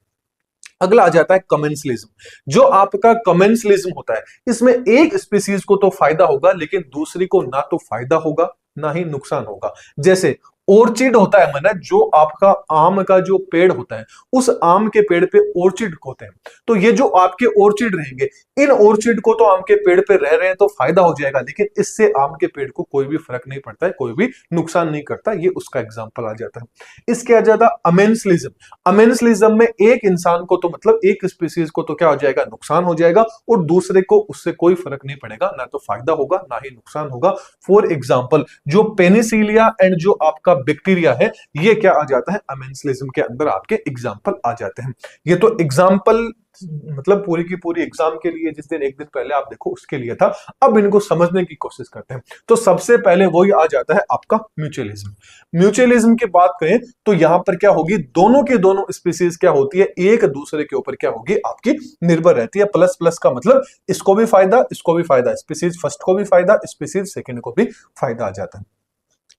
अगला आ जाता है कमेंसलिज्म। जो आपका कमेंसलिज्म होता है इसमें एक स्पीसीज को तो फायदा होगा लेकिन दूसरी को ना तो फायदा होगा ना ही नुकसान होगा। जैसे ऑर्चिड होता है, माना जो आपका आम का जो पेड़ होता है उस आम के पेड़ पे ऑर्चिड होते हैं। तो ये जो आपके ऑर्चिड रहेंगे, इन ऑर्चिड को तो आम के पेड़ पे रह रहे हैं तो फायदा हो जाएगा लेकिन इससे आम के पेड़ को कोई भी फर्क नहीं पड़ता है, कोई भी नुकसान नहीं करता। ये उसका एग्जाम्पल आ जाता है। इसके आ जाता है अमेंसलिज्म। अमेंसलिज्म में एक इंसान को तो मतलब एक स्पीसीज को तो क्या हो जाएगा, नुकसान हो जाएगा और दूसरे को उससे कोई फर्क नहीं पड़ेगा, ना तो फायदा होगा ना ही नुकसान होगा। फॉर एग्जाम्पल जो पेनिसिलिया एंड जो आपका बैक्टीरिया है ये क्या आ जाता है, अमेंसलिज्म के अंदर आपके एग्जाम्पल आ जाते हैं। ये तो एग्जाम्पल मतलब पूरी की पूरी एग्जाम के लिए जिस दिन एक दिन पहले आप देखो उसके लिए था। अब इनको समझने की कोशिश करते हैं। तो सबसे पहले वही आ जाता है आपका म्यूचुअलिज्म। म्यूचुअलिज्म की बात करें तो यहां पर क्या होगी, दोनों के दोनों स्पीसीज क्या होती है, एक दूसरे के ऊपर क्या होगी, आपकी निर्भर रहती है। प्लस प्लस का मतलब इसको भी फायदा, इसको भी फायदा, स्पीसीज फर्स्ट को भी फायदा, स्पीसीज सेकंड को भी फायदा आ जाता है।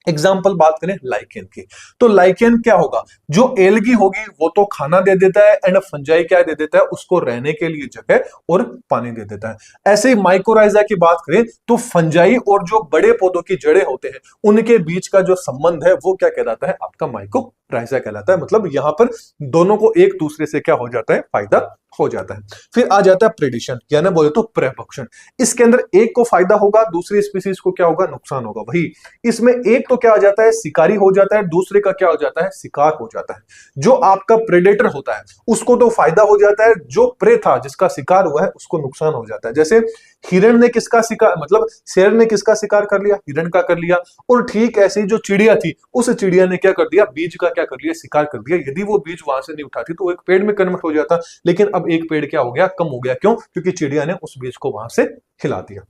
एग्जाम्पल बात करें लाइकेन की तो लाइकेन क्या होगा, जो एल्गी होगी वो तो खाना दे देता है एंड फंजाई क्या दे देता है, उसको रहने के लिए जगह और पानी दे देता है। ऐसे ही माइकोराइजा की बात करें तो फंजाई और जो बड़े पौधों की जड़ें होते हैं उनके बीच का जो संबंध है वो क्या कहलाता है, आपका माइकोराइजा कहलाता है। मतलब यहां पर दोनों को एक दूसरे से क्या हो जाता है, फायदा हो जाता है। फिर आ जाता है प्रेडिशन, यानी बोले तो प्रभक्षण। इसके अंदर एक को फायदा होगा, दूसरी स्पीसीज को क्या होगा, नुकसान होगा। वही इसमें एक तो क्या हो जाता है, शिकारी हो जाता है, दूसरे का क्या हो जाता है, शिकार हो जाता है। जो आपका प्रेडेटर होता है उसको तो फायदा हो जाता है, जो प्रे था जिसका शिकार हुआ है उसको नुकसान हो जाता है। जैसे हिरण ने किसका शिकार, मतलब शेर ने किसका शिकार कर लिया, हिरण का कर लिया। और ठीक ऐसी जो चिड़िया थी उस चिड़िया ने क्या कर दिया, बीज का क्या कर लिया, शिकार कर दिया। यदि वो बीज वहां से नहीं उठाती तो एक पेड़ में कन्वर्ट हो जाता, लेकिन अब एक पेड़ क्या हो गया, कम हो गया। क्यों, क्योंकि चिड़िया ने उस बीज को वहां से हिला दिया।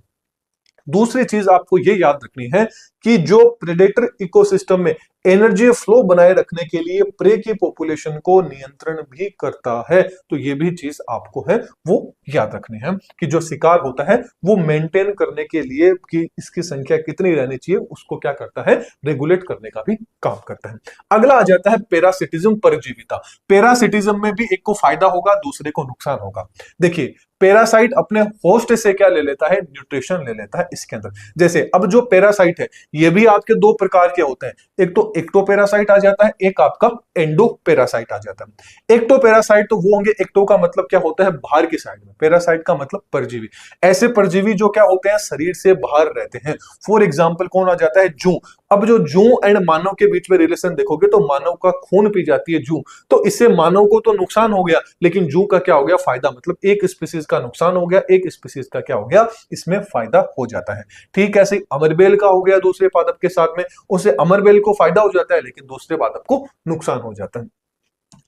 दूसरी चीज आपको यह याद रखनी है कि जो प्रेडेटर इकोसिस्टम में एनर्जी फ्लो बनाए रखने के लिए प्रे की पॉपुलेशन को नियंत्रण भी करता है। तो ये भी चीज आपको है वो याद रखनी है कि जो शिकार होता है वो मेंटेन करने के लिए कि इसकी संख्या कितनी रहनी चाहिए उसको क्या करता है, रेगुलेट करने का भी काम करता है। अगला आ जाता है पैरासिटिज्म, परजीविता। पैरासिटिज्म में भी एक को फायदा होगा, दूसरे को नुकसान होगा। देखिए पैरासाइट अपने होस्ट से क्या ले लेता है, न्यूट्रिशन ले लेता है इसके अंदर। जैसे अब जो पैरासाइट है ये भी आपके दो प्रकार के होते हैं, एक तो एक्टोपैरासाइट आ जाता है, एक आपका एंडोपैरासाइट आ जाता है। एक्टोपैरासाइट तो वो होंगे, एक्टो का मतलब क्या होता है, बाहर की साइड में, पैरासाइट का मतलब परजीवी। ऐसे परजीवी जो क्या होते हैं, शरीर से बाहर रहते हैं। फॉर एग्जाम्पल कौन आ जाता है, जूं। अब जो जूं एंड मानव के बीच में रिलेशन देखोगे तो मानव का खून पी जाती है जूं, तो इससे मानव को तो नुकसान हो गया लेकिन जूं का क्या हो गया, फायदा। मतलब एक स्पीसीज का नुकसान हो गया, एक स्पीसीज का क्या हो गया, इसमें फायदा हो जाता है। ठीक ऐसे अमरबेल का हो गया दूसरे पादप के साथ में, उसे अमरबेल को फायदा हो जाता है लेकिन दूसरे पादप को नुकसान हो जाता है।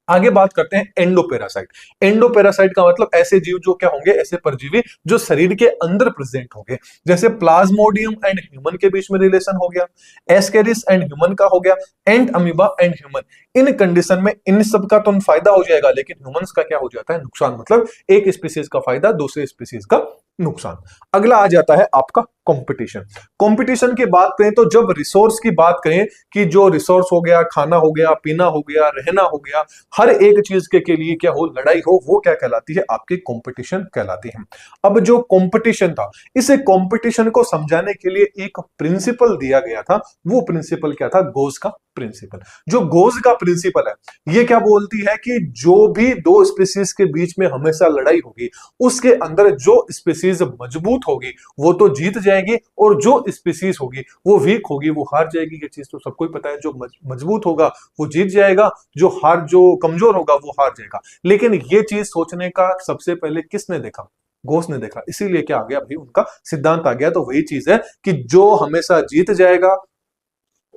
आगे बात करते हैं एंडोपेरासाइट। एंडोपेरासाइट का मतलब ऐसे जीव जो क्या होंगे, ऐसे परजीवी जो शरीर के अंदर प्रेजेंट होंगे, जैसे प्लाज्मोडियम एंड ह्यूमन के बीच में रिलेशन हो गया, एस्केरिस एंड ह्यूमन का हो गया, and amoeba and human. In condition में इन सब का तो फायदा हो जाएगा, लेकिन ह्यूमंस का क्या हो जाता है, नुकसान। मतलब एक स्पीसीज का फायदा, दूसरे स्पीसीज का नुकसान। अगला आ जाता है आपका कंपटीशन। कंपटीशन की बात करें तो जब रिसोर्स की बात करें कि जो रिसोर्स हो गया, खाना हो गया, पीना हो गया, रहना हो गया, हर एक चीज के लिए क्या हो, लड़ाई हो, वो क्या कहलाती है, आपकी कंपटीशन कहलाती है। अब जो कंपटीशन था, इसे कंपटीशन को समझाने के लिए एक प्रिंसिपल दिया गया था। वो प्रिंसिपल क्या था, गोज का प्रिंसिपल। जो गोज का प्रिंसिपल है, ये क्या बोलती है कि जो भी दो स्पीसीज के बीच में हमेशा लड़ाई होगी, उसके अंदर जो स्पीसीज मजबूत होगी वो तो जीत जाएगी, और जो स्पीसीज होगी वो वीक होगी, वो हार जाएगी। ये चीज तो सबको ही पता है, जो मजबूत होगा वो जीत जाएगा, जो कमजोर होगा वो हार जाएगा। लेकिन ये चीज सोचने का सबसे पहले किसने देखा, गोस ने देखा। इसीलिए क्या आ गया भाई, उनका सिद्धांत आ गया। तो वही चीज है कि जो हमेशा जीत जाएगा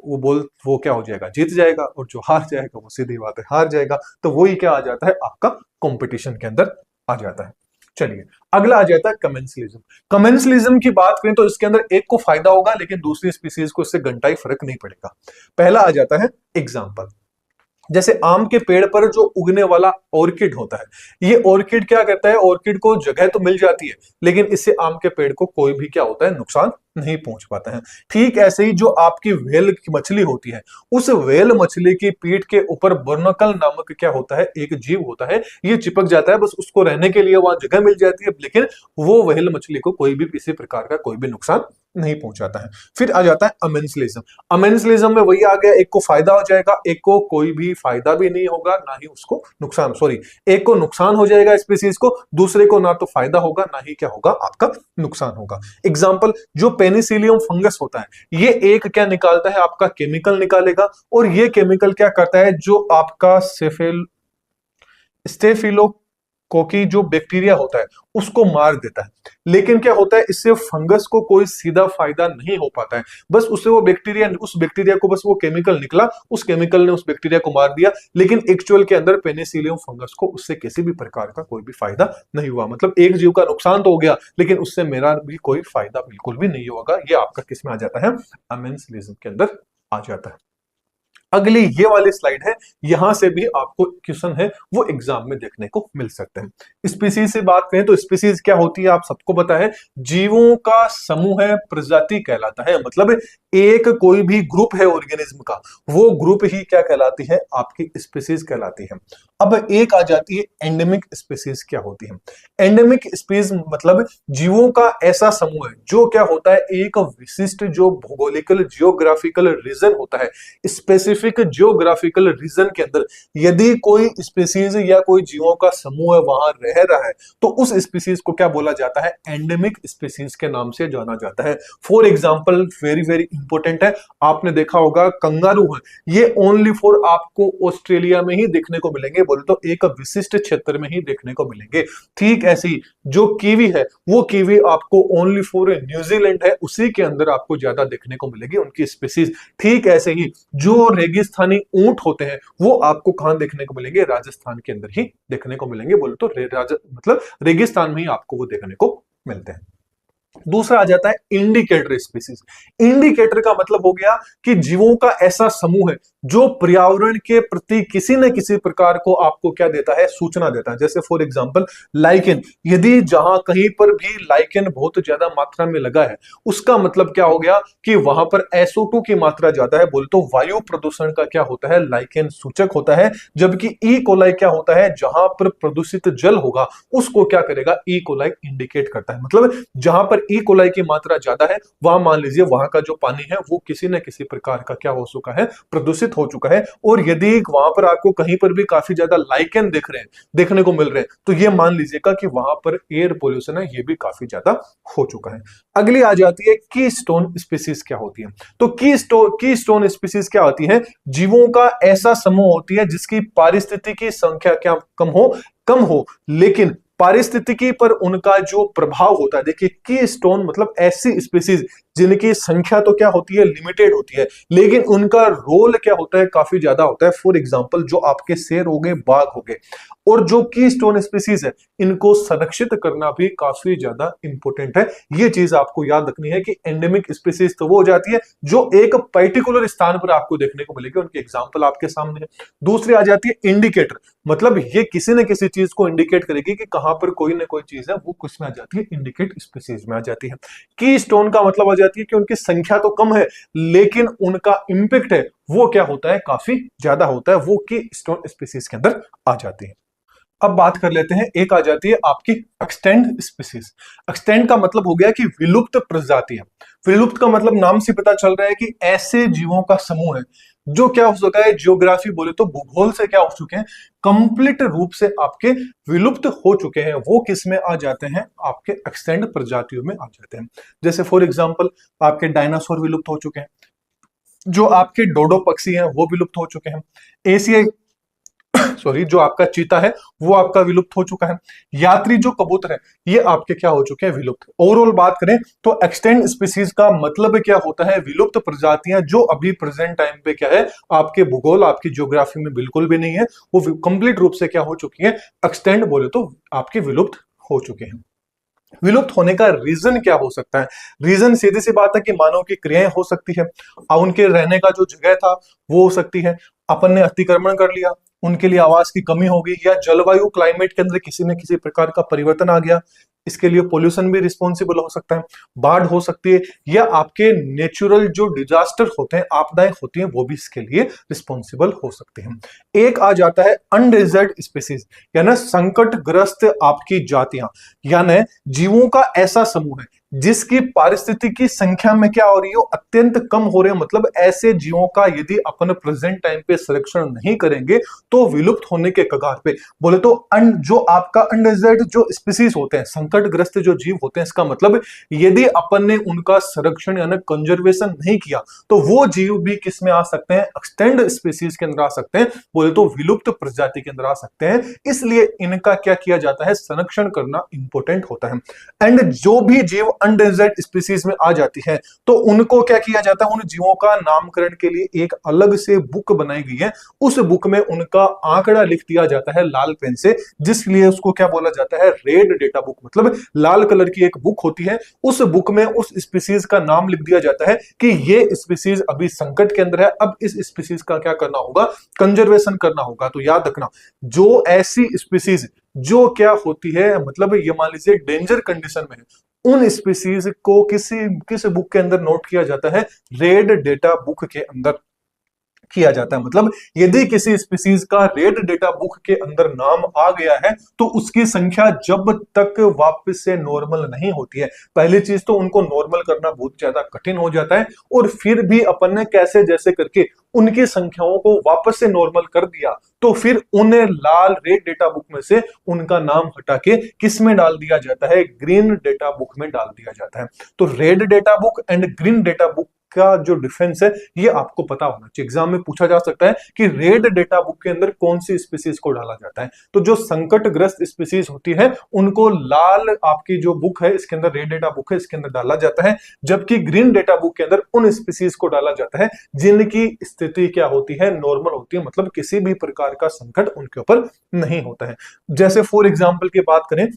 वो क्या हो जाएगा, जीत जाएगा, और जो हार जाएगा वो सीधी बात है, हार जाएगा। तो वही क्या आ जाता है, आपका कंपटीशन के अंदर आ जाता है। चलिए अगला आ जाता है कमेंसलिज्म। कमेंसलिज्म की बात करें तो इसके अंदर एक को फायदा होगा, लेकिन दूसरी स्पीसीज को इससे घंटा ही फर्क नहीं पड़ेगा। पहला आ जाता है एग्जाम्पल। जैसे आम के पेड़ पर जो उगने वाला ऑर्किड होता है, ये ऑर्किड क्या करता है, ऑर्किड को जगह तो मिल जाती है, लेकिन इससे आम के पेड़ को कोई भी क्या होता है, नुकसान नहीं पहुंच पाता है। ठीक ऐसे ही जो आपकी व्हेल की मछली होती है, उस व्हेल मछली की पीठ के ऊपर बर्नकल नामक क्या होता है, एक जीव होता है, ये चिपक जाता है, बस उसको रहने के लिए वहां जगह मिल जाती है, लेकिन वो व्हेल मछली को कोई भी किसी प्रकार का कोई भी नुकसान नहीं पहुंचाता है। फिर आ जाता है अमेंसलिज्म। अमेंसलिज्म में वही आ गया, एक को फायदा हो जाएगा, एक को कोई भी फायदा भी नहीं होगा, ना ही उसको नुकसान, सॉरी, एक को नुकसान हो जाएगा स्पीसीज को, दूसरे को ना तो फायदा होगा ना ही क्या होगा, आपका नुकसान होगा। एग्जाम्पल, जो पेनिसिलियम फंगस होता है, ये एक क्या निकालता है, आपका केमिकल निकालेगा, और ये केमिकल क्या करता है, जो आपका स्टेफिलोकोकी जो बैक्टीरिया होता है उसको मार देता है। लेकिन क्या होता है, इससे फंगस को कोई सीधा फायदा नहीं हो पाता है, बस उससे वो बैक्टीरिया, उस बैक्टीरिया को बस वो केमिकल निकला, उस केमिकल ने उस बैक्टीरिया को मार दिया, लेकिन एक्चुअल के अंदर पेनिसिलियम फंगस को उससे किसी भी प्रकार का कोई भी फायदा नहीं हुआ। मतलब एक जीव का नुकसान तो हो गया, लेकिन उससे मेरा भी कोई फायदा बिल्कुल भी नहीं होगा। ये आपका किस में आ जाता है, अमेंसलिज्म के अंदर आ जाता है। अगली ये वाली स्लाइड है, यहां से भी आपको क्वेश्चन है वो एग्जाम में देखने को मिल सकते हैं। स्पीसीज से बात करें तो स्पीसीज क्या होती है, आप सबको पता है, जीवों का समूह है, प्रजाति कहलाता है। मतलब एक कोई भी ग्रुप है ऑर्गेनिज्म का, वो ग्रुप ही क्या कहलाती है, आपकी स्पीसीज कहलाती है। अब एक आ जाती है एंडेमिक स्पीसीज। क्या होती है एंडेमिक स्पीसीज, मतलब जीवों का ऐसा समूह है जो क्या होता है, एक विशिष्ट जो भौगोलिकल जियोग्राफिकल रीजन होता है, स्पेसिफिक जियोग्राफिकल रीजन के अंदर यदि कोई स्पीसीज या कोई जीवों का समूह है वहां रह रहा है, तो उस स्पीसीज को क्या बोला जाता है, एंडेमिक स्पीसीज के नाम से जाना जाता है। For example, very very important है, आपने देखा होगा कंगारू है, ये ओनली फॉर आपको ऑस्ट्रेलिया में ही देखने को मिलेंगे, बोले तो एक विशिष्ट क्षेत्र में ही देखने को मिलेंगे। ठीक ऐसे ही जो कीवी है, वो कीवी आपको ओनली फॉर न्यूजीलैंड है, उसी के अंदर आपको ज्यादा देखने को मिलेगी उनकी स्पीसीज। ठीक ऐसे ही जो रेगिस्तानी ऊंट होते हैं, वो आपको कहां देखने को मिलेंगे, राजस्थान के अंदर ही देखने को मिलेंगे, बोले तो मतलब रेगिस्तान में ही आपको वो देखने को मिलते हैं। दूसरा आ जाता है इंडिकेटर स्पीसीज। इंडिकेटर का मतलब हो गया कि जीवों का ऐसा समूह है जो पर्यावरण के प्रति किसी न किसी प्रकार को आपको क्या देता है, सूचना देता है। जैसे फॉर एग्जांपल लाइकेन, यदि जहां कहीं पर भी लाइकेन बहुत ज्यादा मात्रा में लगा है, उसका मतलब क्या हो गया कि वहां पर SO2 की मात्रा ज्यादा है, बोल तो वायु प्रदूषण का क्या होता है, लाइकेन सूचक होता है। जबकि ई कोलाई क्या होता है, जहां पर प्रदूषित जल होगा उसको क्या करेगा, ई कोलाई इंडिकेट करता है। मतलब जहां पर ई कोलाई की मात्रा ज्यादा है, वहां मान लीजिए वहां का जो पानी है वो किसी न किसी प्रकार का क्या हो चुका है, प्रदूषित हो चुका है। और यदि वहां पर आपको कहीं पर भी काफी ज्यादा लाइकेन देखने को मिल रहे हैं, तो ये मान लीजिएगा कि वहां पर एयर पोल्यूशन है, ये भी काफी ज्यादा हो चुका है। अगली आ जाती है कीस्टोन स्पीसीज। क्या होती है, तो कीस्टोन स्पीसीज क्या होती है, जीवों का ऐसा समूह होती है जिसकी पारिस्थितिकी संख्या क्या कम हो, लेकिन पारिस्थितिकी पर उनका जो प्रभाव होता है। देखिए कीस्टोन मतलब ऐसी स्पीसीज जिनकी संख्या तो क्या होती है, लिमिटेड होती है, लेकिन उनका रोल क्या होता है, काफी ज्यादा होता है। फॉर एग्जाम्पल जो आपके शेर हो गए, बाघ हो गए, और जो की स्टोन स्पीसीज है, इनको संरक्षित करना भी काफी ज्यादा इंपॉर्टेंट है। ये चीज आपको याद रखनी है कि एंडेमिक स्पीसीज तो वो हो जाती है जो एक पर्टिकुलर स्थान पर आपको देखने को मिलेगी, उनकी एग्जांपल आपके सामने है। दूसरी आ जाती है इंडिकेटर, मतलब ये किसी न किसी चीज को इंडिकेट करेगी कि कहां पर कोई ना कोई चीज है, वो किस में आ जाती है, इंडिकेट स्पीसीज में आ जाती है। की स्टोन का मतलब आ जाती है कि उनकी संख्या तो कम है, लेकिन उनका इंपैक्ट है वो क्या होता है, काफी ज्यादा होता है, वो की स्टोन स्पीसीज के अंदर आ जाती है। अब बात कर लेते हैं, एक आ जाती है आपकी एक्सटेंड स्पीसीज। एक्सटेंड का मतलब हो गया कि विलुप्त प्रजातियां। विलुप्त का मतलब नाम से पता चल रहा है कि ऐसे जीवों का समूह है जो क्या हो चुका है, जियोग्राफी बोले तो भूगोल से क्या हो चुके हैं, कंप्लीट रूप से आपके विलुप्त हो चुके हैं, वो किस में आ जाते हैं, आपके एक्सटेंड प्रजातियों में आ जाते हैं। जैसे फॉर एग्जांपल आपके डायनासोर विलुप्त हो चुके हैं, जो आपके डोडो पक्षी हैं वो विलुप्त हो चुके हैं, एशियाई सॉरी जो आपका चीता है वो आपका विलुप्त हो चुका है, यात्री जो कबूतर है ये आपके क्या हो चुके हैं, विलुप्त। ओवरऑल बात करें तो एक्सटेंड स्पीसीज का मतलब क्या होता है, विलुप्त प्रजातियां जो अभी प्रेजेंट टाइम पे क्या है, आपके भूगोल आपकी ज्योग्राफी में बिल्कुल भी नहीं है, वो कंप्लीट रूप से क्या हो चुकी है, एक्सटेंड बोले तो आपके विलुप्त हो चुके हैं। विलुप्त होने का रीजन क्या हो सकता है, रीजन सीधी सी बात है कि मानव की क्रियाएं हो सकती है, अब उनके रहने का जो जगह था वो हो सकती है, अपन ने अतिक्रमण कर लिया, उनके लिए आवास की कमी होगी, या जलवायु क्लाइमेट के अंदर किसी न किसी प्रकार का परिवर्तन आ गया, इसके लिए पोल्यूशन भी रिस्पॉन्सिबल हो सकता है, बाढ़ हो सकती है, या आपके नेचुरल जो डिजास्टर होते हैं, आपदाएं होती हैं, वो भी इसके लिए रिस्पॉन्सिबल हो सकते हैं। एक आ जाता है अनडिजर्ड स्पीसीज, यानी संकटग्रस्त आपकी जातियां, यानी जीवों का ऐसा समूह है जिसकी पारिस्थितिकी संख्या में क्या हो रही हो, अत्यंत कम हो रहे हो, मतलब ऐसे जीवों का यदि अपन प्रेजेंट टाइम पे संरक्षण नहीं करेंगे तो विलुप्त होने के कगार पे। बोले तो जो आपका अनडिजर्ड जो स्पीसीज होते हैं, संकटग्रस्त जो जीव होते हैं, इसका मतलब यदि अपन ने उनका संरक्षण यानी कंजर्वेशन नहीं किया तो वो जीव भी किस में आ सकते हैं, एक्सटेंड स्पीसीज के अंदर आ सकते हैं, बोले तो विलुप्त प्रजाति के अंदर आ सकते हैं। इसलिए इनका क्या किया जाता है, संरक्षण करना इंपॉर्टेंट होता है। एंड जो भी जीव अनडिजर्ड स्पीसीज में आ जाती है तो उनको क्या किया जाता है, उन जीवों का नामकरण के लिए एक अलग से बुक बनाई गई है, उस बुक में उनका आंकड़ा लिख दिया जाता है लाल पेन से, जिसलिए उसको क्या बोला जाता है, रेड डेटा बुक, मतलब लाल कलर की एक बुक होती है, उस बुक में उस स्पीसीज का नाम लिख दिया जाता है कि ये स्पीसीज अभी संकट के अंदर है, अब इस स्पीसीज का क्या करना होगा, कंजर्वेशन करना होगा। तो याद रखना, जो ऐसी स्पीसीज जो क्या होती है, मतलब ये मान लीजिए डेंजर कंडीशन में है, उन स्पीसीज को किस बुक के अंदर नोट किया जाता है, रेड डेटा बुक के अंदर किया जाता है। मतलब यदि किसी स्पीसीज का रेड डेटा बुक के अंदर नाम आ गया है तो उसकी संख्या जब तक वापस से नॉर्मल नहीं होती है, पहली चीज तो उनको नॉर्मल करना बहुत ज्यादा कठिन हो जाता है, और फिर भी अपन ने कैसे जैसे करके उनकी संख्याओं को वापस से नॉर्मल कर दिया, तो फिर उन्हें लाल रेड डेटा बुक में से उनका नाम हटा के किस में डाल दिया जाता है, ग्रीन डेटा बुक में डाल दिया जाता है। तो red data book and green data book का जो डिफरेंस है ये आपको पता होना चाहिए। एग्जाम में पूछा जा सकता है कि रेड डेटा बुक के अंदर कौन सी स्पीसीज को डाला जाता है, तो जो संकटग्रस्त स्पीसीज होती है उनको लाल आपकी जो बुक है इसके अंदर, रेड डेटा बुक है इसके अंदर डाला जाता है, जबकि ग्रीन डेटा बुक के अंदर उन स्पीसीज को डाला जाता है जिनकी स्थिति क्या होती है, नॉर्मल होती है, मतलब किसी भी प्रकार का संकट उनके ऊपर नहीं होता है। जैसे फॉर एग्जाम्पल की बात करें,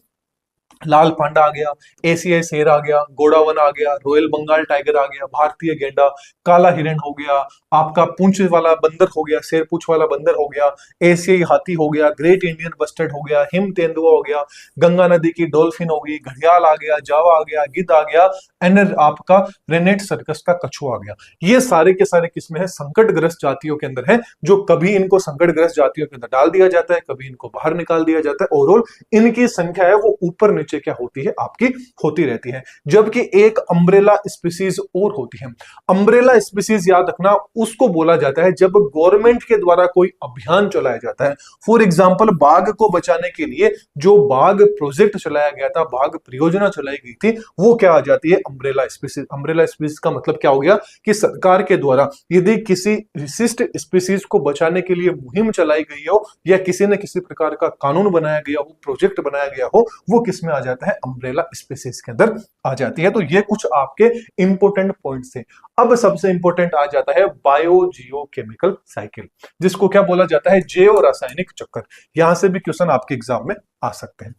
लाल पांडा आ गया, एशियाई शेर आ गया, गोडावन आ गया, रॉयल बंगाल टाइगर आ गया, भारतीय गेंडा, काला हिरण हो गया, आपका पूंछ वाला बंदर हो गया, शेर पूंछ वाला बंदर हो गया, एशियाई हाथी हो गया, ग्रेट इंडियन बस्टर्ड हो गया, हिम तेंदुआ हो गया, गंगा नदी की डॉल्फिन हो गई, घड़ियाल आ गया, जावा आ गया, गिद्ध आ गया, एंड आपका रेनेट सर्कस का कछुआ आ गया। ये सारे के सारे किस्में हैं संकटग्रस्त जातियों के अंदर है, जो कभी इनको संकटग्रस्त जातियों के अंदर डाल दिया जाता है, कभी इनको बाहर निकाल दिया जाता है। ओवरऑल इनकी संख्या है वो ऊपर नीचे क्या होती है, आपकी होती रहती है। जबकि एक अम्ब्रेला स्पीसीज और होती है। अम्ब्रेला स्पीसीज याद रखना, उसको बोला जाता है जब गवर्नमेंट के द्वारा कोई अभियान चलाया जाता है। फॉर एग्जांपल बाघ को बचाने के लिए जो बाघ प्रोजेक्ट चलाया गया था, बाघ परियोजना चलाई गई थी, वो क्या आ जाती है, अम्ब्रेला स्पीसीज। अम्ब्रेला स्पीसीज का मतलब क्या हो गया कि सरकार के द्वारा यदि किसी विशिष्ट स्पीसीज को बचाने के लिए मुहिम चलाई गई हो, या किसी न किसी प्रकार का कानून बनाया गया हो, प्रोजेक्ट बनाया गया हो, वो किस में आ जाता है, अम्ब्रेला स्पीसीज के अंदर आ जाती है। तो ये कुछ आपके इंपॉर्टेंट पॉइंट्स थे। अब सबसे इंपॉर्टेंट आ जाता है बायोजियोकेमिकल साइकिल, जिसको क्या बोला जाता है, जैव रासायनिक चक्कर। यहां से भी क्वेश्चन आपके एग्जाम में आ सकते हैं।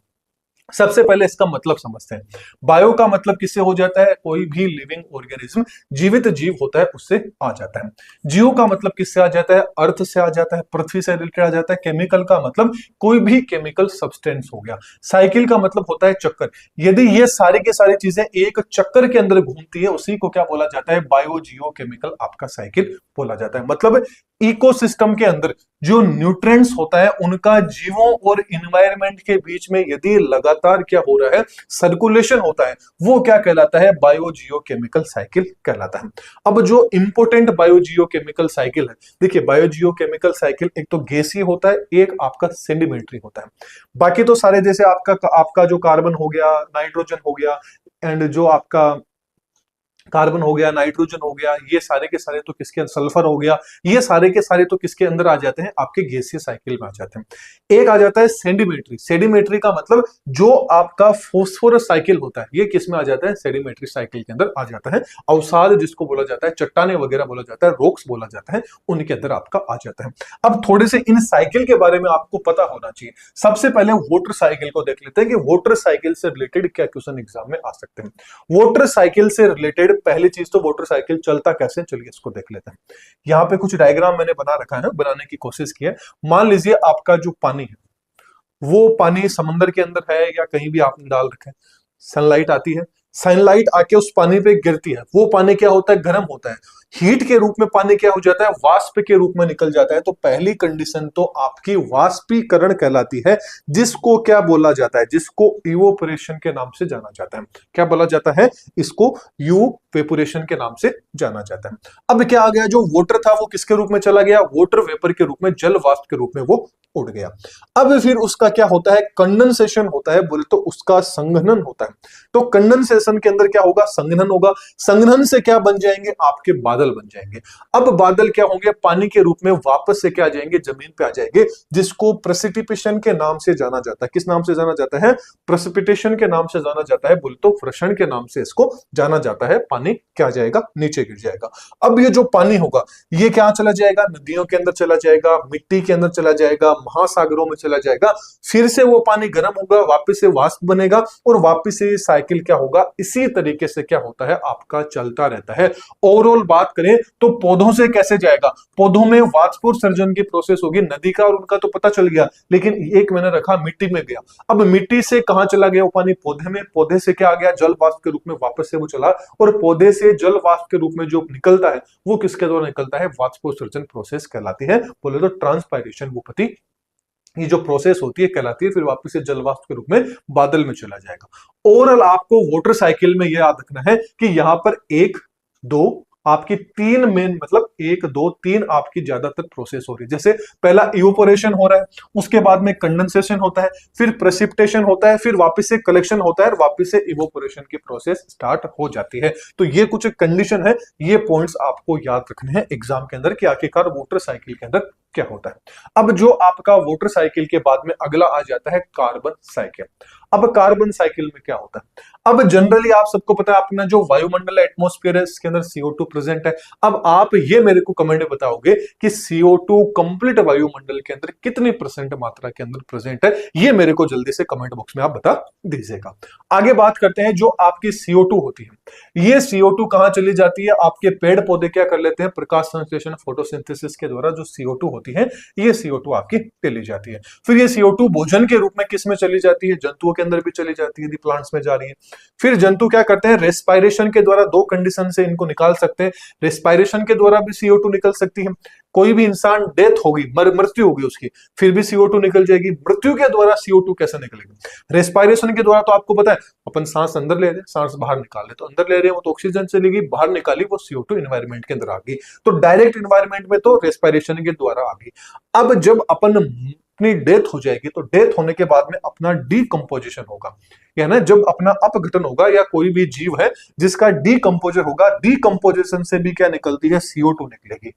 सबसे पहले इसका मतलब समझते हैं। बायो का मतलब किससे हो जाता है, कोई भी लिविंग ऑर्गेनिज्म, जीवित जीव होता है उससे आ जाता है। जियो का मतलब किससे आ जाता है, अर्थ से आ जाता है, पृथ्वी से रिलेटेड आ जाता है। केमिकल का मतलब कोई भी केमिकल सब्सटेंस हो गया। साइकिल का मतलब होता है चक्कर। यदि ये सारी की सारी चीजें एक चक्कर के अंदर घूमती है, उसी को क्या बोला जाता है, बायो जियो केमिकल आपका साइकिल बोला जाता है। मतलब इकोसिस्टम के अंदर जो न्यूट्रिएंट्स होता है उनका जीवों और इन्वायरमेंट के बीच में यदि लगातार क्या हो रहा है, सर्कुलेशन होता है, वो क्या कहलाता है, बायोजियोकेमिकल साइकिल कहलाता है। अब जो इंपॉर्टेंट बायोजियोकेमिकल साइकिल है, देखिए बायोजियोकेमिकल साइकिल एक तो गैसीय होता है, एक आपका सेडिमेंट्री होता है। बाकी तो सारे जैसे आपका जो कार्बन हो गया, नाइट्रोजन हो गया, एंड जो आपका कार्बन हो गया, नाइट्रोजन हो गया, ये सारे के सारे तो किसके, सल्फर हो गया, ये सारे के सारे तो किसके अंदर आ जाते हैं, आपके गैसीय साइकिल में आ जाते हैं। एक आ जाता है सेडिमेंट्री। सेडिमेंट्री का मतलब जो आपका फॉस्फोरस साइकिल होता है, ये किस में आ जाता है, सेडिमेंट्री साइकिल के अंदर आ जाता है। अवसाद जिसको बोला जाता है, चट्टाने वगैरह बोला जाता है, रॉक्स बोला जाता है, उनके अंदर आपका आ जाता है। अब थोड़े से इन साइकिल के बारे में आपको पता होना चाहिए। सबसे पहले वाटर साइकिल को देख लेते हैं कि वाटर साइकिल से रिलेटेड क्या क्वेश्चन एग्जाम में आ सकते हैं। वाटर साइकिल से रिलेटेड पहली चीज तो वाटर साइकिल चलता कैसे, चलिए इसको देख लेते हैं। यहां पे कुछ डायग्राम मैंने बना रखा है, बनाने की कोशिश की है। मान लीजिए आपका जो पानी है, वो पानी समंदर के अंदर है या कहीं भी आपने डाल रखा है, सनलाइट आती है, सनलाइट आके उस पानी पे गिरती है, वो पानी क्या होता है, गर्म होता है। हीट के रूप में पानी क्या हो जाता है, वाष्प के रूप में निकल जाता है। तो पहली कंडीशन तो आपकी वाष्पीकरण कहलाती है, जिसको क्या बोला जाता है, जिसको इवोपरेशन के नाम से जाना जाता है। क्या बोला जाता है, इसको इवोपोरेशन के नाम से जाना जाता है। अब क्या आ गया, जो वाटर था वो किसके रूप में चला गया, वाटर वेपर के रूप में, जल वाष्प के रूप में वो उड़ गया। अब फिर उसका क्या होता है, कंडेंसेशन होता है, बोले तो उसका संघनन होता है। तो कंडेंसेशन के अंदर क्या होगा, संघनन होगा। संघनन से क्या बन जाएंगे, आपके बादल बन जाएंगे। अब बादल क्या होंगे, पानी के रूप में वापस से क्या आ जाएंगे, जमीन पे आ जाएंगे, जिसको प्रेसिपिटेशन के नाम से जाना जाता है। किस नाम से जाना जाता है, प्रेसिपिटेशन के नाम से जाना जाता है, बोले तो वर्षण के नाम से इसको जाना जाता है। पानी क्या जाएगा, नीचे गिर जाएगा। अब ये जो पानी होगा, ये क्या चला जाएगा, नदियों के अंदर चला जाएगा, मिट्टी के अंदर चला जाएगा, महासागरों में चला जाएगा। फिर से वो पानी गर्म होगा, वापस से वाष्प बनेगा, और वापस से साइकिल क्या होगा, इसी तरीके से क्या होता है, आपका चलता रहता है। ओवरऑल बात करें तो पौधों से कैसे जाएगा, पौधों में वाष्पोत्सर्जन की प्रोसेस होगी। नदी का और उनका तो पता चल गया, लेकिन एक मैंने रखा मिट्टी में गया। अब मिट्टी से कहां चला गया वो पानी, पौधे में। पौधे से क्या आ गया, जल वाष्प के रूप में वापस से वो चला, और पौधे से जल वाष्प के रूप में जो निकलता है वो किसके द्वारा निकलता है, वाष्पोत्सर्जन प्रोसेस कहलाती है, बोले तो ट्रांसपायरेशन भूपति, ये जो प्रोसेस होती है कहलाती है। फिर वापस से जल वाष्प के रूप में बादल में चला जाएगा। ओवरऑल आपको वाटर साइकिल में यह याद रखना है कि यहां पर एक दो आपकी तीन मेन, मतलब एक दो तीन आपकी ज्यादातर प्रोसेस हो रही है। जैसे पहला इवोपोरेशन हो रहा है, उसके बाद में कंडेंसेशन होता है, फिर प्रेसिपिटेशन होता है, फिर वापस से कलेक्शन होता है, और वापस से इवोपोरेशन की प्रोसेस स्टार्ट हो जाती है। तो ये कुछ कंडीशन है, ये पॉइंट्स आपको याद रखने हैं एग्जाम के अंदर कि आखिरकार वाटर साइकिल के अंदर क्या होता है। अब जो आपका वाटर साइकिल के बाद में अगला आ जाता है कार्बन साइकिल। अब कार्बन साइकिल में क्या होता है, अब जनरली आप सबको पता है अपना जो वायुमंडल एटमॉस्फेयर है, इसके अंदर CO2 प्रेजेंट है। अब आप ये मेरे को कमेंट में बताओगे कि CO2 कंप्लीट वायुमंडल के अंदर कितनी परसेंट मात्रा के अंदर प्रेजेंट है, ये मेरे को जल्दी से कमेंट बॉक्स में आप बता दीजिएगा। आगे बात करते हैं, जो आपकी CO2 होती है, ये CO2 कहां चली जाती है, आपके पेड़ पौधे क्या कर लेते हैं, प्रकाश संश्लेषण फोटोसिंथेसिस के द्वारा जो CO2 होती है, ये CO2 आपकी चली जाती है। फिर ये CO2 भोजन के रूप में किस में चली जाती है, जंतुओं के अंदर भी चली जाती है, यदि प्लांट्स में जा रही है। फिर जंतु क्या करते हैं, रेस्पायरेशन के द्वारा, दो कंडीशन से इनको निकाल सकते हैं। रेस्पायरेशन के द्वारा भी CO2 निकल सकती है। कोई भी इंसान डेथ होगी, मृत्यु होगी उसकी, फिर भी CO2 निकल जाएगी। मृत्यु के द्वारा CO2 कैसे निकलेगी, रेस्पायरेशन के द्वारा तो आपको पता है, अपन सांस अंदर ले रहे हैं, सांस बाहर निकाल रहे, तो अंदर ले रहे हैं वो तो ऑक्सीजन चलेगी, बाहर निकाली वो CO2 एनवायरमेंट के अंदर आ गई। तो डायरेक्ट एनवायरमेंट में तो रेस्पायरेशन के द्वारा आ गई। अब जब अपन अपनी डेथ हो जाएगी, तो डेथ होने के बाद में अपना डीकंपोजिशन होगा, या ना जब अपना अपघटन होगा, या कोई भी जीव है जिसका डीकंपोजर होगा, डीकंपोजिशन से भी क्या निकलती है, CO2 निकलेगी।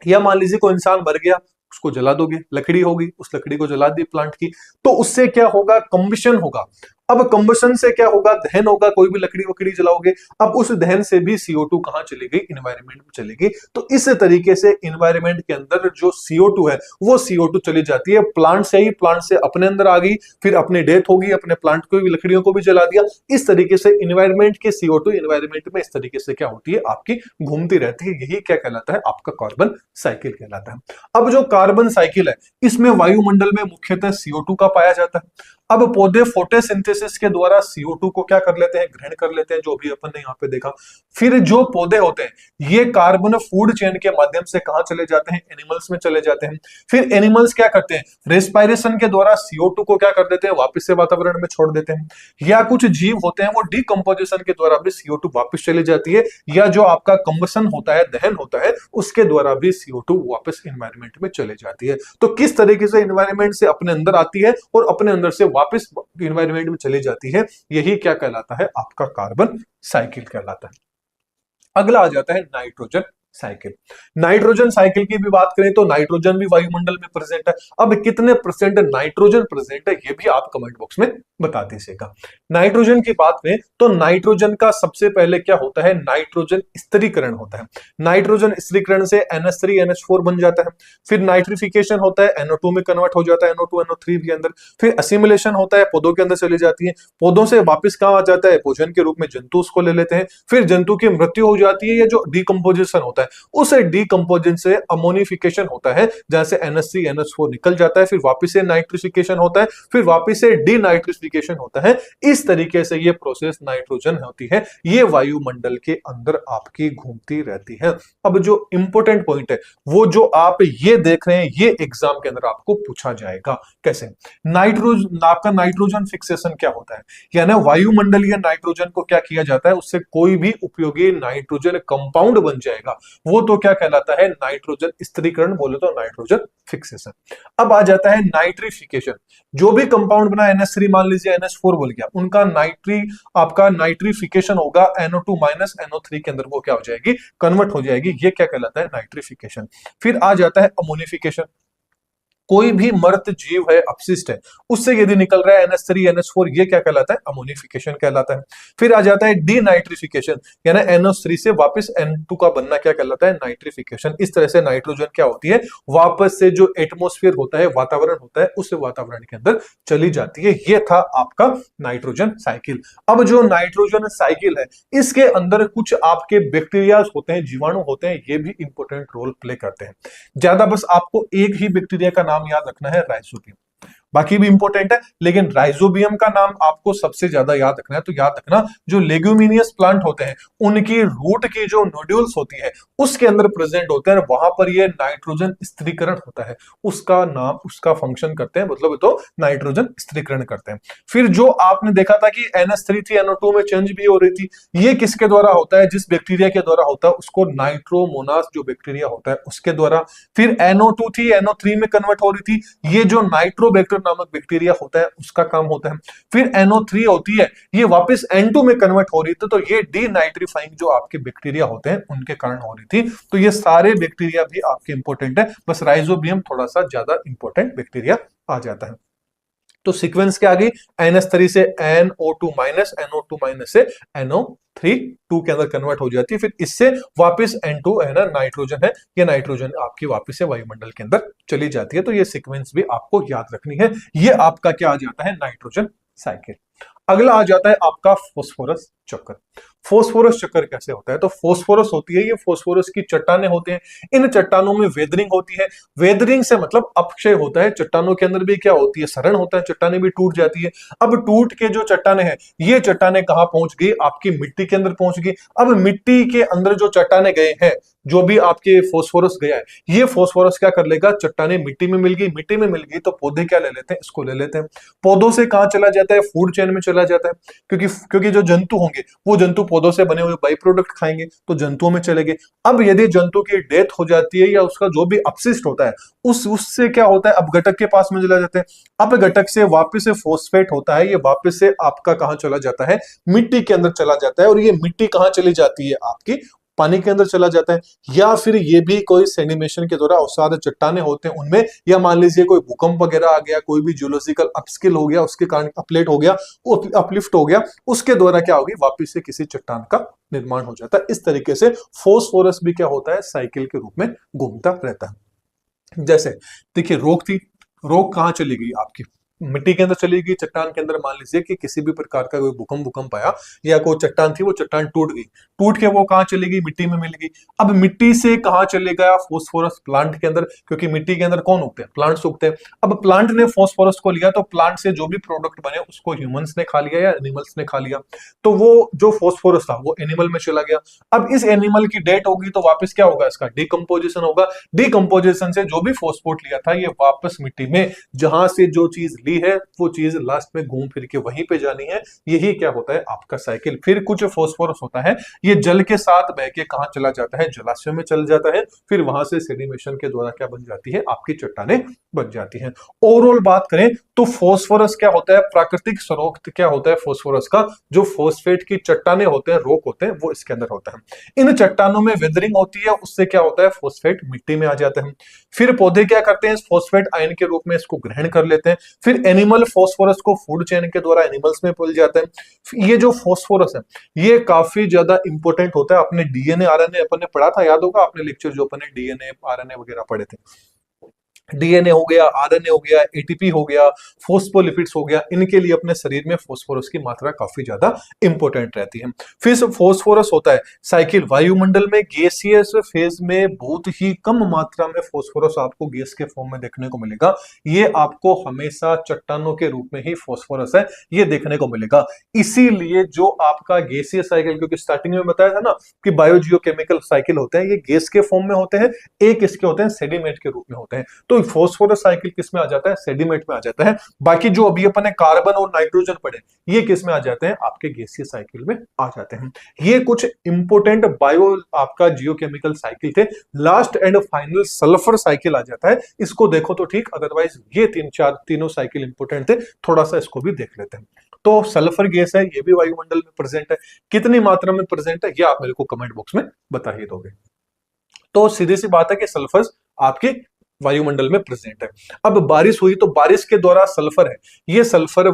या मान लीजिए कोई इंसान मर गया, उसको जला दोगे, लकड़ी होगी, उस लकड़ी को जला दी प्लांट की, तो उससे क्या होगा, कंबशन होगा। अब कंबशन से क्या होगा, दहन होगा, कोई भी लकड़ी वकड़ी जलाओगे, अब उस दहन से भी CO2 कहां चलेगी, इन्वायरमेंट में चलेगी। तो इस तरीके से इन्वायरमेंट के अंदर जो CO2 है वो CO2 चली जाती है प्लांट से ही, प्लांट से अपने अंदर आ गई, फिर अपनी डेथ होगी, अपने प्लांट को भी, लकड़ियों को भी जला दिया। इस तरीके से इन्वायरमेंट के CO2 इन्वायरमेंट में इस तरीके से क्या होती है, आपकी घूमती रहती है। यही क्या कहलाता है, आपका कार्बन साइकिल कहलाता है। अब जो कार्बन साइकिल है इसमें वायुमंडल में मुख्यतः CO2 का पाया जाता है। अब पौधे फोटोसिंथेसिस के द्वारा CO2 को क्या कर लेते हैं, ग्रहण कर लेते हैं, जो भी अपन ने यहाँ पे देखा। फिर जो पौधे होते हैं ये कार्बन फूड चेन के माध्यम से कहां चले जाते हैं, एनिमल्स में चले जाते हैं। फिर एनिमल्स क्या करते हैं, रेस्पायरेशन के द्वारा CO2 को क्या कर देते हैं, वापस से वातावरण में छोड़ देते हैं। या कुछ जीव होते हैं वो डिकम्पोजिशन के द्वारा भी CO2 वापस चली जाती है, या जो आपका कंबशन होता है, दहन होता है, उसके द्वारा भी CO2 वापस इन्वायरमेंट में चले जाती है। तो किस तरीके से इन्वायरमेंट से अपने अंदर आती है और अपने अंदर से वापस इन्वायरमेंट में चली जाती है, यही क्या कहलाता है, आपका कार्बन साइकिल कहलाता है। अगला आ जाता है नाइट्रोजन साइकिल। नाइट्रोजन साइकिल की भी बात करें तो नाइट्रोजन भी वायुमंडल में प्रेजेंट है। अब कितने परसेंट नाइट्रोजन प्रेजेंट है ये भी आप कमेंट बॉक्स में बता दीजिएगा। नाइट्रोजन की बात करें तो नाइट्रोजन का सबसे पहले क्या होता है, नाइट्रोजन स्थिरीकरण होता है। नाइट्रोजन स्थिरीकरण से NH3 NH4 बन जाता है। फिर नाइट्रिफिकेशन होता है, NO2 में कन्वर्ट हो जाता है, NO2 NO3 के अंदर। फिर असिमिलेशन होता है, पौधों के अंदर चली जाती है, पौधों से वापस कहां आ जाता है, भोजन के रूप में जंतु उसको ले लेते हैं। फिर जंतु की मृत्यु हो जाती है, ये जो डिकम्पोजिशन होता है उस डिकम्पोजिशन से अमोनिफिकेशन होता है, जहां से NH3 NH4 निकल जाता है। फिर वापस से नाइट्रिफिकेशन होता है, फिर वापस से डीनाइट्रिफिकेशन होता है। इस तरीके से ये प्रोसेस नाइट्रोजन होती है, ये वायुमंडल के अंदर आपकी घूमती रहती है। अब जो इंपॉर्टेंट पॉइंट है वो जो आप ये देख रहे हैं, ये एग्जाम के अंदर आपको पूछा जाएगा। कैसे, नाइट्रोजन, आपका नाइट्रोजन फिक्सेशन क्या होता है, यानी वायुमंडलीय नाइट्रोजन को क्या किया जाता है, उससे कोई भी उपयोगी नाइट्रोजन कंपाउंड बन जाएगा, वो तो क्या कहलाता है, नाइट्रोजन स्थिरीकरण, बोले तो नाइट्रोजन फिक्सेशन। अब आ जाता है नाइट्रिफिकेशन। जो भी कंपाउंड बना, NH3 मान लीजिए, NH4 बोल गया, उनका आपका नाइट्रिफिकेशन होगा, NO2 माइनस NO3 के अंदर वो क्या हो जाएगी, कन्वर्ट हो जाएगी। ये क्या कहलाता है, नाइट्रिफिकेशन। फिर आ जाता है अमोनिफिकेशन। कोई भी मृत जीव है, अपशिष्ट है, उससे यदि निकल रहा है NH3 NH4, ये क्या कहलाता है, अमोनिफिकेशन कहलाता है। फिर आ जाता है डीनाइट्रिफिकेशन, यानी NO3 से वापस N2 का बनना क्या कहलाता है, नाइट्रिफिकेशन। इस तरह से नाइट्रोजन क्या होती है, वापस से जो एटमॉस्फेयर होता है, वातावरण होता है, उस वातावरण के अंदर चली जाती है। ये था आपका नाइट्रोजन साइकिल। अब जो नाइट्रोजन साइकिल है इसके अंदर कुछ आपके बैक्टीरिया होते हैं, जीवाणु होते हैं, ये भी इंपॉर्टेंट रोल प्ले करते हैं। ज्यादा बस आपको एक ही बैक्टीरिया का नाम याद रखना है, राइजोबियम। बाकी भी इंपॉर्टेंट है, लेकिन राइजोबियम का नाम आपको सबसे ज्यादा याद रखना है। तो याद रखना, जो लेग्यूमिनियस प्लांट होते हैं उनकी रूट की जो नोड्यूल्स होती है उसके अंदर प्रेजेंट होते हैं, वहां पर ये नाइट्रोजन स्थिरीकरण होता है, उसका नाम, उसका फंक्शन करते हैं, मतलब तो नाइट्रोजन स्थिरीकरण करते हैं। फिर जो आपने देखा था कि NH3 थी, NO2 में चेंज भी हो रही थी, ये किसके द्वारा होता है, जिस बैक्टीरिया के द्वारा होता है उसको नाइट्रोमोनास जो बैक्टीरिया होता है उसके द्वारा। फिर NO2 थी, NO3 में कन्वर्ट हो रही थी, ये जो नाइट्रोबैक्टर नामक बैक्टीरिया होता है उसका काम होता है। फिर NO3 होती है, ये वापस N2 में कन्वर्ट हो रही थी, तो ये डीनाइट्रीफाइंग जो आपके बैक्टीरिया होते हैं उनके कारण हो रही थी। तो ये सारे बैक्टीरिया भी आपके इंपॉर्टेंट है, बस राइजोबियम थोड़ा सा ज्यादा इंपॉर्टेंट बैक्टीरिया आ जाता है। तो सीक्वेंस क्या आ गई, NH3 से NO2 माइनस, NO2 माइनस से NO3 2 के अंदर कन्वर्ट हो जाती है। फिर इससे वापस N2 है ना, नाइट्रोजन है, ये नाइट्रोजन आपकी वापस से वायुमंडल के अंदर चली जाती है। तो ये सीक्वेंस भी आपको याद रखनी है। ये आपका क्या आ जाता है, नाइट्रोजन साइकिल। अगला आ जाता है आपका फॉस्फोरस चक्कर। फॉस्फोरस चक्कर कैसे होता है, तो फॉस्फोरस होती है, ये फॉस्फोरस की चट्टानें होती हैं, इन चट्टानों में वेदरिंग होती है। वेदरिंग से मतलब अपक्षय होता है, चट्टानों के अंदर भी क्या होती है, सरण होता है, चट्टानें भी टूट जाती है। अब टूट के जो चट्टानें हैं, ये चट्टानें कहां पहुंच गई, आपकी मिट्टी के अंदर पहुंच गई। अब मिट्टी के अंदर जो चट्टानें गए हैं, जो भी आपके फॉस्फोरस गया है, ये फॉस्फोरस क्या कर लेगा, चट्टानें मिट्टी में मिल गई, मिट्टी में मिल गई तो पौधे क्या ले लेते हैं, इसको ले लेते हैं। पौधों से कहां चला जाता है, फूड चेन में चला जाता है, क्योंकि जो जंतु होंगे वो जंतु पौधों से बने हुए बाई प्रोडक्ट खाएंगे तो जंतुओं में चले गए। अब यदि जंतु की डेथ हो जाती है या उसका जो भी अपशिष्ट होता है उससे क्या होता है, अब घटक के पास में चला जाता है। अब घटक से वापस से फॉस्फेट होता है, ये वापस से आपका कहां चला जाता है, मिट्टी के अंदर चला जाता है। और ये मिट्टी कहां चली जाती है, आपकी पानी के अंदर चला जाता है, या फिर ये भी कोई सेडिमेशन के द्वारा अवसाद चट्टाने होते हैं उनमें, या मान लीजिए कोई भूकंप वगैरह आ गया, कोई भी जियोलॉजिकल अपस्किल हो गया, उसके कारण अपलेट हो गया, अपलिफ्ट हो गया, उसके द्वारा क्या होगी, वापिस से किसी चट्टान का निर्माण हो जाता है। इस तरीके से फॉस्फोरस भी क्या होता है, साइकिल के रूप में घूमता रहता है। जैसे देखिए रोक थी, रोक कहां चली गई, आपकी मिट्टी के अंदर चली गई, चट्टान के अंदर। मान लीजिए कि किसी भी प्रकार का कोई भूकंप आया या कोई चट्टान थी, वो चट्टान टूट गई, टूट के वो कहां चली गई, मिट्टी में मिल गई। अब मिट्टी से कहां चले गया फॉस्फोरस, प्लांट के अंदर, क्योंकि मिट्टी के अंदर कौन उगते हैं, प्लांट्स उगते हैं। अब प्लांट ने फॉस्फोरस को लिया, तो प्लांट से जो भी प्रोडक्ट बने उसको ह्यूमंस ने खा लिया या एनिमल्स ने खा लिया, तो वो जो फॉस्फोरस था वो एनिमल में चला गया। अब इस एनिमल की डेथ होगी तो वापस क्या होगा, इसका डिकम्पोजिशन होगा। डिकम्पोजिशन से जो भी फॉस्फोट लिया था ये वापस मिट्टी में, जहां से जो चीज ली है वो चीज लास्ट में घूम फिर के वहीं पे जानी है। यही क्या होता है, आपका साइकिल। फिर कुछ फॉस्फोरस होता है, ये जल के साथ बह के कहां चला जाता है, जलाशय में चल जाता है, फिर वहां से सेडिमेशन के द्वारा क्या बन जाती है, आपकी चट्टानें बन जाती हैं। ओवरऑल बात करें तो फॉस्फोरस क्या होता है, प्राकृतिक स्रोत क्या होता है फॉस्फोरस का, जो फॉस्फेट की चट्टानें होते हैं, रॉक होते हैं, वो इसके अंदर होता है। इन चट्टानों में वेदरिंग होती है, उससे क्या होता है, फॉस्फेट मिट्टी में आ जाता है। फिर पौधे क्या करते हैं, इस फॉस्फेट आयन के रूप में इसको ग्रहण कर लेते हैं। फिर एनिमल फॉस्फोरस को फूड चेन के द्वारा एनिमल्स में मिल जाता है। ये जो फॉस्फोरस है ये काफी ज्यादा इंपॉर्टेंट होता है। अपने डीएनए आरएनए अपन ने पढ़ा था, याद होगा आपने लेक्चर जो अपन ने डीएनए आरएनए वगैरह पढ़े थे। डीएनए हो गया, आरएनए हो गया, एटीपी हो गया, फोस्फोलिपिड्स हो गया, इनके लिए अपने शरीर में फॉस्फोरस की मात्रा काफी ज्यादा इंपॉर्टेंट रहती है। फिर फॉस्फोरस होता है साइकिल, वायुमंडल में गैसियस फेज में बहुत ही कम मात्रा में फॉस्फोरस आपको गैस के फॉर्म में देखने को मिलेगा। ये आपको हमेशा चट्टानों के रूप में ही फॉस्फोरस है ये देखने को मिलेगा। इसीलिए जो आपका गैसीय साइकिल, क्योंकि स्टार्टिंग में बताया था ना कि बायोजियोकेमिकल साइकिल होते हैं, ये गैस के फॉर्म में होते हैं, एक इसके होते हैं सेडिमेंट के रूप में होते हैं। तो फॉस्फोरस साइकिल किस में आ जाता है, सेडिमेंट में आ जाता है। बाकी जो अभी अपन ने कार्बन और नाइट्रोजन पढ़े ये किस में आ जाते हैं, आपके गैसीय साइकिल में आ जाते हैं। ये कुछ इंपोर्टेंट बायो आपका जियोकेमिकल साइकिल थे। Last and final sulphur cycle आ जाता है, इसको देखो तो ठीक, अदरवाइज ये तीनों साइकिल इंपोर्टेंट थे, थोड़ा सा इसको भी देख लेते हैं। तो सल्फर गैस है, ये भी वायुमंडल में प्रेजेंट है, कितनी मात्रा में प्रेजेंट है ये आप मेरे को कमेंट बॉक्स में बता ही दोगे। तो सीधी सी बात है कि सल्फर आपके वायुमंडल में प्रेजेंट है। अब बारिश हुई तो बारिश के द्वारा सल्फर है, ये सल्फर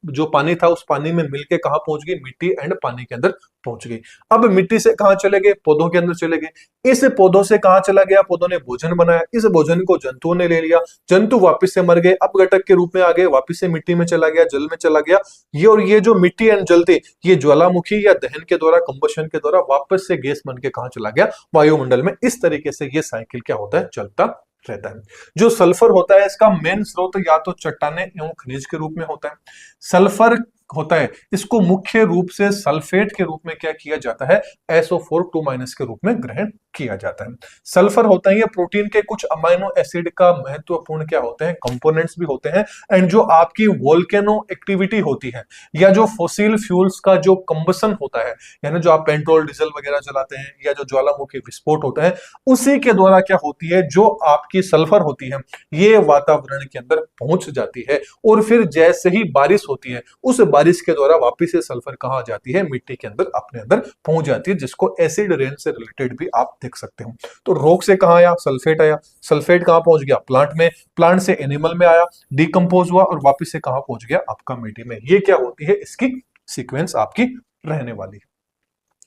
जो पानी था उस पानी में मिलके कहां पहुंच गई, मिट्टी एंड पानी के अंदर पहुंच गई। अब मिट्टी से कहां चले गए, पौधों के अंदर चले गए। इस पौधों से कहां चला गया, पौधों ने भोजन बनाया, इस भोजन को जंतुओं ने ले लिया, जंतु वापस से मर गए, अपघटक के रूप में आ गए, वापस से मिट्टी में चला गया, जल में चला गया। ये और ये जो मिट्टी एंड जल थे ये ज्वालामुखी या दहन के द्वारा, कंबशन के द्वारा वापस से गैस बन के कहां चला गया, वायुमंडल में। इस तरीके से ये साइकिल क्या होता है, चलता रहता है। जो सल्फर होता है इसका मेन स्रोत या तो चट्टाने एवं खनिज के रूप में होता है। सल्फर होता है इसको मुख्य रूप से सल्फेट के रूप में क्या किया जाता है, SO4 2- के रूप में ग्रहण किया जाता है। सल्फर होता है ये प्रोटीन के कुछ अमाइनो एसिड का महत्वपूर्ण क्या होते हैं, कंपोनेंट्स भी होते हैं। एंड जो आपकी वोल्केनो एक्टिविटी होती है या जो फॉसिल फ्यूल्स का जो कंबसन होता है, यानी जो आप पेट्रोल डीजल वगैरह चलाते हैं या जो ज्वालामुखी विस्फोट होता है, उसी के द्वारा क्या होती है, जो आपकी सल्फर होती है ये वातावरण के अंदर पहुंच जाती है। और फिर जैसे ही बारिश होती है उस बारिश के द्वारा वापिस से सल्फर कहां आ जाती है, मिट्टी के अंदर अपने अंदर पहुंच जाती है, जिसको एसिड रेन से रिलेटेड भी आप देख सकते हो। तो रॉक से कहां आया, सल्फेट आया, सल्फेट कहां पहुंच गया, प्लांट में, प्लांट से एनिमल में आया, डिकम्पोज हुआ और वापस से कहां पहुंच गया, आपका मिट्टी में। ये क्या होती है, इसकी सीक्वेंस आपकी रहने वाली।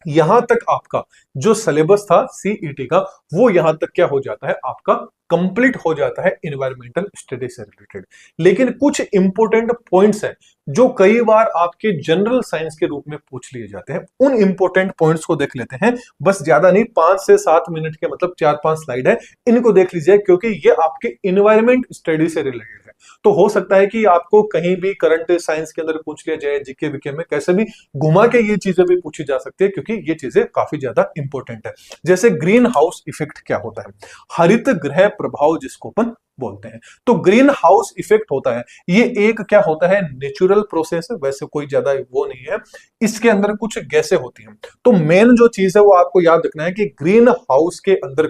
यहां तक आपका जो सिलेबस था सीईटी का वो यहां तक क्या हो जाता है, आपका कंप्लीट हो जाता है एनवायरमेंटल स्टडी से रिलेटेड। लेकिन कुछ इंपोर्टेंट पॉइंट्स हैं जो कई बार आपके जनरल साइंस के रूप में पूछ लिए जाते हैं। उन इंपोर्टेंट पॉइंट्स को देख लेते हैं, बस ज्यादा नहीं, 5 से 7 मिनट के मतलब 4-5 स्लाइड है, इनको देख लीजिए क्योंकि ये आपके एनवायरमेंट स्टडी से रिलेटेड है। तो हो सकता है कि आपको कहीं भी करंट साइंस के अंदर पूछ लिया जाए, जीके वीके में कैसे भी घुमा के ये चीजें भी पूछी जा सकती है, क्योंकि ये चीजें काफी ज्यादा इंपॉर्टेंट है। जैसे ग्रीन हाउस इफेक्ट क्या होता है, हरित गृह प्रभाव जिसको अपन बोलते हैं। तो ग्रीन हाउस इफेक्ट होता है, ये एक क्या होता है, नेचुरल प्रोसेस है, वैसे कोई ज्यादा वो नहीं है। इसके अंदर कुछ गैसें होती हैं। तो मेन जो चीज है वो आपको याद रखना है कि ग्रीन हाउस के अंदर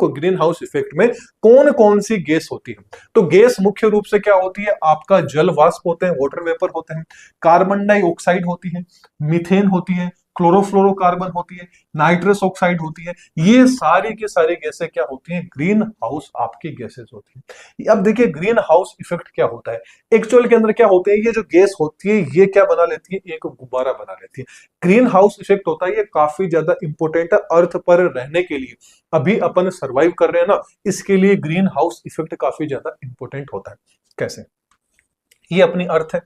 ग्रीन हाउस इफेक्ट में कौन कौन सी गैस होती है। तो गैस मुख्य रूप से क्या होती है, आपका जल वाष्प होते हैं, वाटर वेपर होते हैं, कार्बन डाइऑक्साइड होती है, मीथेन होती है, क्लोरोफ्लोरोकार्बन होती है, नाइट्रस ऑक्साइड होती है। ये सारी की सारी गैसें क्या होती हैं, ग्रीन हाउस आपकी गैसेस होती हैं। अब देखिए ग्रीन हाउस इफेक्ट क्या होता है, एक्चुअल के अंदर क्या होते हैं, ये जो गैस होती है ये क्या बना लेती है, एक गुब्बारा बना लेती है। ग्रीन हाउस इफेक्ट होता है, ये काफी ज्यादा इंपॉर्टेंट है अर्थ पर रहने के लिए। अभी अपन सर्वाइव कर रहे हैं ना, इसके लिए ग्रीन हाउस इफेक्ट काफी ज्यादा इंपॉर्टेंट होता है। कैसे, ये अपनी अर्थ है,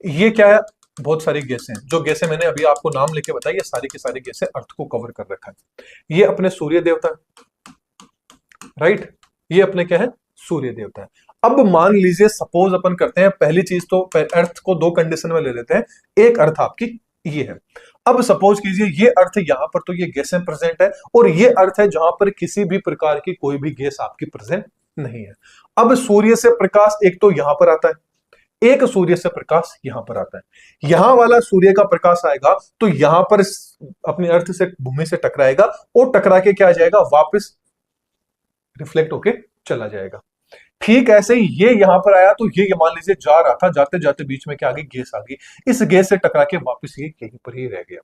ये क्या है, बहुत सारी गैसें हैं। जो गैसें मैंने अभी आपको नाम लेके बताई, ये सारी की सारी गैसें अर्थ को कवर कर रखा है। ये अपने सूर्य देवता, राइट, ये अपने क्या है, सूर्य देवता है। अब मान लीजिए सपोज अपन करते हैं, पहली चीज तो अर्थ को दो कंडीशन में ले लेते हैं। एक अर्थ आपकी ये है, अब सपोज कीजिए ये अर्थ यहां पर तो ये गैसें प्रेजेंट है, और ये अर्थ है जहां पर किसी भी प्रकार की कोई भी गैस आपकी प्रेजेंट नहीं है। अब सूर्य से प्रकाश एक तो यहां पर आता है, एक सूर्य से प्रकाश यहां पर आता है। यहां वाला सूर्य का प्रकाश आएगा तो यहां पर अपने अर्थ से भूमि से टकराएगा, और टकरा के क्या आ जाएगा, वापस रिफ्लेक्ट होके चला जाएगा। ठीक ऐसे ही ये यहां पर आया तो ये मान लीजिए जा रहा था, जाते जाते बीच में क्या आ गई, गैस आ गई, इस गैस से टकरा के वापस ये यहीं पर ही रह गया।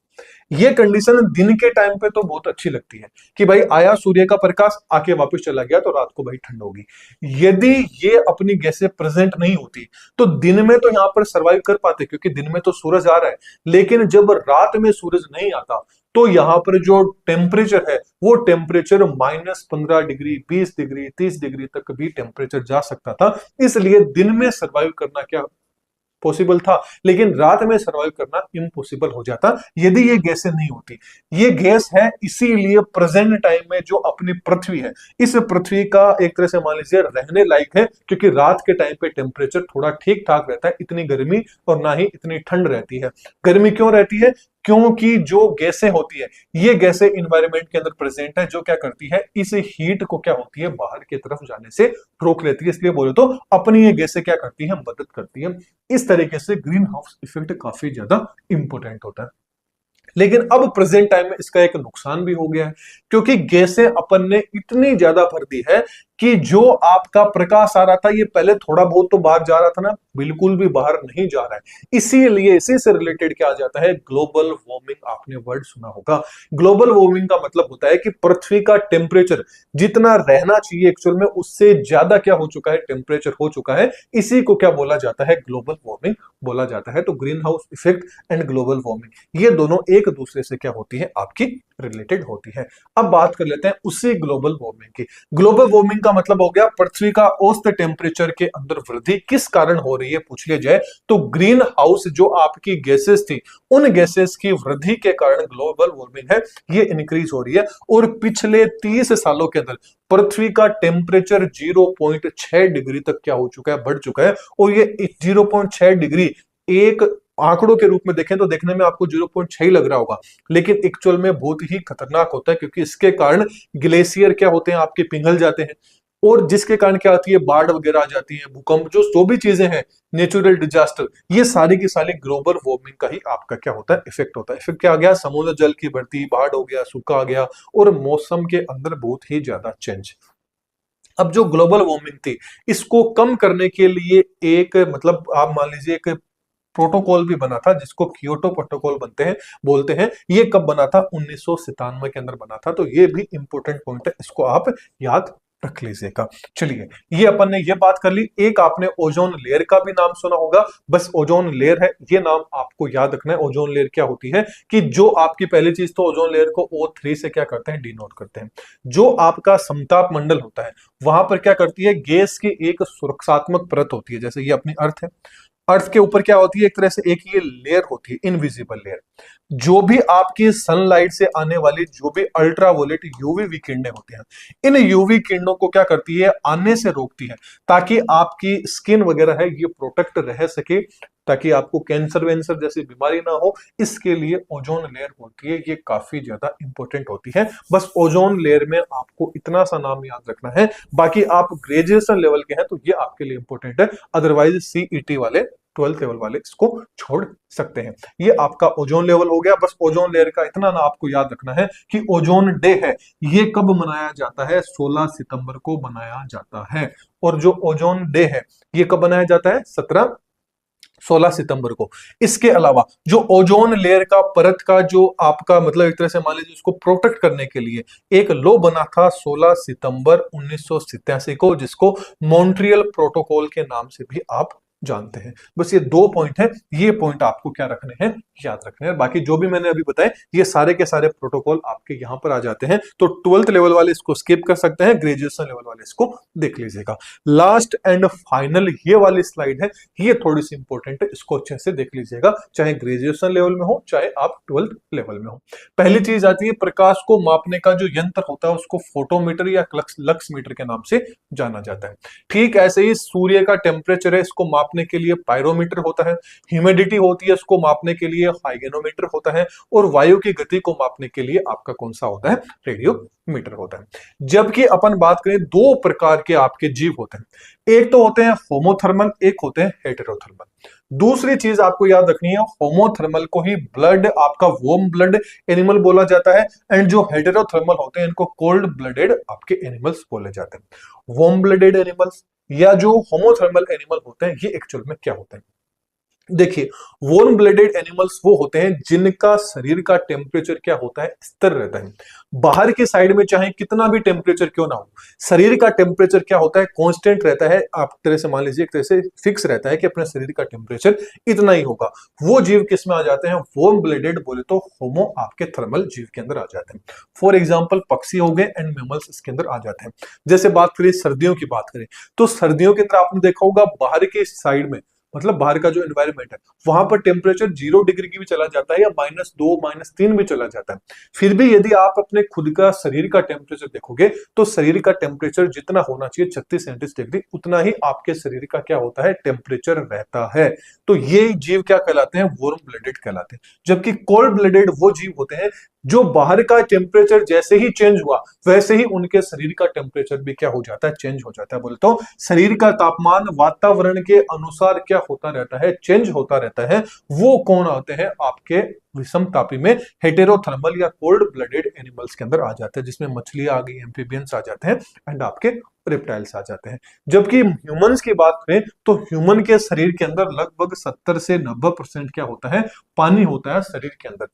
ये कंडीशन दिन के टाइम पे तो बहुत अच्छी लगती है कि भाई आया सूर्य का प्रकाश, आके वापस चला गया, तो रात को भाई ठंड होगी। यदि ये अपनी गैसें प्रेजेंट नहीं होती तो दिन में तो यहाँ पर सर्वाइव कर पाते, क्योंकि दिन में तो सूरज आ रहा है, लेकिन जब रात में सूरज नहीं आता तो यहां पर जो टेम्परेचर है वो टेम्परेचर -15 डिग्री, 20 डिग्री, 30 डिग्री तक भी टेम्परेचर जा सकता था। इसलिए दिन में सरवाइव करना क्या पॉसिबल था, लेकिन रात में सरवाइव करना इम्पॉसिबल हो जाता यदि ये गैसें नहीं होती। ये गैस है, इसीलिए प्रेजेंट टाइम में जो अपनी पृथ्वी है, इस पृथ्वी का एक तरह से मान लीजिए रहने लायक है, क्योंकि रात के टाइम पे टेम्परेचर थोड़ा ठीक ठाक रहता है, इतनी गर्मी और ना ही इतनी ठंड रहती है। गर्मी क्यों रहती है, क्योंकि जो गैसें होती है, ये गैसें इन्वायरमेंट के अंदर प्रेजेंट है, जो क्या करती है, इस हीट को क्या होती है, बाहर की तरफ जाने से रोक लेती है। इसलिए बोले तो अपनी ये गैसें क्या करती है, मदद करती है। इस तरीके से ग्रीन हाउस इफेक्ट काफी ज्यादा इंपॉर्टेंट होता है। लेकिन अब प्रेजेंट टाइम में इसका एक नुकसान भी हो गया है, क्योंकि गैसें अपन ने इतनी ज्यादा भर दी है कि जो आपका प्रकाश आ रहा था, ये पहले थोड़ा बहुत तो बाहर जा रहा था ना, बिल्कुल भी बाहर नहीं जा रहा है। इसीलिए इसी से रिलेटेड क्या आ जाता है, ग्लोबल वार्मिंग। आपने वर्ड सुना होगा, ग्लोबल वार्मिंग का मतलब होता है कि पृथ्वी का टेम्परेचर जितना रहना चाहिए एक्चुअल में, उससे ज्यादा क्या हो चुका है, टेम्परेचर हो चुका है। इसी को क्या बोला जाता है, ग्लोबल वार्मिंग बोला जाता है। तो green house effect and global warming, ये दोनों एक दूसरे से क्या होती है, आपकी रिलेटेड होती है। अब बात कर लेते हैं उसी ग्लोबल वार्मिंग की। ग्लोबल वार्मिंग का मतलब हो गया पृथ्वी का औसत टेम्परेचर के अंदर वृद्धि किस कारण हो रही है, पूछ लिया जाए तो ग्रीन हाउस जो आपकी गैसेस थी, उन गैसेस की वृद्धि के कारण ग्लोबल वार्मिंग है, ये इंक्रीज हो रही है। और पिछले 30 सालों के अंदर पृथ्वी का टेम्परेचर 0.6 डिग्री तक क्या हो चुका है, बढ़ चुका है। और ये 0.6 डिग्री एक आंकड़ों के रूप में देखें तो देखने में आपको 0.6 ही लग रहा होगा, लेकिन एक्चुअल में बहुत ही खतरनाक होता है, क्योंकि इसके कारण ग्लेशियर क्या होते हैं, आपके पिघल जाते हैं, और जिसके कारण क्या आती है, बाढ़ वगैरह आ जाती है, भूकंप, जो भी चीजें हैं, नेचुरल डिजास्टर, ये सारी की सारी ग्लोबल वार्मिंग का ही आपका क्या होता है, इफेक्ट होता है। इफेक्ट क्या आ गया, समुद्र जल की बढ़ती, बाढ़ हो गया, सूखा आ गया, और मौसम के अंदर बहुत ही ज्यादा चेंज। अब जो ग्लोबल वार्मिंग थी, इसको कम करने के लिए एक मतलब आप मान लीजिए एक प्रोटोकॉल भी बना था, जिसको कियोटो प्रोटोकॉल बोलते हैं। ये कब बना था, 1997 के अंदर बना था। तो ये भी इंपॉर्टेंट पॉइंट है, इसको आप याद रख लीजिएगा। चलिए, ये अपन ने ये बात कर ली। एक आपने ओजोन लेयर का भी नाम सुना होगा, बस ओजोन लेयर है, ये नाम आपको याद रखना है। ओजोन लेयर क्या होती है कि जो आपकी पहली चीज तो ओजोन लेयर को O3 से क्या करते हैं, डिनोट करते हैं। जो आपका समताप मंडल होता है, वहां पर क्या करती है, गैस की एक सुरक्षात्मक परत होती है। जैसे ये अपनी अर्थ है, अर्थ के ऊपर क्या होती है, एक तरह से एक ये लेयर होती है, इनविजिबल लेयर। जो भी आपकी सनलाइट से आने वाली जो भी अल्ट्रावोलेट यूवी किरणें होती हैं, इन यूवी किरणों को क्या करती है, आने से रोकती है, ताकि आपकी स्किन वगैरह है ये प्रोटेक्ट रह सके, ताकि आपको कैंसर वेंसर जैसी बीमारी ना हो। इसके लिए ओजोन लेयर होती है, ये काफी ज्यादा इंपॉर्टेंट होती है। बस ओजोन लेयर में आपको इतना सा नाम याद रखना है। बाकी आप ग्रेजुएशन लेवल के हैं तो ये आपके लिए इंपॉर्टेंट है, अदरवाइज सीईटी वाले 12th लेवल वाले इसको छोड़ सकते हैं। ये आपका ओजोन लेवल हो गया। बस ओजोन लेयर का इतना ना आपको याद रखना है कि ओजोन डे है, ये कब मनाया जाता है, 16 सितंबर को मनाया जाता है। और जो ओजोन डे है ये कब मनाया जाता है, 17 16 सितंबर को। इसके अलावा जो ओजोन लेयर का परत का जो आपका मतलब एक तरह से मान लीजिए उसको प्रोटेक्ट करने के लिए एक लॉ बना था 16 सितंबर 1987 को, जिसको मॉन्ट्रियल प्रोटोकॉल के नाम से भी आप जानते हैं। बस ये 2 पॉइंट है, ये पॉइंट आपको क्या रखने हैं, याद रखने हैं। बाकी जो भी मैंने अभी बताए ये सारे के सारे प्रोटोकॉल आपके यहां पर आ जाते हैं। तो 12th लेवल वाले इसको स्किप कर सकते हैं, ग्रेजुएशन लेवल वाले इसको देख लीजिएगा। लास्ट एंड फाइनल ये वाली स्लाइड है, ये थोड़ी सी इंपॉर्टेंट है, इसको अच्छे से देख लीजिएगा, चाहे ग्रेजुएशन लेवल में हो चाहे आप 12th लेवल में हो। पहली चीज आती है प्रकाश को मापने का जो यंत्र होता है उसको फोटोमीटर या लक्स मीटर के नाम से जाना जाता है। ठीक ऐसे ही सूर्य का टेम्परेचर है, इसको मापने के लिए पायरोमीटर होता है। ह्यूमिडिटी होती है, इसको मापने के लिए हाइग्रोमीटर होता है। और वायु की गति को मापने के लिए आपका कौन सा होता है, रेडियोमीटर होता है। जबकि अपन बात करें 2 प्रकार के आपके जीव होते हैं, एक तो होते हैं होमोथर्मल, एक होते हैं हेटेरोथर्मल। दूसरी चीज आपको याद रखनी है, होमोथर्मल को ही ब्लड आपका वार्म ब्लड एनिमल बोला जाता है, एंड जो हेटेरोथर्मल होते हैं इनको कोल्ड ब्लडेड आपके एनिमल्स बोले जाते हैं। वार्म ब्लडेड एनिमल्स या जो होमोथर्मल एनिमल होते हैं ये एक्चुअल में क्या होते हैं, देखिए वार्म ब्लडेड एनिमल्स वो होते हैं जिनका शरीर का टेम्परेचर क्या होता है, स्थिर रहता है। बाहर की साइड में चाहे कितना भी टेम्परेचर क्यों ना हो, शरीर का टेम्परेचर क्या होता है, कांस्टेंट रहता है। आप तरह से मान लीजिए एक तरह से फिक्स रहता है कि अपने शरीर का टेम्परेचर इतना ही होगा। वो जीव किस में आ जाते हैं, वार्म ब्लडेड बोले तो होमो आपके थर्मल जीव के अंदर आ जाते हैं। फॉर एग्जाम्पल पक्षी हो गए एंड मैमल्स इसके अंदर आ जाते हैं। जैसे बात करें सर्दियों की बात करें तो सर्दियों के अंदर आपने देखा होगा बाहर की साइड में मतलब बाहर का जो एनवायरनमेंट है वहां पर टेम्परेचर 0 डिग्री की भी चला जाता है या -2 -3 भी चला जाता है। फिर भी यदि आप अपने खुद का शरीर का टेम्परेचर देखोगे तो शरीर का टेम्परेचर जितना होना चाहिए 36-37 डिग्री उतना ही आपके शरीर का क्या होता है, टेम्परेचर रहता है। तो ये जीव क्या कहलाते हैं, वार्म ब्लडेड कहलाते हैं। जबकि कोल्ड ब्लडेड वो जीव होते हैं जो बाहर का टेम्परेचर जैसे ही चेंज हुआ वैसे ही उनके शरीर का टेम्परेचर भी क्या हो जाता है, चेंज हो जाता है। बोले तो शरीर का तापमान वातावरण के अनुसार क्या होता रहता है, चेंज होता रहता है। वो कौन आते हैं, आपके विषम तापी में हेटेरोथर्मल या कोल्ड ब्लडेड एनिमल्स के अंदर आ जाते हैं, जिसमें मछली आ गई, एम्फीबियंस आ जाते हैं एंड आपके रेप्टाइल्स आ जाते हैं। जबकि ह्यूमंस की बात करें तो ह्यूमन के शरीर के अंदर लगभग 70 से 90% क्या होता है, पानी होता है शरीर के अंदर।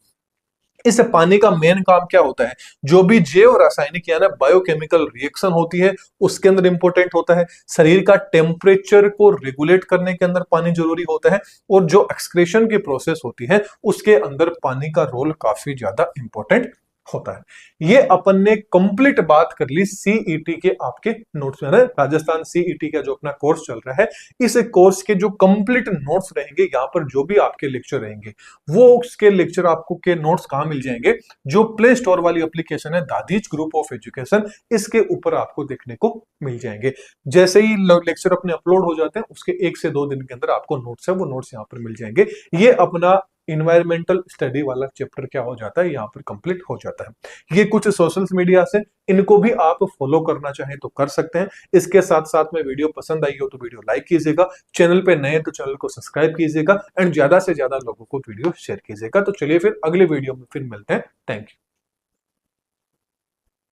इस पानी का मेन काम क्या होता है, जो भी जैव रासायनिक यानी बायोकेमिकल रिएक्शन होती है उसके अंदर इंपॉर्टेंट होता है। शरीर का टेम्परेचर को रेगुलेट करने के अंदर पानी जरूरी होता है, और जो एक्सक्रीशन की प्रोसेस होती है उसके अंदर पानी का रोल काफी ज्यादा इंपॉर्टेंट होता है। ये अपन ने कंप्लीट बात कर ली सीईटी के आपके नोट्स में। राजस्थान सीईटी का जो अपना कोर्स चल रहा है, इस कोर्स के जो कंप्लीट नोट्स रहेंगे, यहाँ पर जो भी आपके लेक्चर रहेंगे वो उसके लेक्चर आपको के नोट्स कहाँ मिल जाएंगे, जो प्ले स्टोर वाली एप्लीकेशन है दादीज ग्रुप ऑफ एजुकेशन, इसके ऊपर आपको देखने को मिल जाएंगे। जैसे ही लेक्चर अपने अपलोड हो जाते हैं उसके 1 से 2 दिन के अंदर आपको नोट्स है वो नोट्स यहाँ पर मिल जाएंगे। ये अपना इन्वायरमेंटल स्टडी वाला चैप्टर क्या हो जाता है, यहाँ पर कंप्लीट हो जाता है। ये कुछ सोशल मीडिया से इनको भी आप फॉलो करना चाहें तो कर सकते हैं। इसके साथ साथ में वीडियो पसंद आई हो तो वीडियो लाइक कीजिएगा, चैनल पे नए तो चैनल को सब्सक्राइब कीजिएगा एंड ज्यादा से ज्यादा लोगों को वीडियो शेयर कीजिएगा। तो चलिए फिर अगले वीडियो में फिर मिलते हैं। Thank you.